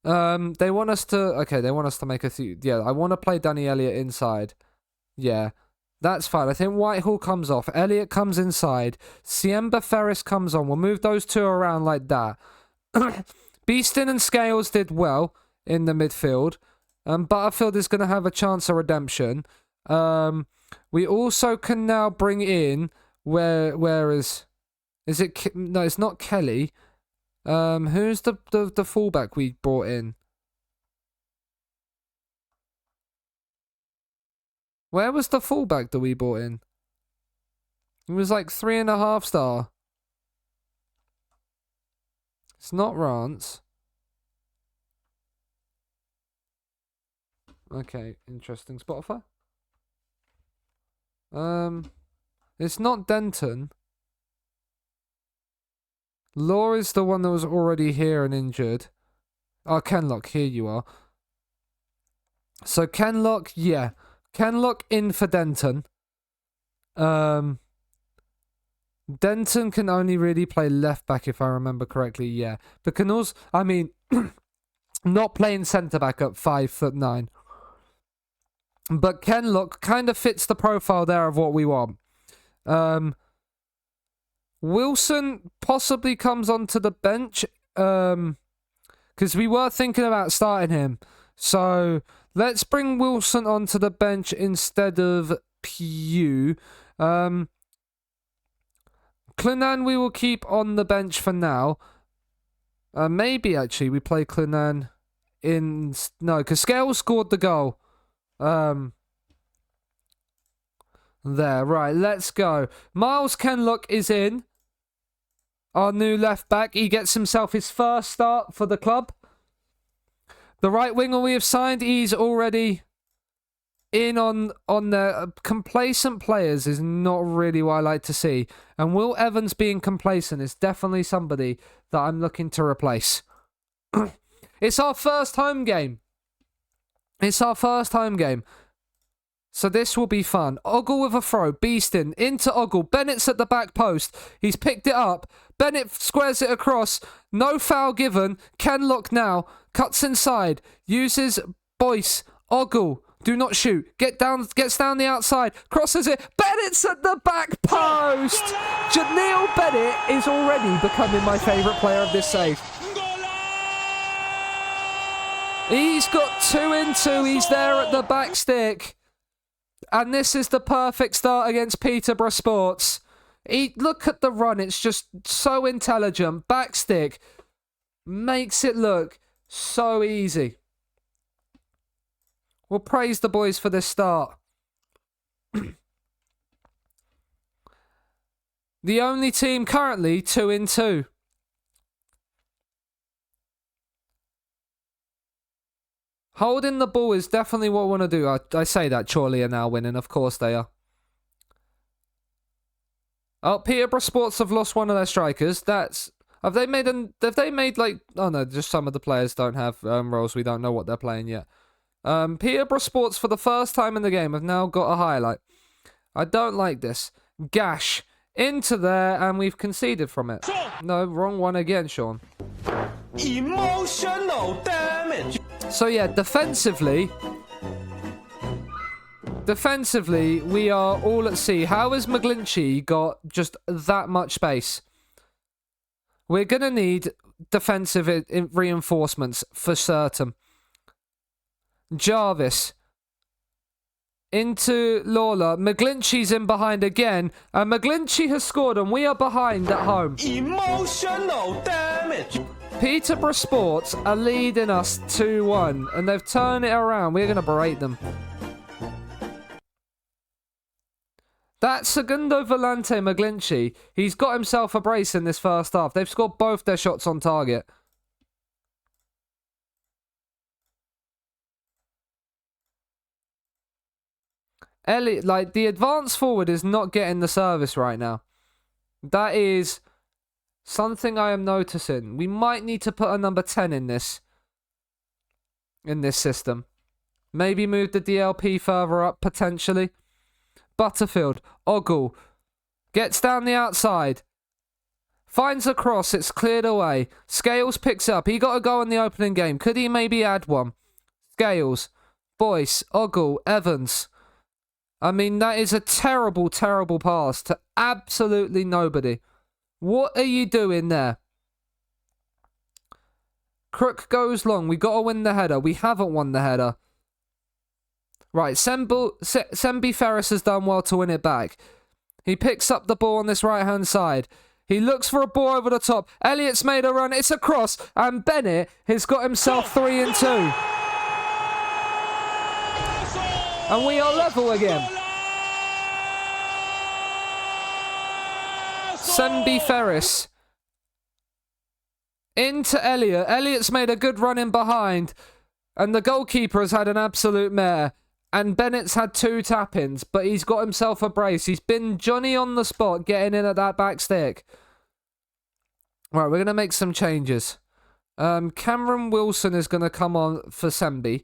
They want us to make a few. Yeah, I want to play Danny Elliott inside. Yeah, that's fine. I think Whitehall comes off. Elliott comes inside. Siemba Ferris comes on. We'll move those two around like that. Beeston and Scales did well in the midfield. Butterfield is going to have a chance of redemption. We also can now bring in where is it? No, it's not Kelly. Who's the fullback we brought in? Where was the fullback that we brought in? It was like 3.5 star. It's not Rance. Okay, interesting. Spotify. It's not Denton. Law is the one that was already here and injured. Oh, Kenlock, here you are. So Kenlock, yeah. Kenlock in for Denton. Denton can only really play left back if I remember correctly, yeah. But can also, I mean, not playing centre back at 5'9". But Kenlock kind of fits the profile there of what we want. Wilson possibly comes onto the bench, because we were thinking about starting him. So let's bring Wilson onto the bench instead of Pugh. Clunan we will keep on the bench for now. Maybe actually we play Clunan in... No, because Scales scored the goal. There, right, let's go. Miles Kenlock is in. Our new left back. He gets himself his first start for the club. The right winger we have signed, he's already in on the complacent players is not really what I like to see. And Will Evans being complacent is definitely somebody that I'm looking to replace. It's our first home game. So this will be fun. Ogle with a throw. Beeston into Ogle. Bennett's at the back post. He's picked it up. Bennett squares it across. No foul given. Kenlock now. Cuts inside. Uses Boyce. Ogle. Do not shoot. Gets down the outside. Crosses it. Bennett's at the back post. Janelle Bennett is already becoming my favourite player of this save. He's got 2 in 2. He's there at the back stick. And this is the perfect start against Peterborough Sports. Look at the run. It's just so intelligent. Backstick makes it look so easy. We'll praise the boys for this start. The only team currently 2 in 2. Holding the ball is definitely what I want to do. I say that Chorley are now winning. Of course they are. Oh, Peterborough Sports have lost one of their strikers. Have they made like... Oh no, just some of the players don't have roles. We don't know what they're playing yet. Peterborough Sports for the first time in the game have now got a highlight. I don't like this. Gash into there and we've conceded from it. No, wrong one again, Sean. Emotional damage. So yeah, defensively, we are all at sea. How has McGlinchey got just that much space? We're going to need defensive reinforcements for certain. Jarvis. Into Lawler. McGlinchey's in behind again. And McGlinchey has scored and we are behind at home. Emotional damage. Peterborough Sports are leading us 2-1. And they've turned it around. We're going to berate them. That Segundo Volante McGlinchey, he's got himself a brace in this first half. They've scored both their shots on target. Elliot, like, the advance forward is not getting the service right now. That is something I am noticing. We might need to put a number 10 in this system. Maybe move the DLP further up, potentially. Butterfield, Ogle, gets down the outside, finds a cross, it's cleared away. Scales picks up, he got a goal in the opening game. Could he maybe add one? Scales, Boyce, Ogle, Evans. I mean, that is a terrible, terrible pass to absolutely nobody. What are you doing there? Crook goes long, we got to win the header. We haven't won the header. Right, Sembi Ferris has done well to win it back. He picks up the ball on this right-hand side. He looks for a ball over the top. Elliott's made a run. It's a cross. And Bennett has got himself 3-2. And we are level again. Sembi Ferris. Into Elliott. Elliott's made a good run in behind. And the goalkeeper has had an absolute mare. And Bennett's had 2 tap-ins, but he's got himself a brace. He's been Johnny on the spot, getting in at that back stick. Right, we're going to make some changes. Cameron Wilson is going to come on for Sembi.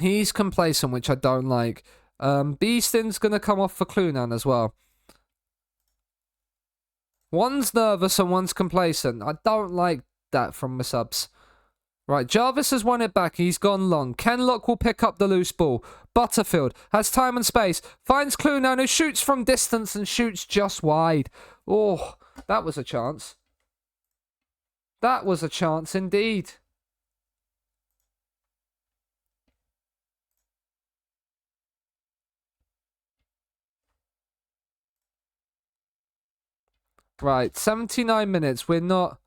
He's complacent, which I don't like. Beeston's going to come off for Clunan as well. One's nervous and one's complacent. I don't like that from my subs. Right, Jarvis has won it back. He's gone long. Kenlock will pick up the loose ball. Butterfield has time and space. Finds Clunan, who shoots from distance and shoots just wide. Oh, that was a chance. That was a chance indeed. Right, 79 minutes. We're not...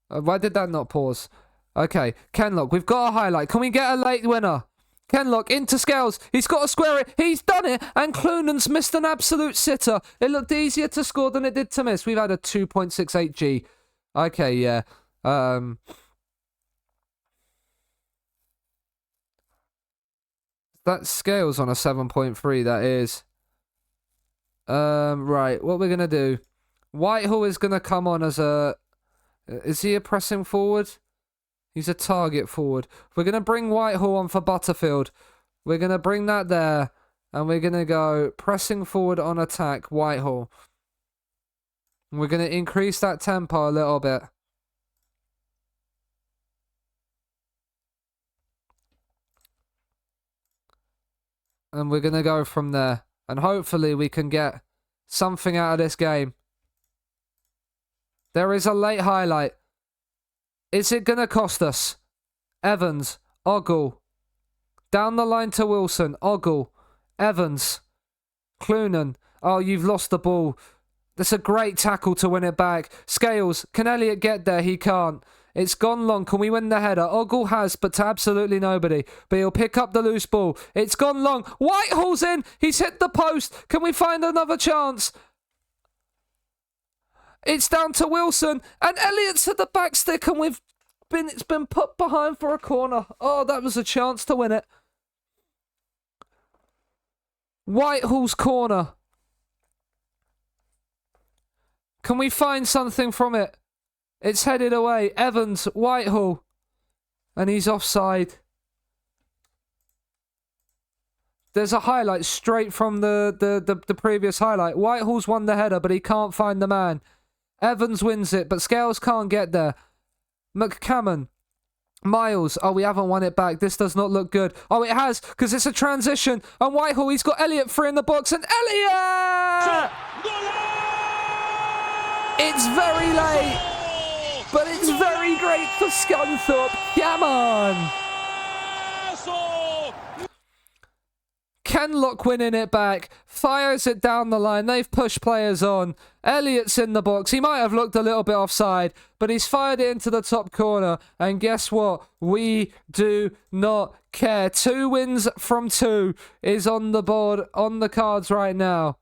why did that not pause? Okay, Kenlock, we've got a highlight. Can we get a late winner? Kenlock into Scales. He's got to square it. He's done it. And Clunan's missed an absolute sitter. It looked easier to score than it did to miss. We've had a 2.68 G. Okay, yeah. That Scales on a 7.3, that is. Right, what we're going to do. Whitehall is going to come on as a... Is he a pressing forward? He's a target forward. We're going to bring Whitehall on for Butterfield. We're going to bring that there. And we're going to go pressing forward on attack, Whitehall. We're going to increase that tempo a little bit. And we're going to go from there. And hopefully we can get something out of this game. There is a late highlight. Is it going to cost us? Evans, Ogle. Down the line to Wilson, Ogle, Evans, Clunan. Oh, you've lost the ball. That's a great tackle to win it back. Scales, can Elliott get there? He can't. It's gone long. Can we win the header? Ogle has, but to absolutely nobody. But he'll pick up the loose ball. It's gone long. Whitehall's in. He's hit the post. Can we find another chance? It's down to Wilson, and Elliott's at the back stick, and it's been put behind for a corner. Oh, that was a chance to win it. Whitehall's corner. Can we find something from it? It's headed away. Evans, Whitehall, and he's offside. There's a highlight straight from the previous highlight. Whitehall's won the header, but he can't find the man. Evans wins it, but Scales can't get there. McCammon. Miles. Oh, we haven't won it back. This does not look good. Oh, it has, because it's a transition. And Whitehall, he's got Elliott free in the box. And Elliott! It's very late, but it's very great for Scunthorpe. Come on! Kenlock winning it back, fires it down the line. They've pushed players on. Elliott's in the box. He might have looked a little bit offside, but he's fired it into the top corner. And guess what? We do not care. 2 wins from 2 is on the board, on the cards right now.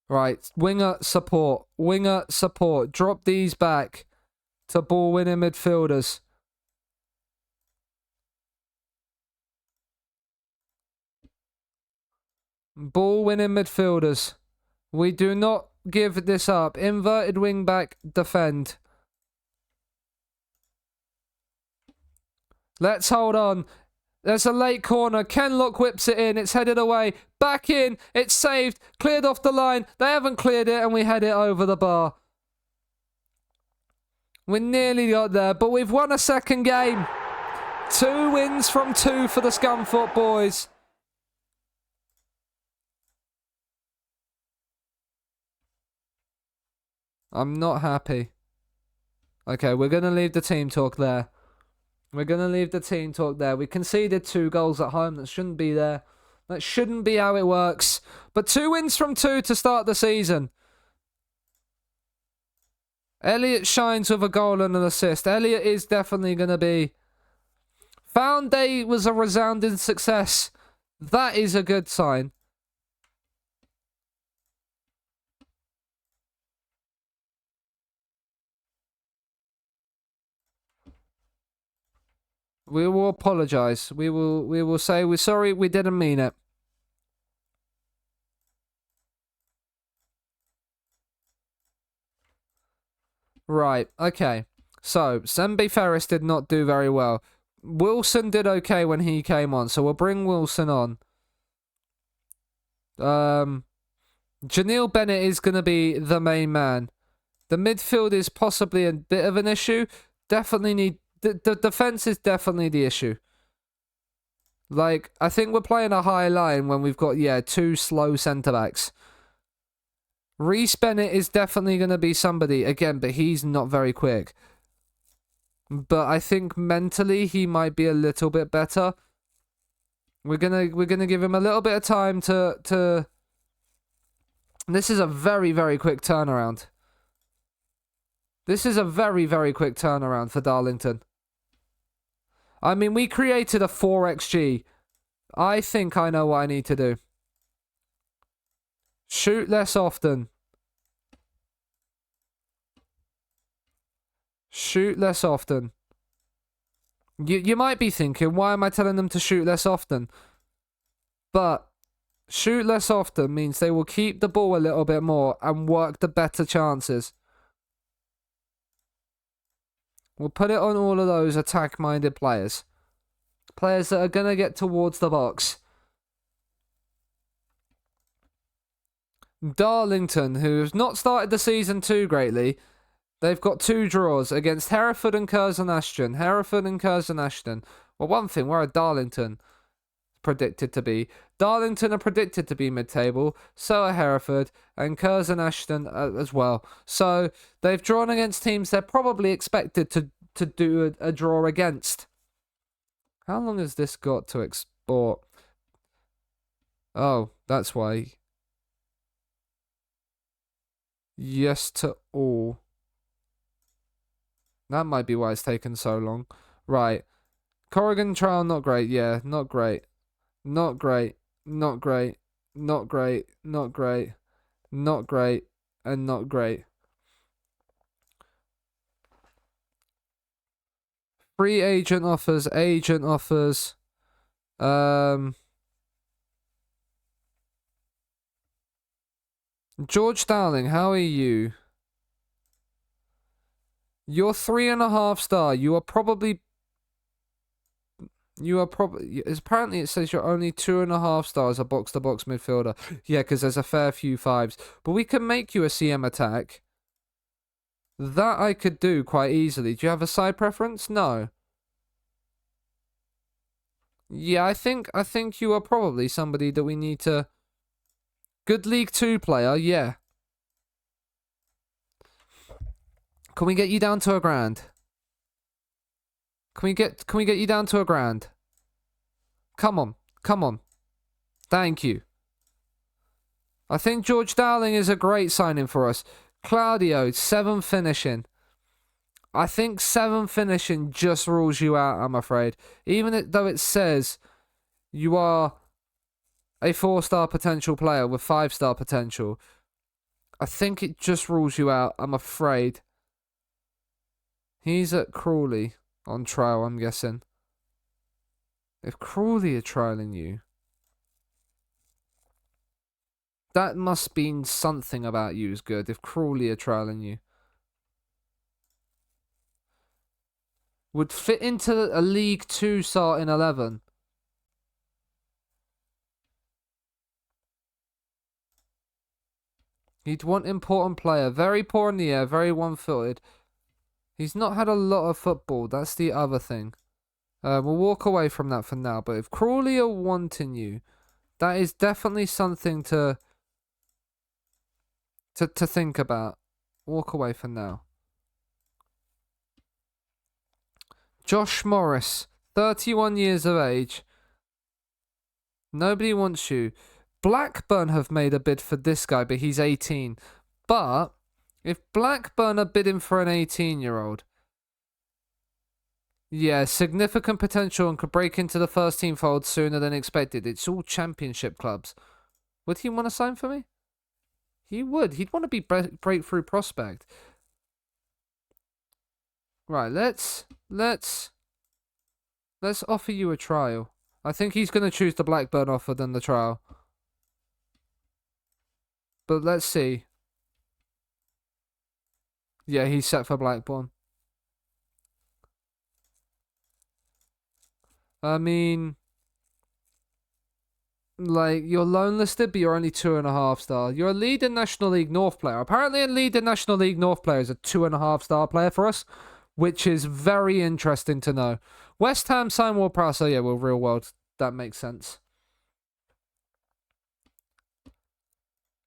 Right, winger support. Winger support. Drop these back to ball winning midfielders. Ball winning midfielders. We do not give this up. Inverted wing back, defend. Let's hold on. There's a late corner. Kenlock whips it in. It's headed away. Back in. It's saved. Cleared off the line. They haven't cleared it and we head it over the bar. We nearly got there, but we've won a second game. 2 wins from 2 for the Scunthorpe boys. I'm not happy. Okay, we're going to leave the team talk there. We're going to leave the team talk there. We conceded 2 goals at home. That shouldn't be there. That shouldn't be how it works. But 2 wins from 2 to start the season. Elliott shines with a goal and an assist. Elliott is definitely going to be... Found Day was a resounding success. That is a good sign. We will apologise. We will say we're sorry, we didn't mean it. Right, okay. So, Sembe Ferris did not do very well. Wilson did okay when he came on, so we'll bring Wilson on. Janeel Bennett is going to be the main man. The midfield is possibly a bit of an issue. Definitely need... The defence is definitely the issue. Like, I think we're playing a high line when we've got, 2 slow centre-backs. Reece Bennett is definitely going to be somebody, again, but he's not very quick. But I think mentally he might be a little bit better. We're gonna give him a little bit of time to... This is a very, very quick turnaround. This is a very, very quick turnaround for Darlington. I mean, we created a 4xG. I think I know what I need to do. Shoot less often. Shoot less often. You might be thinking, why am I telling them to shoot less often? But shoot less often means they will keep the ball a little bit more and work the better chances. We'll put it on all of those attack-minded players. Players that are going to get towards the box. Darlington, who have not started the season too greatly, they've got 2 draws against Hereford and Curzon Ashton. Hereford and Curzon Ashton. Well, one thing, where are Darlington predicted to be? Darlington are predicted to be mid-table, so are Hereford, and Curzon Ashton as well. So, they've drawn against teams they're probably expected to do a draw against. How long has this got to export? Oh, that's why. Yes to all. That might be why it's taken so long. Right. Corrigan trial, not great. Yeah, not great. Not great. Not great. Not great. Not great. Not great. And not great. Free agent offers. Agent offers. George Dowling, how are you? You're 3.5 star. You are probably You are probably. Apparently, it says you're only 2.5 stars a box-to-box midfielder. Yeah, because there's a fair few 5s. But we can make you a CM attack. That I could do quite easily. Do you have a side preference? No. Yeah, I think you are probably somebody that we need to. Good League 2 player, yeah. Can we get you down to £1,000? Can we get you down to £1,000? Come on. Thank you. I think George Dowling is a great signing for us. Claudio, 7 finishing. I think 7 finishing just rules you out, I'm afraid. Even though it says you are a 4-star potential player with 5-star potential, I think it just rules you out, I'm afraid. He's at Crawley on trial, I'm guessing. If Crawley are trialing you, that must mean something about you is good. If Crawley are trialing you, would fit into a League 2 starting 11. He'd want important player. Very poor in the air, very one-footed. He's not had a lot of football. That's the other thing. We'll walk away from that for now. But if Crawley are wanting you, that is definitely something to think about. Walk away for now. Josh Morris, 31 years of age. Nobody wants you. Blackburn have made a bid for this guy, but he's 18. But if Blackburn are bidding for an 18-year-old, yeah, significant potential and could break into the first team fold sooner than expected. It's all championship clubs. Would he want to sign for me? He would. He'd want to be breakthrough prospect. Right, let's offer you a trial. I think he's going to choose the Blackburn offer than the trial. But let's see. Yeah, he's set for Blackburn. I mean, like, you're loan listed, but you're only 2.5 star. You're a leading National League North player. Apparently, a leading National League North player is a 2.5 star player for us, which is very interesting to know. West Ham sign Ward Prowse. So yeah, well, real world. That makes sense.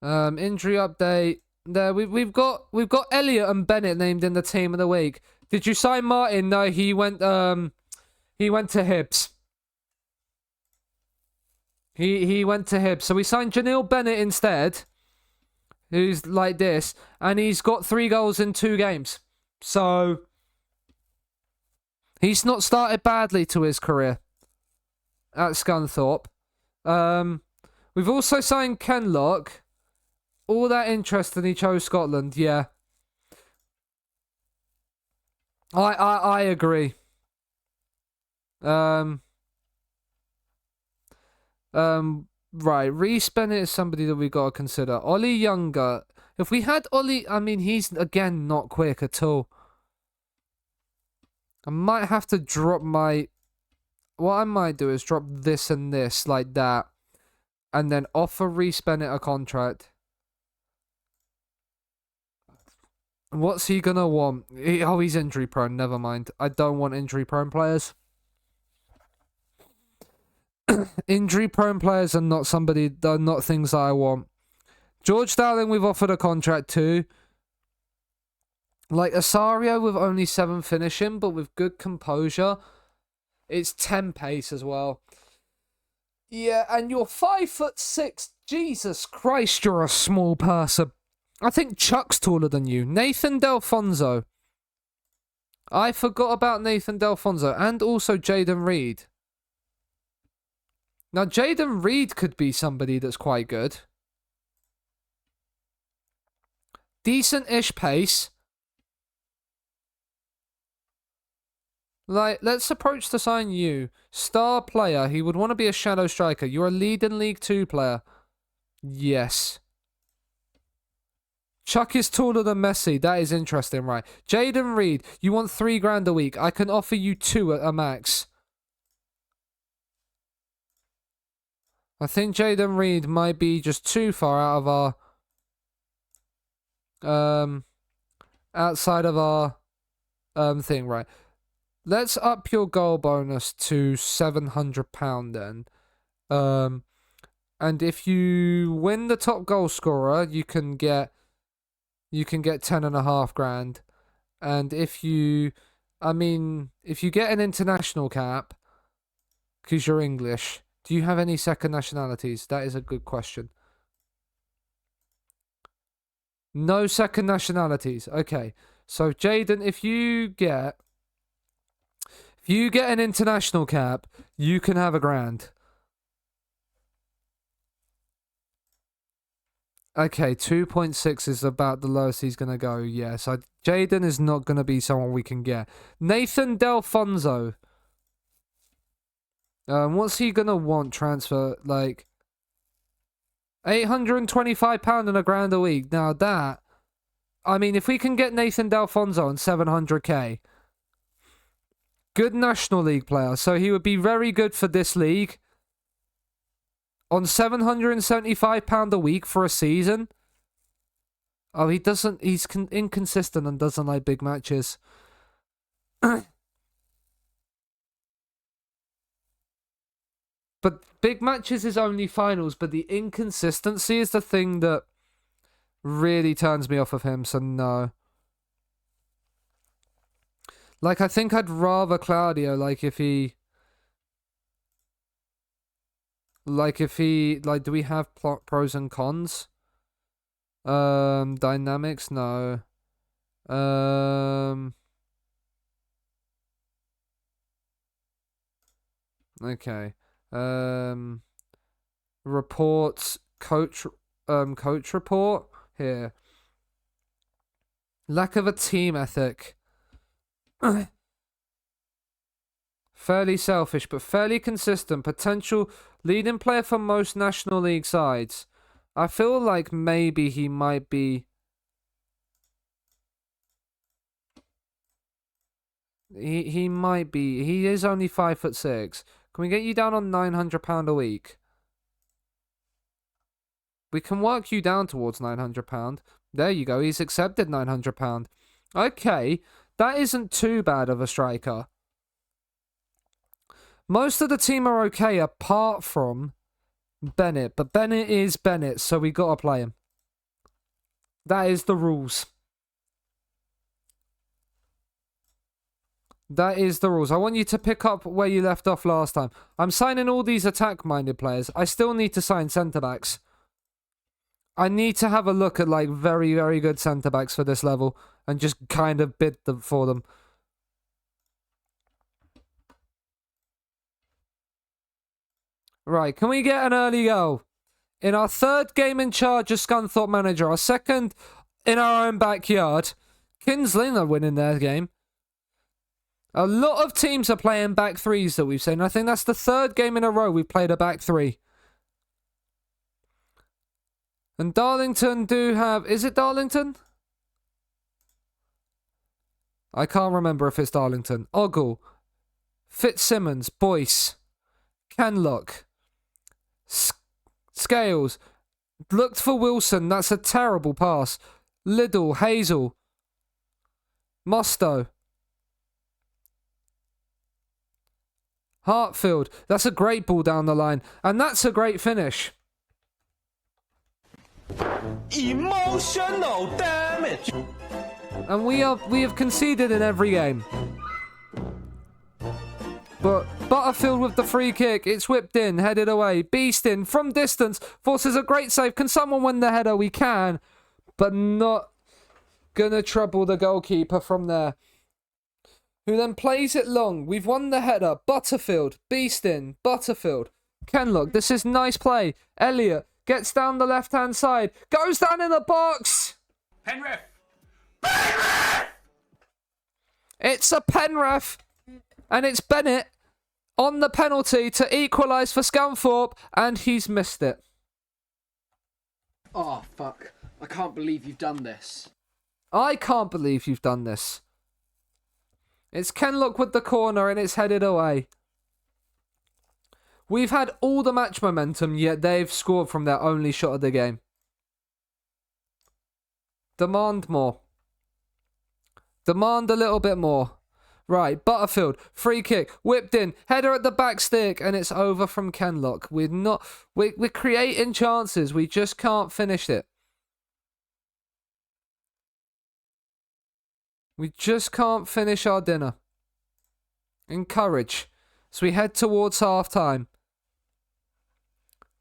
Injury update. There, we've got Elliot and Bennett named in the team of the week. Did you sign Martin? No, he went to Hibs. He went to Hibs. So we signed Janil Bennett instead, who's like this, and he's got 3 goals in 2 games. So he's not started badly to his career at Scunthorpe. We've also signed Kenlock. All that interest, and he chose Scotland. Yeah, I agree. Right, Reece Bennett is somebody that we got to consider. Ollie Younger. If we had Ollie, I mean, he's again not quick at all. I might have to drop my. What I might do is drop this and this like that, and then offer Reece Bennett a contract. What's he gonna want? He's injury prone. Never mind. I don't want injury prone players. Injury prone players are not not things that I want. George Dowling, we've offered a contract to. Like Asario with only 7 finishing, but with good composure. It's 10 pace as well. Yeah, and you're 5'6". Jesus Christ, you're a small person. I think Chuck's taller than you. Nathan Delfonso. I forgot about Nathan Delfonso. And also Jaden Reed. Now, Jaden Reed could be somebody that's quite good. Decent-ish pace. Like, let's approach to sign you. Star player. He would want to be a shadow striker. You're a leading League 2 player. Yes. Chuck is taller than Messi. That is interesting, right? Jaden Reed, you want $3,000 a week. I can offer you 2 at a max. I think Jaden Reed might be just too far out of our outside of our thing, right? Let's up your goal bonus to £700 then. And if you win the top goal scorer, you can get 10.5 grand. And if you get an international cap, because you're English, do you have any second nationalities? That is a good question. No second nationalities. Okay. So Jaden, if you get an international cap, you can have £1,000. Okay, 2.6 is about the lowest he's going to go, yeah. So Jaden is not going to be someone we can get. Nathan Delfonso. What's he going to want transfer? Like, £825 and £1,000 a week. Now that, I mean, if we can get Nathan Delfonso on 700k, good National League player. So he would be very good for this league. On £775 a week for a season. Oh, he's inconsistent and doesn't like big matches. But big matches is only finals, but the inconsistency is the thing that really turns me off of him, so no. Like, I think I'd rather Claudio, do we have pros and cons? Dynamics, no. Okay. Reports, coach report here. Lack of a team ethic. Fairly selfish, but fairly consistent. Potential leading player for most National League sides. I feel like maybe he might be. He might be. He is only 5'6". Can we get you down on £900 a week? We can work you down towards £900. There you go. He's accepted £900. Okay, that isn't too bad of a striker. Most of the team are okay apart from Bennett. But Bennett is Bennett, so we got to play him. That is the rules. That is the rules. I want you to pick up where you left off last time. I'm signing all these attack-minded players. I still need to sign centre-backs. I need to have a look at, very, very good centre-backs for this level and just kind of bid for them. Right, can we get an early goal? In our third game in charge as Scunthorpe manager, our second in our own backyard. Kinsling are winning their game. A lot of teams are playing back threes that we've seen. I think that's the third game in a row we've played a back three. And Darlington do have... Is it Darlington? I can't remember if it's Darlington. Ogle. Fitzsimmons. Boyce. Canlock. Scales. Looked for Wilson. That's a terrible pass. Liddell. Hazel. Mosto. Hartfield. That's a great ball down the line. And that's a great finish. Emotional damage. And we have conceded in every game. But Butterfield with the free kick. It's whipped in, headed away. Beeston from distance forces a great save. Can someone win the header? We can. But not gonna trouble the goalkeeper from there. Who then plays it long. We've won the header. Butterfield. Beeston. Butterfield. Kenlock. This is nice play. Elliott gets down the left-hand side. Goes down in the box. Penrith. It's a Penrith. And it's Bennett on the penalty to equalise for Scunthorpe. And he's missed it. Oh, fuck. I can't believe you've done this. I can't believe you've done this. It's Kenlock with the corner and it's headed away. We've had all the match momentum, yet they've scored from their only shot of the game. Demand more. Demand a little bit more. Right, Butterfield, free kick, whipped in, header at the back stick, and it's over from Kenlock. We're creating chances, we just can't finish it. We just can't finish our dinner. Encourage. So we head towards half-time.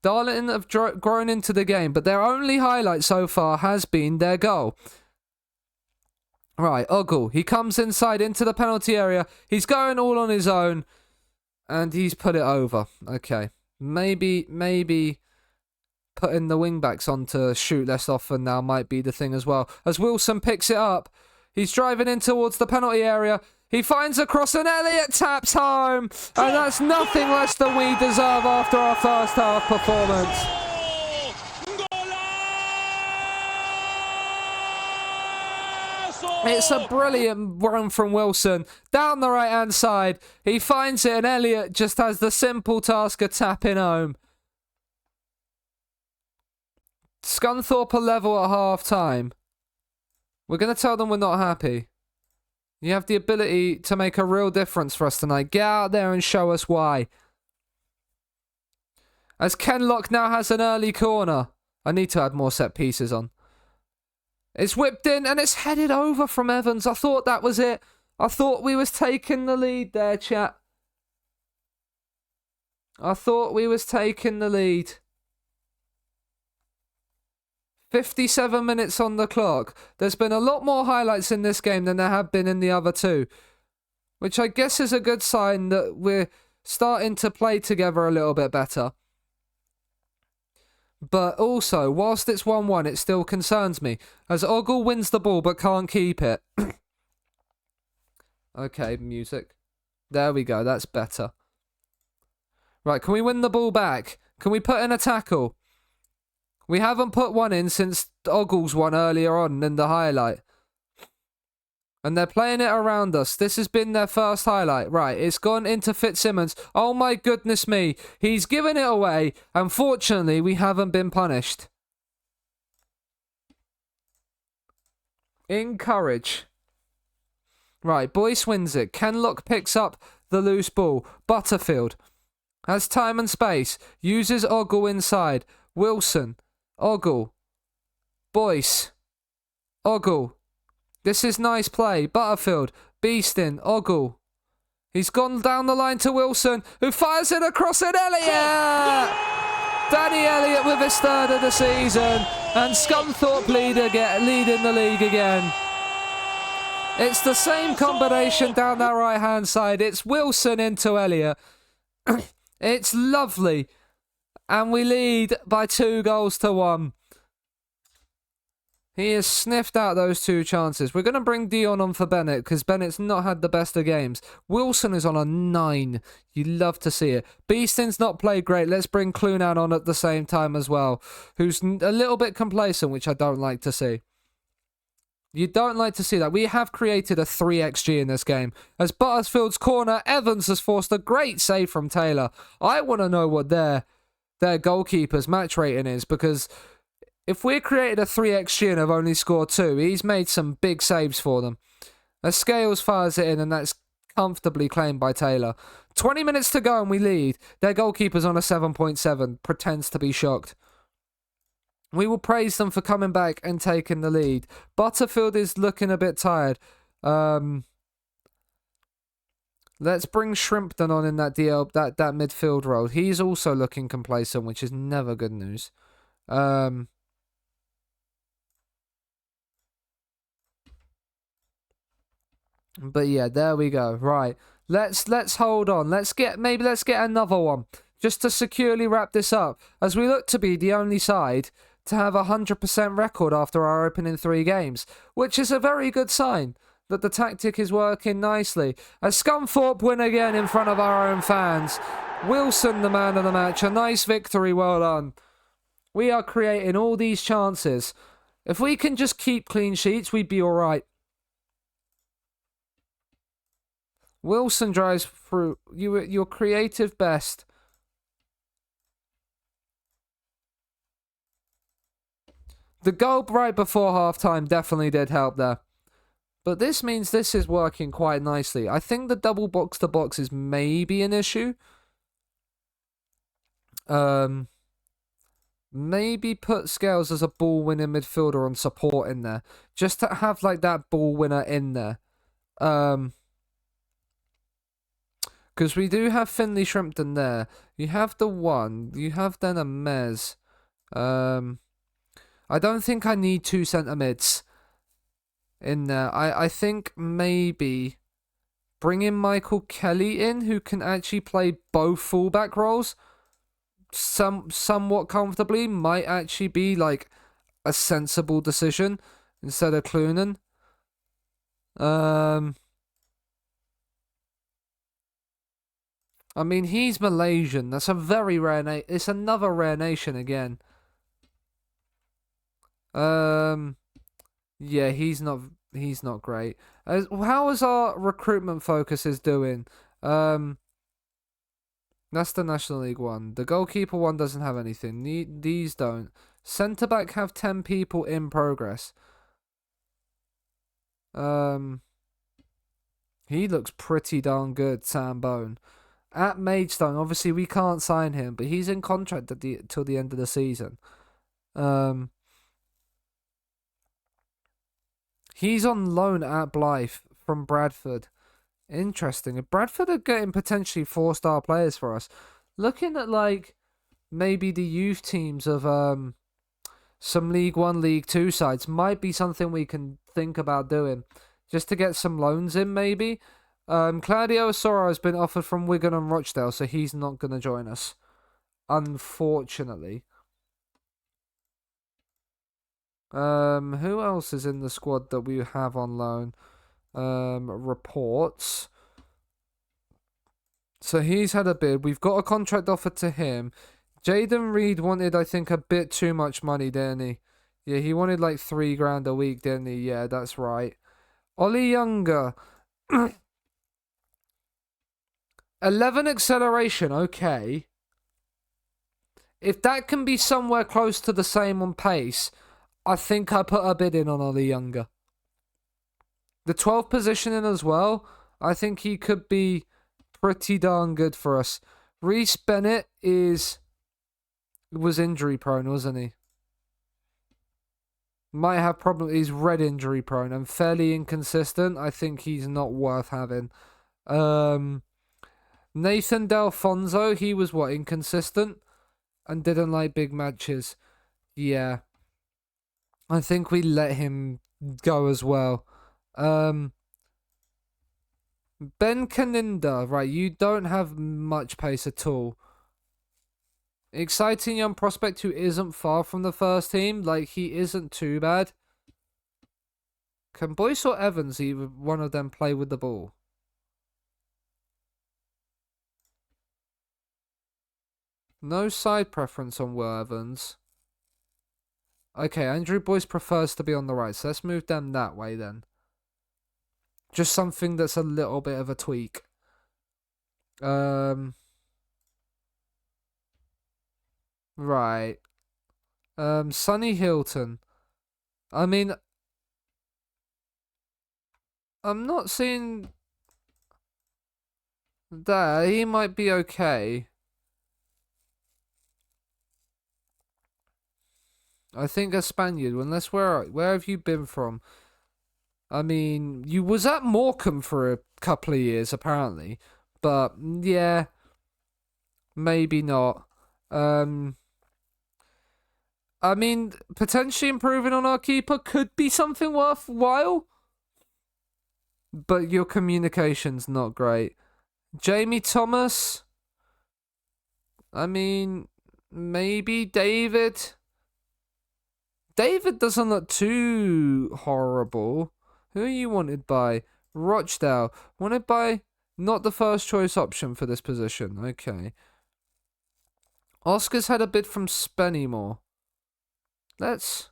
Darlington have grown into the game, but their only highlight so far has been their goal. Right, Ogle, he comes inside into the penalty area. He's going all on his own, and he's put it over. Okay, maybe putting the wing-backs on to shoot less often now might be the thing as well. As Wilson picks it up, he's driving in towards the penalty area. He finds a cross and Elliott taps home. And that's nothing less than we deserve after our first half performance. It's a brilliant run from Wilson. Down the right-hand side. He finds it and Elliott just has the simple task of tapping home. Scunthorpe are level at half-time. We're going to tell them we're not happy. You have the ability to make a real difference for us tonight. Get out there and show us why. As Kenlock now has an early corner. I need to add more set pieces on. It's whipped in and it's headed over from Evans. I thought that was it. I thought we was taking the lead there, chat. I thought we was taking the lead. 57 minutes on the clock. There's been a lot more highlights in this game than there have been in the other two, which I guess is a good sign that we're starting to play together a little bit better. But also, whilst it's 1-1, it still concerns me, as Ogle wins the ball but can't keep it. Okay, music. There we go, that's better. Right, can we win the ball back? Can we put in a tackle? We haven't put one in since Ogle's one earlier on in the highlight. And they're playing it around us. This has been their first highlight. Right, it's gone into Fitzsimmons. Oh my goodness me. He's given it away. Unfortunately, we haven't been punished. Encourage. Right, Boyce wins it. Kenlock picks up the loose ball. Butterfield has time and space. Uses Ogle inside. Wilson. Ogle. Boyce. Ogle. This is nice play. Butterfield. Beeston. Ogle. He's gone down the line to Wilson, who fires it across at Elliott! Danny Elliott with his third of the season. And Scunthorpe leading the league again. It's the same combination down that right-hand side. It's Wilson into Elliott. It's lovely. And we lead by 2-1. He has sniffed out those two chances. We're going to bring Dion on for Bennett because Bennett's not had the best of games. Wilson is on a 9. You love to see it. Beeston's not played great. Let's bring Clunan on at the same time as well, who's a little bit complacent, which I don't like to see. You don't like to see that. We have created a 3xG in this game. As Butterfield's corner, Evans has forced a great save from Taylor. I want to know what their goalkeeper's match rating is, because if we created a 3xG and have only scored 2, he's made some big saves for them. As Scales fires it in, and that's comfortably claimed by Taylor. 20 minutes to go and we lead. Their goalkeeper's on a 7.7, pretends to be shocked. We will praise them for coming back and taking the lead. Butterfield is looking a bit tired. Let's bring Shrimpton on in that that midfield role. He's also looking complacent, which is never good news. But yeah, there we go. Right. Let's hold on. Let's get another one just to securely wrap this up, as we look to be the only side to have a 100% record after our opening 3 games, which is a very good sign that the tactic is working nicely. As Scunthorpe win again in front of our own fans. Wilson, the man of the match. A nice victory, well done. We are creating all these chances. If we can just keep clean sheets, we'd be alright. Wilson drives through. Your creative best. The goal right before half-time definitely did help there. But this means this is working quite nicely. I think the double box-to-box is maybe an issue. Maybe put Scales as a ball-winning midfielder on support in there. Just to have, like, that ball winner in there. Because we do have Finley Shrimpton there. You have the one. You have then a Mez. I don't think I need 2 centre mids in there. I think maybe bringing Michael Kelly in, who can actually play both fullback roles somewhat comfortably, might actually be like a sensible decision instead of Clunan. I mean, he's Malaysian. That's a very rare it's another rare nation again. Yeah, he's not great. How is our recruitment focuses doing? That's the National League one. The goalkeeper one doesn't have anything. These don't. Centre back have 10 people in progress. He looks pretty darn good, Sam Bone. At Maidstone, obviously we can't sign him, but he's in contract till the end of the season. He's on loan at Blythe from Bradford. Interesting. If Bradford are getting potentially 4-star players for us, looking at like maybe the youth teams of some League 1, League 2 sides might be something we can think about doing, just to get some loans in maybe. Claudio Asoro has been offered from Wigan and Rochdale, so he's not going to join us, unfortunately. Who else is in the squad that we have on loan? Reports. So he's had a bid. We've got a contract offer to him. Jaden Reed wanted, I think, a bit too much money, didn't he? Yeah, he wanted like $3,000 a week, didn't he? Yeah, that's right. Ollie Younger. 11 acceleration, okay. If that can be somewhere close to the same on pace, I think I put a bid in on Ollie Younger. The 12th positioning as well, I think he could be pretty darn good for us. Reece Bennett was injury prone, wasn't he? Might have problems. He's red injury prone and fairly inconsistent. I think he's not worth having. Nathan Delfonso, he was inconsistent and didn't like big matches. Yeah. I think we let him go as well. Ben Kaninda, right, you don't have much pace at all. Exciting young prospect who isn't far from the first team. Like, he isn't too bad. Can Boyce or Evans, either one of them, play with the ball? No side preference on Will Evans. Okay, Andrew Boyce prefers to be on the right, so let's move them that way then. Just something that's a little bit of a tweak. Right. Sonny Hilton. I mean, I'm not seeing that. He might be okay. I think a Spaniard, unless where have you been from? I mean, you was at Morecambe for a couple of years, apparently. But, yeah, maybe not. I mean, potentially improving on our keeper could be something worthwhile. But your communication's not great. Jamie Thomas. I mean, maybe David. David doesn't look too horrible. Who are you wanted by? Rochdale. Wanted by not the first choice option for this position. Okay. Oscar's had a bid from Spennymoor. Let's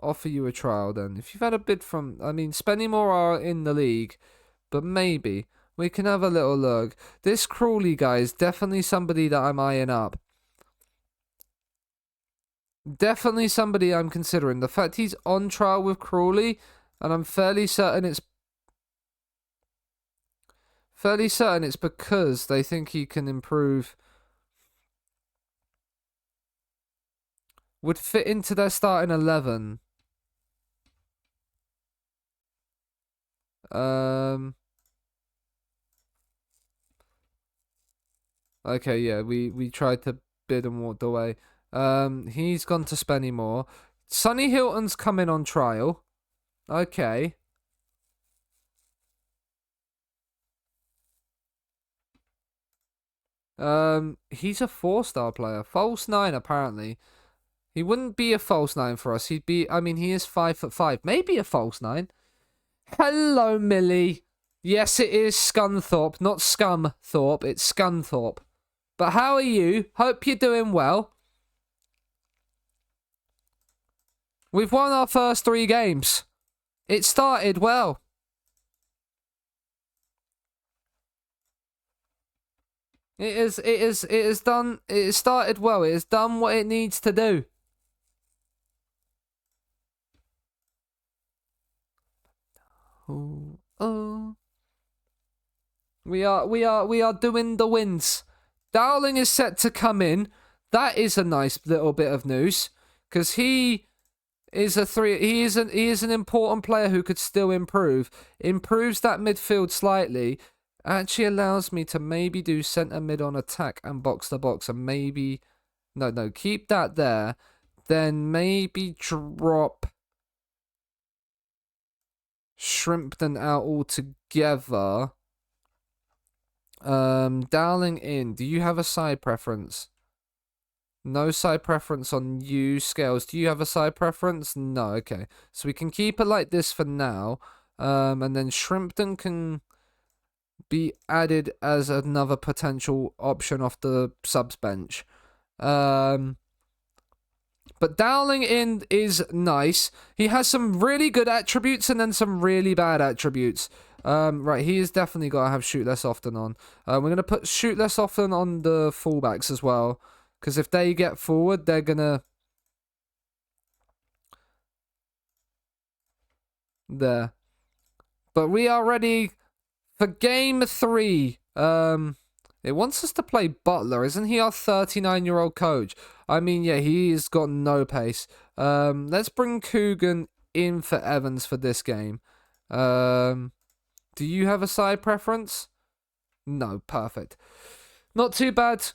offer you a trial then. If you've had a bid from... I mean, Spennymoor are in the league, but maybe we can have a little look. This Crawley guy is definitely somebody that I'm eyeing up. Definitely somebody I'm considering. The fact he's on trial with Crawley, and I'm fairly certain it's because they think he can improve. Would fit into their starting 11. Okay, yeah, we tried to bid and walked away. He's gone to Spennymoor. Sonny Hilton's coming on trial. Okay. He's a 4-star player. False 9, apparently. He wouldn't be a false 9 for us. He'd be, I mean, he is 5'5". Maybe a false 9. Hello, Millie. Yes, it is Scunthorpe, not Scumthorpe. It's Scunthorpe. But how are you? Hope you're doing well. We've won our first 3 games. It started well. It started well. It has done what it needs to do. Oh. We are doing the wins. Dowling is set to come in. That is a nice little bit of news, because he is an important player who could still improve. Improves that midfield slightly. Actually allows me to maybe do centre mid on attack and box to box, and maybe no, keep that there. Then maybe drop Shrimpton out altogether. Dowling in. Do you have a side preference? No side preference on you. Scales, do you have a side preference? No, okay. So we can keep it like this for now. And then Shrimpton can be added as another potential option off the subs bench. But Dowling in is nice. He has some really good attributes and then some really bad attributes. Right, he has definitely got to have shoot less often on. We're going to put shoot less often on the fullbacks as well. Because if they get forward, they're going to... There. But we are ready for game 3. It wants us to play Butler. Isn't he our 39-year-old coach? I mean, yeah, he's got no pace. Let's bring Coogan in for Evans for this game. Do you have a side preference? No, perfect. Not too bad.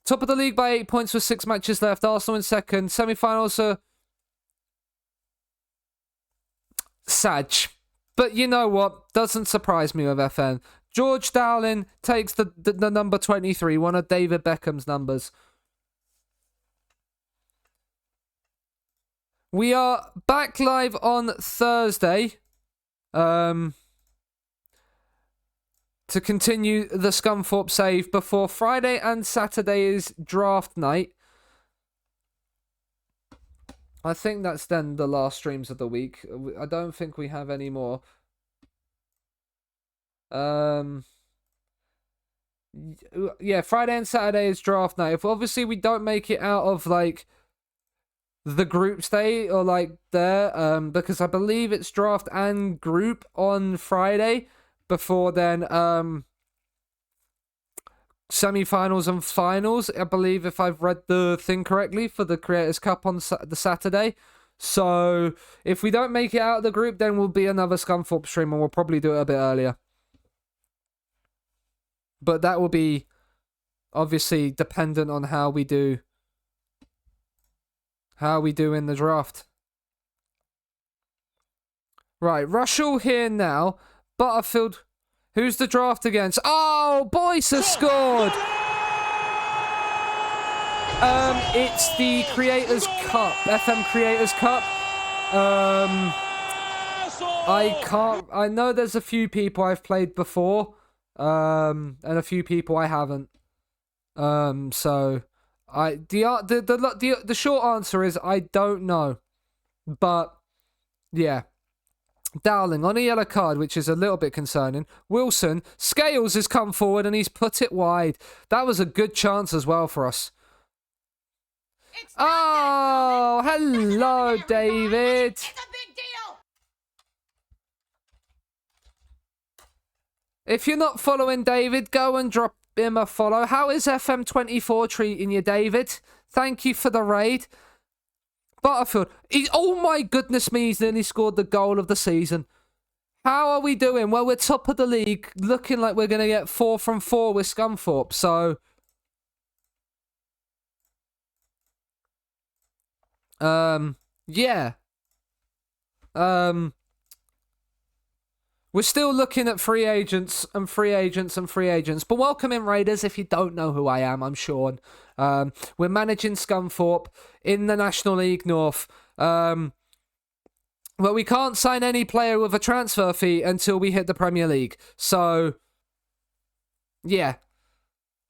Top of the league by 8 points with 6 matches left. Arsenal in second. Semi-finals are... Sag. But you know what? Doesn't surprise me with FN. George Dowling takes the number 23, one of David Beckham's numbers. We are back live on Thursday. To continue the Scunthorpe save before Friday and Saturday's draft night. I think that's then the last streams of the week. I don't think we have any more. Yeah, Friday and Saturday is draft night. If obviously we don't make it out of like the group stage or like there, because I believe it's draft and group on Friday. Before then, semi-finals and finals, I believe, if I've read the thing correctly, for the Creators Cup on the Saturday. So, if we don't make it out of the group, then we'll be another Scunthorpe stream, and we'll probably do it a bit earlier. But that will be, obviously, dependent on how we do in the draft. Right, Russell here now. Butterfield, who's the draft against? Oh, Boyce has scored! It's the Creators Cup, FM Creators Cup. I know there's a few people I've played before, and a few people I haven't. So, the short answer is I don't know. But, yeah. Dowling on a yellow card, which is a little bit concerning. Wilson, Scales has come forward and he's put it wide. That was a good chance as well for us. Oh, hello, David. It's a big deal. If you're not following David, go and drop him a follow. How is FM24 treating you, David? Thank you for the raid. Butterfield. Oh my goodness me, he's nearly scored the goal of the season. How are we doing? Well, we're top of the league, looking like we're going to get 4 from 4 with Scunthorpe, so... yeah. We're still looking at free agents and free agents and free agents. But welcome in, Raiders. If you don't know who I am, I'm Sean. We're managing Scunthorpe in the National League North. Well, we can't sign any player with a transfer fee until we hit the Premier League. So, yeah.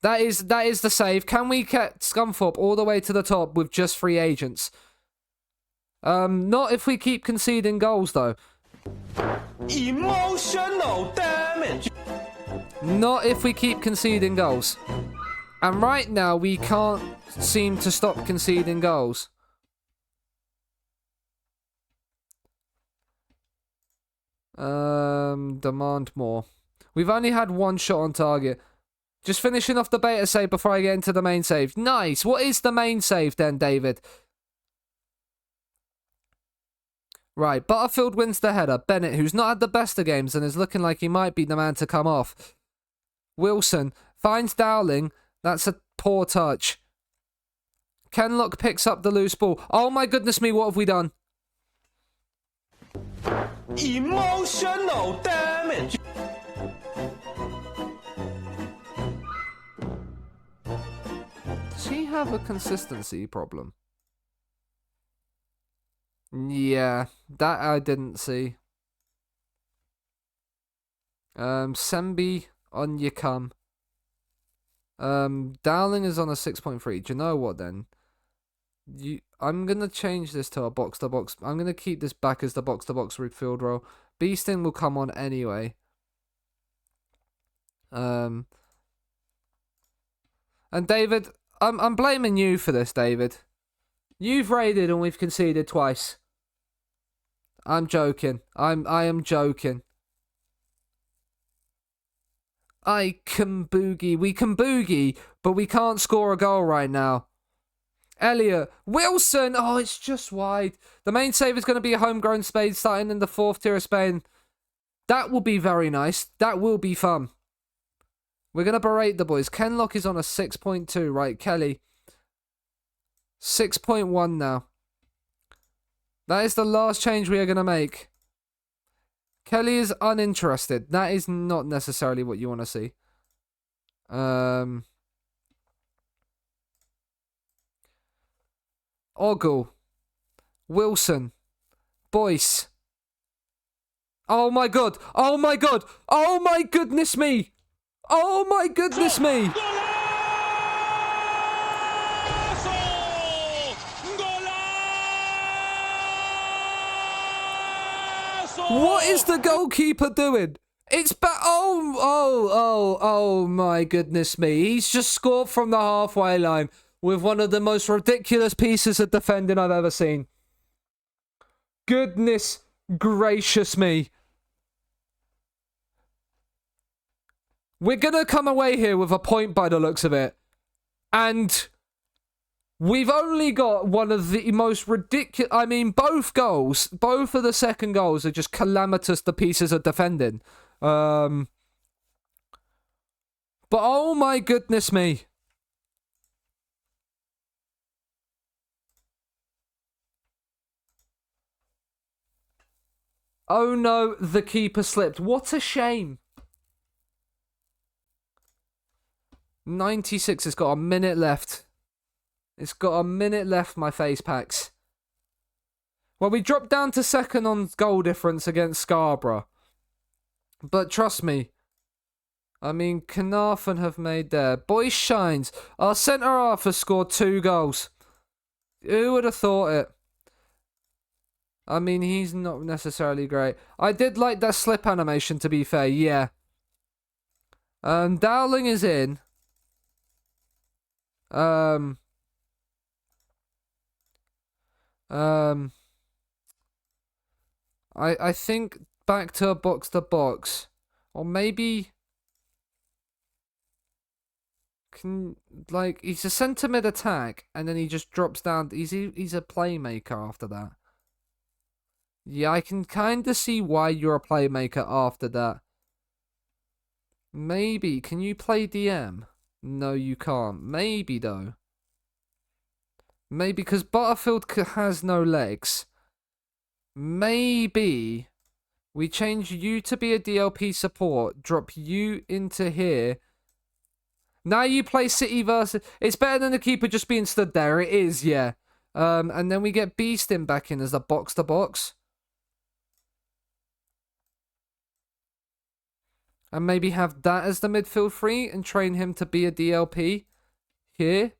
That is the save. Can we get Scunthorpe all the way to the top with just free agents? Not if we keep conceding goals, though. Emotional damage. Not if we keep conceding goals. And right now, we can't seem to stop conceding goals. Demand more. We've only had 1 shot on target. Just finishing off the beta save before I get into the main save. Nice. What is the main save then, David? Right, Butterfield wins the header. Bennett, who's not had the best of games and is looking like he might be the man to come off. Wilson finds Dowling. That's a poor touch. Kenlock picks up the loose ball. Oh my goodness me, what have we done? Emotional damage. Does he have a consistency problem? Yeah, that I didn't see. Sembi on your come. Dowling is on a 6.3. Do you know what then? I'm gonna change this to a box to box. I'm gonna keep this back as the box to box midfield role. Beasting will come on anyway. And David, I'm blaming you for this, David. You've raided and we've conceded twice. I'm joking. I am joking. I can boogie. We can boogie, but we can't score a goal right now. Elliot. Wilson. Oh, it's just wide. The main save is going to be a homegrown Spade starting in the 4th tier of Spain. That will be very nice. That will be fun. We're going to berate the boys. Kenlock is on a 6.2, right, Kelly? 6.1 now. That is the last change we are going to make. Kelly is uninterested. That is not necessarily what you want to see. Ogle. Wilson. Boyce. Oh my god. Oh my god. Oh my goodness me. Oh my goodness me. What is the goalkeeper doing? It's oh my goodness me. He's just scored from the halfway line with one of the most ridiculous pieces of defending I've ever seen. Goodness gracious me. We're going to come away here with a point by the looks of it. And we've only got one of the most ridiculous... I mean, both goals, both of the second goals are just calamitous, the pieces of defending. But oh my goodness me. Oh no, the keeper slipped. What a shame. 96, it's got a minute left. It's got a minute left, my face packs. Well, we dropped down to second on goal difference against Scarborough. But trust me, I mean, Carnarvon have made their. Boyce shines. Our centre-half has scored 2 goals. Who would have thought it? I mean, he's not necessarily great. I did like that slip animation, to be fair, yeah. Dowling is in. Um, I think back to a box to box, or maybe can like he's a centre mid attack, and then he just drops down. He's a playmaker after that. Yeah, I can kind of see why you're a playmaker after that. Maybe can you play DM? No, you can't. Maybe though. Maybe because Butterfield has no legs. Maybe we change you to be a DLP support, drop you into here. Now you play City versus... It's better than the keeper just being stood there. It is, yeah. And then we get Beastin back in as the box-to-box. And maybe have that as the midfield three and train him to be a DLP here.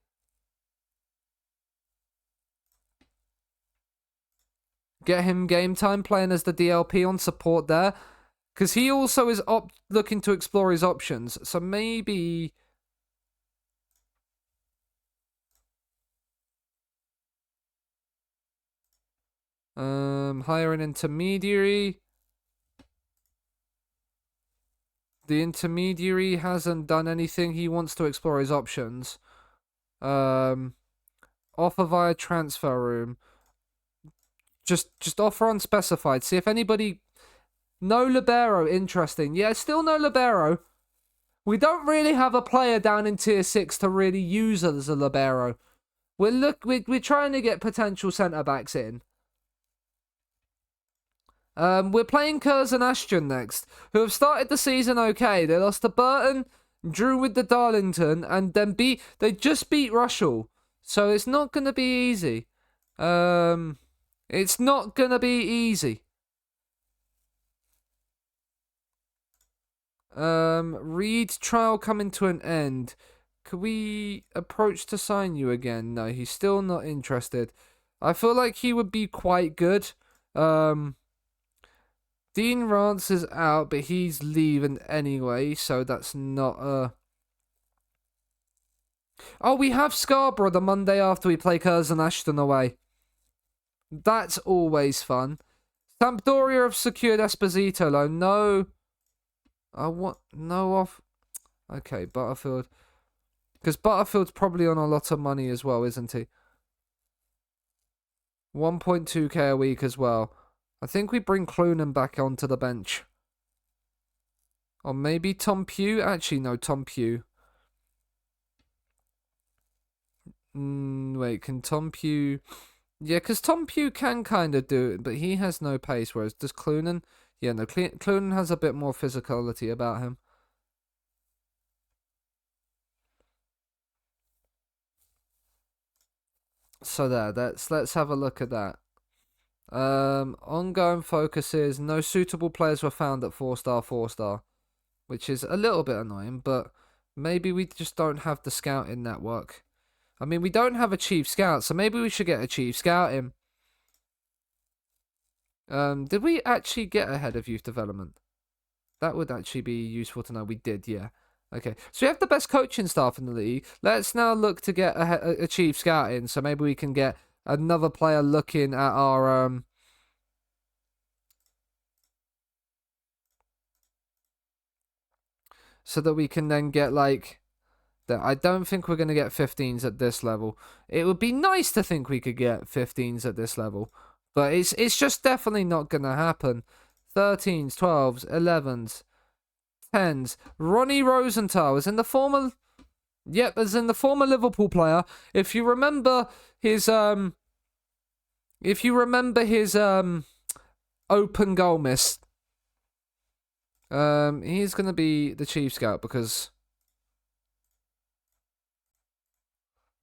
Get him game time playing as the DLP on support there. Because he also is looking to explore his options. So maybe... hire an intermediary. The intermediary hasn't done anything. He wants to explore his options. Offer via transfer room. Just offer unspecified. See if anybody... No libero, interesting. Yeah, still no libero. We don't really have a player down in tier 6 to really use as a libero. We're trying to get potential centre-backs in. We're playing Kurz and Ashton next, who have started the season okay. They lost to Burton, drew with the Darlington, and then they just beat Rushall. So it's not going to be easy. It's not going to be easy. Reed trial coming to an end. Could we approach to sign you again? No, he's still not interested. I feel like he would be quite good. Dean Rance is out, but he's leaving anyway, so that's not a... Oh, we have Scarborough the Monday after we play Curzon Ashton away. That's always fun. Sampdoria have secured Esposito loan. No. No off. Okay, Butterfield. Because Butterfield's probably on a lot of money as well, isn't he? 1.2k a week as well. I think we bring Clunan back onto the bench. Or maybe Tom Pugh? Actually, no, Tom Pugh. Wait, can Tom Pugh... Yeah, because Tom Pugh can kind of do it, but he has no pace, whereas does Clunan... Yeah, no, Clunan has a bit more physicality about him. So let's have a look at that. Ongoing focus is no suitable players were found at 4-star, which is a little bit annoying, but maybe we just don't have the scouting network. I mean, we don't have a chief scout, so maybe we should get a chief scout in. Did we actually get ahead of youth development? That would actually be useful to know. We did, yeah. Okay, so we have the best coaching staff in the league. Let's now look to get a chief scout in, so maybe we can get another player looking at our so that we can then get like that. I don't think we're gonna get 15s at this level. It would be nice to think we could get 15s at this level, but it's just definitely not gonna happen. 13s, 12s, 11s, 10s. Ronnie Rosenthal is in the former. Yep, as in the former Liverpool player. If you remember his open goal miss, he's gonna be the chief scout because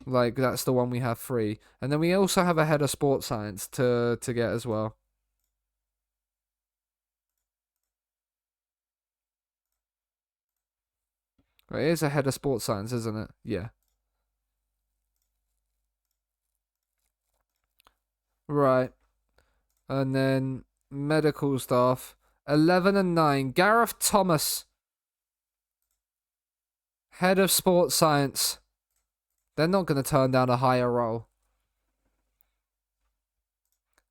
like that's the one we have free, and then we also have a head of sports science to get as well. Right, it is a head of sports science, isn't it? Yeah. Right. And then medical staff. 11 and 9. Gareth Thomas. Head of sports science. They're not going to turn down a higher role.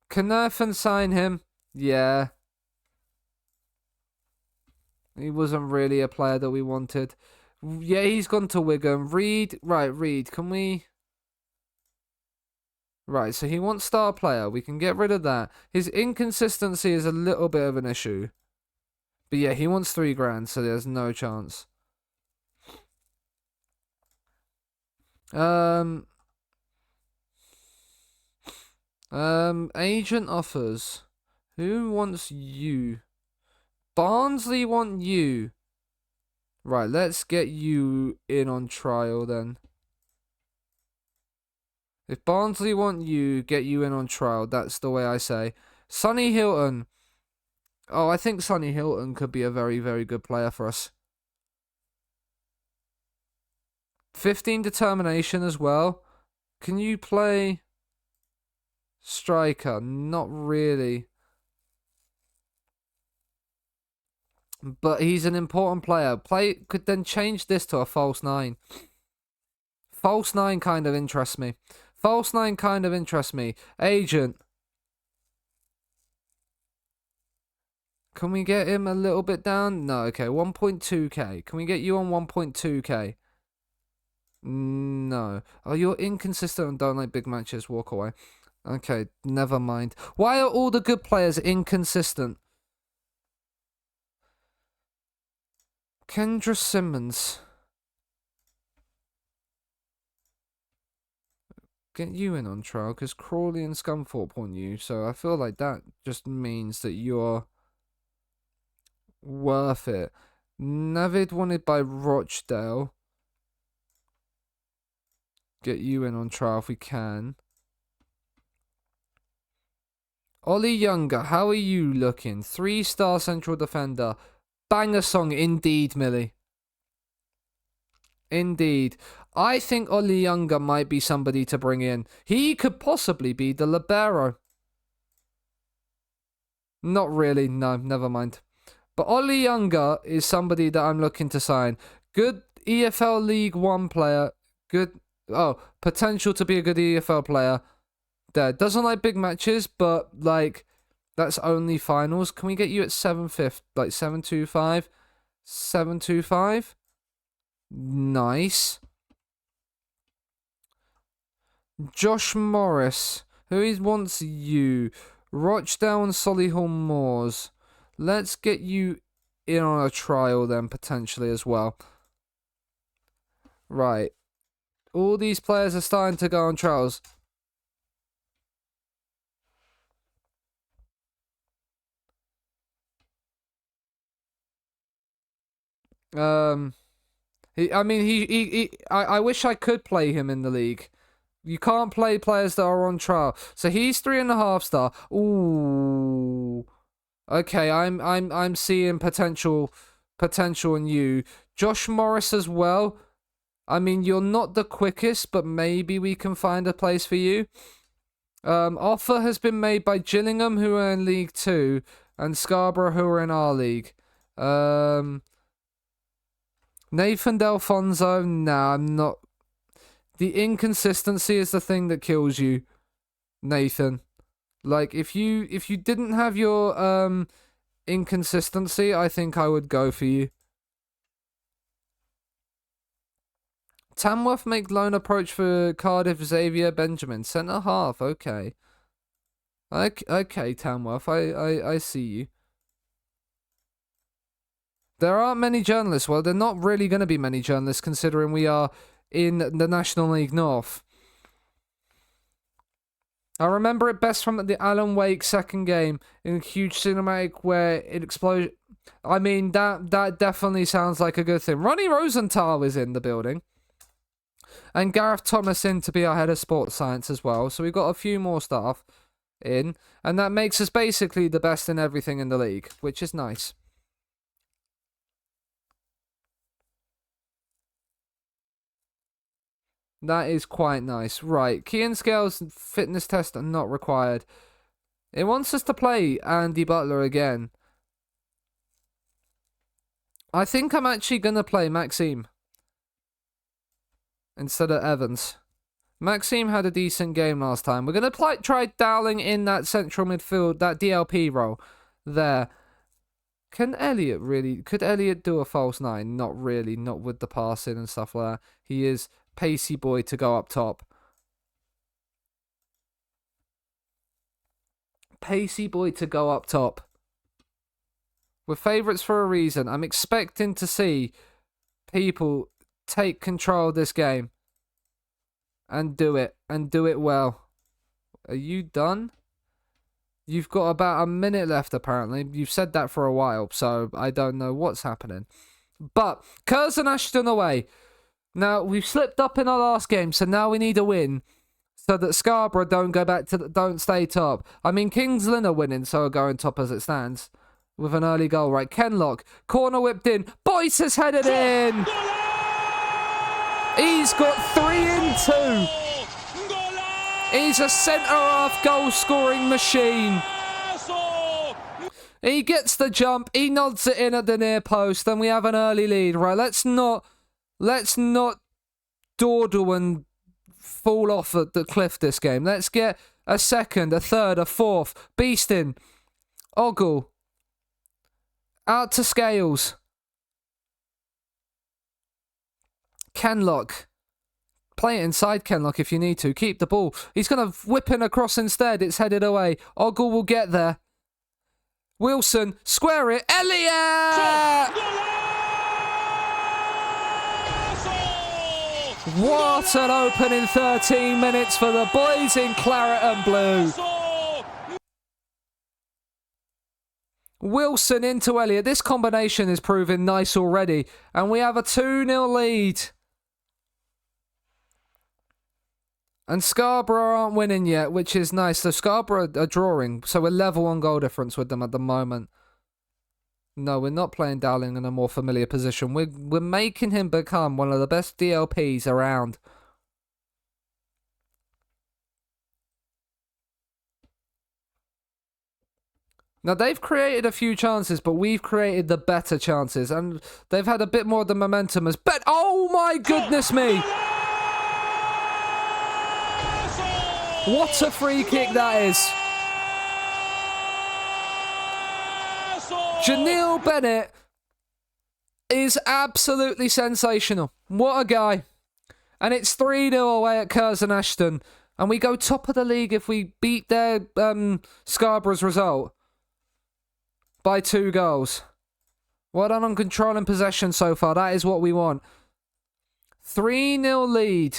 Can Nathan sign him? Yeah. He wasn't really a player that we wanted. Yeah, he's gone to Wigan. Reed, right, Reed, can we... Right, so he wants star player. We can get rid of that. His inconsistency is a little bit of an issue. But yeah, he wants 3 grand, so there's no chance. Agent offers. Who wants you? Barnsley want you. Right, let's get you in on trial then. If Barnsley want you, get you in on trial. That's the way I say. Sonny Hilton. Oh, I think Sonny Hilton could be a very, very good player for us. 15 determination as well. Can you play striker? Not really. But he's an important player. Could then change this to a false 9. False 9 kind of interests me. False 9 kind of interests me. Agent. Can we get him a little bit down? No, okay. 1.2k. Can we get you on 1.2k? No. Oh, you're inconsistent and don't like big matches. Walk away. Okay, never mind. Why are all the good players inconsistent? Kendra Simmons. Get you in on trial because Crawley and Scunthorpe want you. So I feel like that just means that you're worth it. Navid wanted by Rochdale. Get you in on trial if we can. Ollie Younger, how are you looking? 3-star central defender. Banger song indeed, Millie. Indeed. I think Ollie Younger might be somebody to bring in. He could possibly be the libero. Not really, no, never mind. But Ollie Younger is somebody that I'm looking to sign. Good EFL League One player. Good, potential to be a good EFL player. There. Doesn't like big matches, but like, that's only finals. Can we get you at 750? Like 725? 725? Nice. Josh Morris. Who wants you? Rochdale and Solihull Moors. Let's get you in on a trial then, potentially as well. Right. All these players are starting to go on trials. I wish I could play him in the league. You can't play players that are on trial. So he's 3.5 star. Ooh. Okay, I'm seeing potential in you. Josh Morris as well. I mean, you're not the quickest, but maybe we can find a place for you. Offer has been made by Gillingham, who are in League 2, and Scarborough, who are in our league. Nathan Delfonso, nah, I'm not. The inconsistency is the thing that kills you, Nathan. Like, if you didn't have your inconsistency, I think I would go for you. Tamworth make loan approach for Cardiff Xavier Benjamin. Centre half, okay. Okay, Tamworth, I see you. There aren't many journalists. Well, there are not really going to be many journalists considering we are in the National League North. I remember it best from the Alan Wake second game in a huge cinematic where it exploded. I mean, that definitely sounds like a good thing. Ronnie Rosenthal is in the building. And Gareth Thomas in to be our head of sports science as well. So we've got a few more staff in. And that makes us basically the best in everything in the league, which is nice. That is quite nice. Right, key and scales fitness test are not required. It wants us to play Andy Butler again. I think I'm actually going to play Maxime instead of Evans. Maxime had a decent game last time. We're going to try Dowling in that central midfield, that DLP role there. Could Elliot do a false 9? Not really, not with the passing and stuff like that. He is pacey boy to go up top. Pacey boy to go up top. We're favourites for a reason. I'm expecting to see people take control of this game. And do it well. Are you done? You've got about a minute left, apparently. You've said that for a while, so I don't know what's happening. But, Curzon Ashton away. Now, we've slipped up in our last game, so now we need a win. So that Scarborough don't stay top. I mean, Kings Lynn are winning, so are going top as it stands. With an early goal, right? Kenlock, corner whipped in. Boyce has headed in! He's got 3 in 2. He's a centre-half goal-scoring machine. He gets the jump. He nods it in at the near post, and we have an early lead. Right, let's not dawdle and fall off at the cliff this game. Let's get a second, a third, a fourth. Beeston, Ogle, out to Scales. Kenlock. Play it inside Kenlock if you need to. Keep the ball. He's going to whip in across instead. It's headed away. Ogle will get there. Wilson, square it. Elliot! What an opening 13 minutes for the boys in claret and blue. Wilson into Elliot. This combination is proving nice already. And we have a 2-0 lead. And Scarborough aren't winning yet, which is nice. So Scarborough are drawing, so we're level on goal difference with them at the moment. No, we're not playing Dowling in a more familiar position. We're making him become one of the best DLPs around. Now, they've created a few chances, but we've created the better chances. And they've had a bit more of the momentum as... Oh, my goodness me! What a free kick that is. Janelle Bennett is absolutely sensational. What a guy. And it's 3-0 away at Curzon Ashton. And we go top of the league if we beat their Scarborough's result by 2 goals. Well done on control and possession so far. That is what we want. 3-0 lead.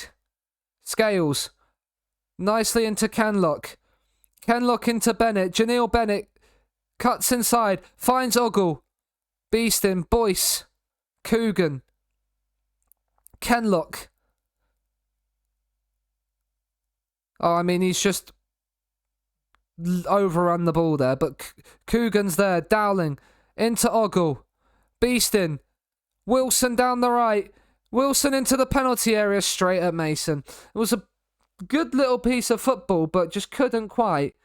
Scales. Nicely into Kenlock. Kenlock into Bennett. Janelle Bennett cuts inside. Finds Ogle. Beeston. Boyce. Coogan. Kenlock. Oh, I mean, he's just overrun the ball there. But Coogan's there. Dowling. Into Ogle. Beeston. Wilson down the right. Wilson into the penalty area straight at Mason. It was a good little piece of football, but just couldn't quite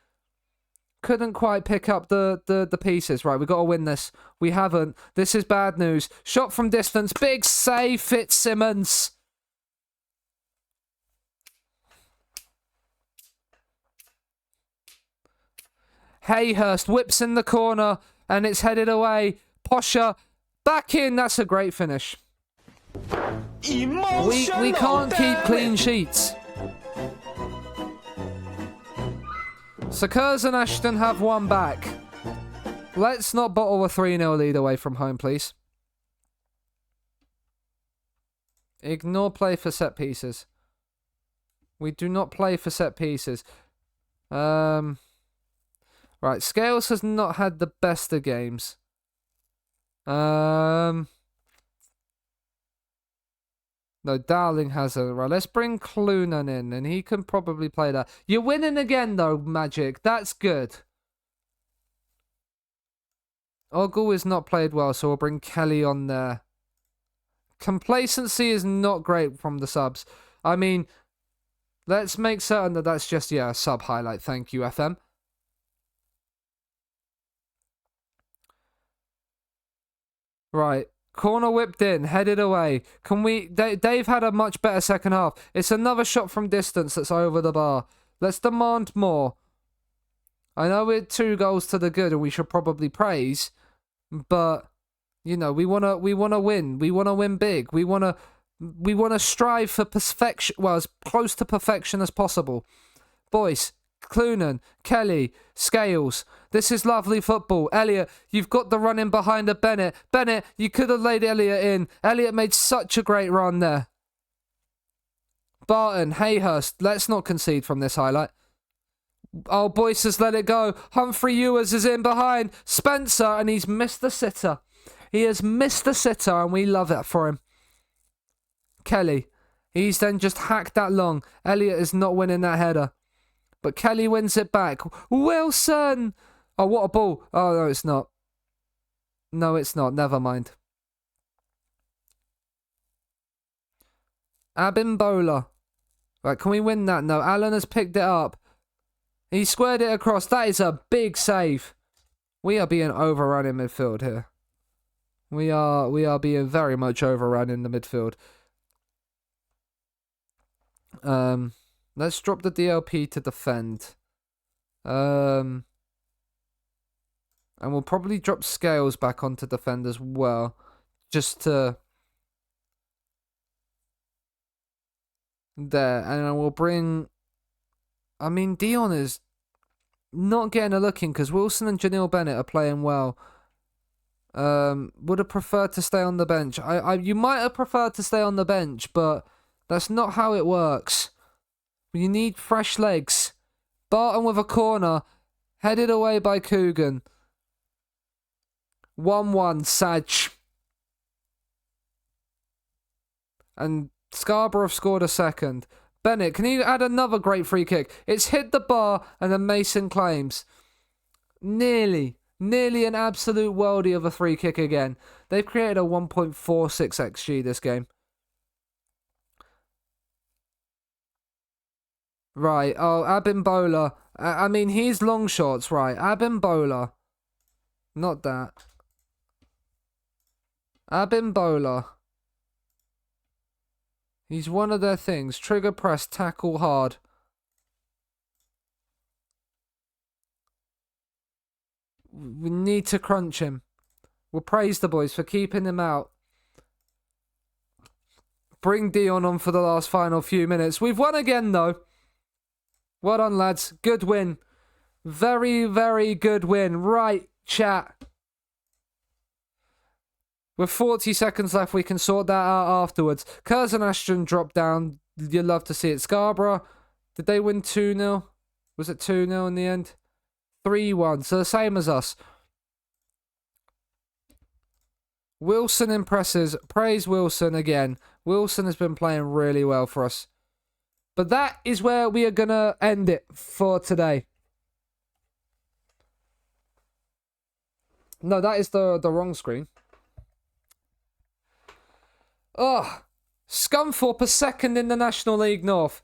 pick up the pieces. Right, we've got to win this. We haven't. This is bad news. Shot from distance. Big save, Fitzsimmons. Hayhurst whips in the corner, and it's headed away. Posher, back in. That's a great finish. We can't keep clean sheets. So Curzon Ashton have one back. Let's not bottle a 3-0 lead away from home, please. Ignore play for set pieces. We do not play for set pieces. Right, Scales has not had the best of games. No, Dowling hasn't. Right, let's bring Clunan in, and he can probably play that. You're winning again, though, Magic. That's good. Ogle is not played well, so we'll bring Kelly on there. Complacency is not great from the subs. I mean, let's make certain that that's just, a sub highlight. Thank you, FM. Right. Corner whipped in, headed away. Can we... Dave had a much better second half. It's another shot from distance that's over the bar. Let's demand more. I know we're 2 goals to the good and we should probably praise, but, you know, we want to win. We want to win big. We want to strive for perfection, well, as close to perfection as possible. Boys, Clunan, Kelly, Scales. This is lovely football. Elliot, you've got the run in behind of Bennett. Bennett, you could have laid Elliot in. Elliot made such a great run there. Barton, Hayhurst, let's not concede from this highlight. Oh, Boyce has let it go. Humphrey Ewers is in behind. Spencer, and he's missed the sitter. He has missed the sitter, and we love it for him. Kelly, he's then just hacked that long. Elliot is not winning that header. But Kelly wins it back. Wilson! Oh, what a ball. Oh, no, it's not. No, it's not. Never mind. Abimbola. Right, can we win that? No, Alan has picked it up. He squared it across. That is a big save. We are being overrun in midfield here. We are being very much overrun in the midfield. Let's drop the DLP to defend. And we'll probably drop Scales back onto defend as well. Just to... There. And we'll bring... I mean, Dion is not getting a look in because Wilson and Janelle Bennett are playing well. Would have preferred to stay on the bench. You might have preferred to stay on the bench, but that's not how it works. You need fresh legs. Barton with a corner, headed away by Coogan. 1-1, Saj. And Scarborough have scored a second. Bennett, can you add another great free kick? It's hit the bar and then Mason claims. Nearly an absolute worldie of a free kick again. They've created a 1.46 XG this game. Right, oh, Abimbola. I mean, he's long shots, right. Abimbola. Not that. Abimbola. He's one of their things. Trigger press, tackle hard. We need to crunch him. We'll praise the boys for keeping him out. Bring Dion on for the last final few minutes. We've won again, though. Well done, lads. Good win. Very, very good win. Right, chat. With 40 seconds left, we can sort that out afterwards. Curzon Ashton dropped down. You'd love to see it. Scarborough, did they win 2-0? Was it 2-0 in the end? 3-1, so the same as us. Wilson impresses. Praise Wilson again. Wilson has been playing really well for us. But that is where we are going to end it for today. No, that is the wrong screen. Oh, Scunthorpe are second in the National League North.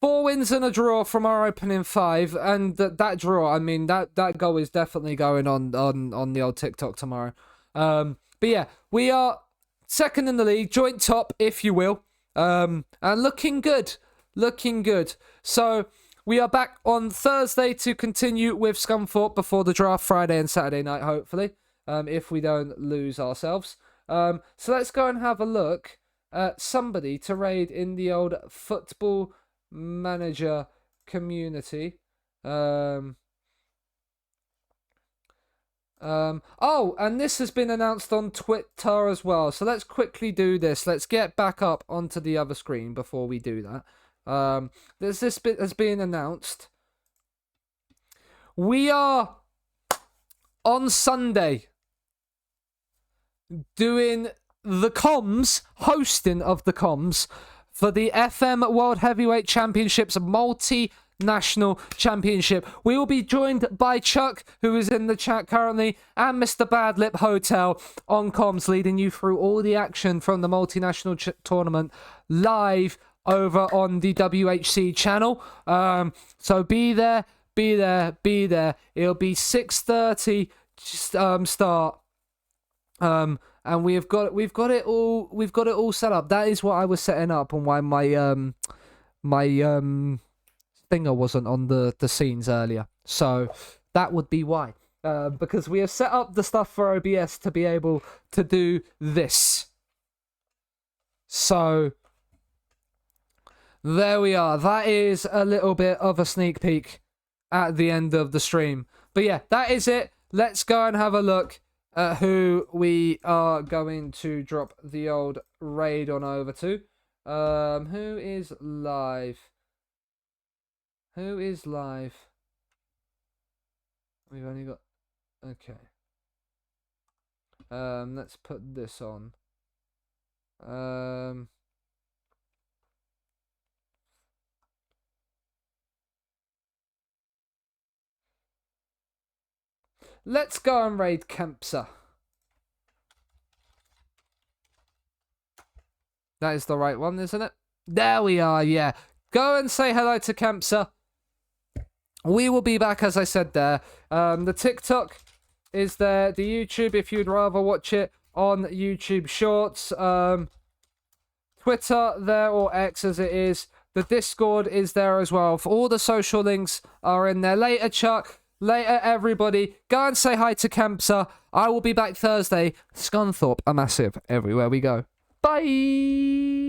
4 wins and a draw from our opening 5. And that draw, I mean, that goal is definitely going on the old TikTok tomorrow. But yeah, we are second in the league, joint top, if you will. And looking good. Looking good. So we are back on Thursday to continue with Scunthorpe before the draft Friday and Saturday night, hopefully. If we don't lose ourselves. So let's go and have a look at somebody to raid in the old Football Manager community. Oh, and this has been announced on Twitter as well. So let's quickly do this. Let's get back up onto the other screen before we do that. This bit has been announced. We are on Sunday doing the comms, hosting of the comms for the FM World Heavyweight Championships multinational championship. We will be joined by Chuck, who is in the chat currently, and Mr. Badlip Hotel on comms, leading you through all the action from the multinational tournament live over on the WHC channel. So be there. It'll be 6:30 start. and we've got it all set up. That is what I was setting up, and why my thinger wasn't on the scenes earlier. So that would be why. Because we have set up the stuff for OBS to be able to do this. So there we are. That is a little bit of a sneak peek at the end of the stream. But yeah, that is it. Let's go and have a look at who we are going to drop the old raid on over to. Who is live? Who is live? We've only got... Okay. Let's put this on. Let's go and raid Kempsa. That is the right one, isn't it? There we are, yeah. Go and say hello to Kempsa. We will be back, as I said there. The TikTok is there. The YouTube, if you'd rather watch it on YouTube Shorts. Twitter there, or X as it is. The Discord is there as well. For all the social links are in there. Later, Chuck. Later, everybody. Go and say hi to Kempsa. I will be back Thursday. Scunthorpe are massive everywhere we go. Bye!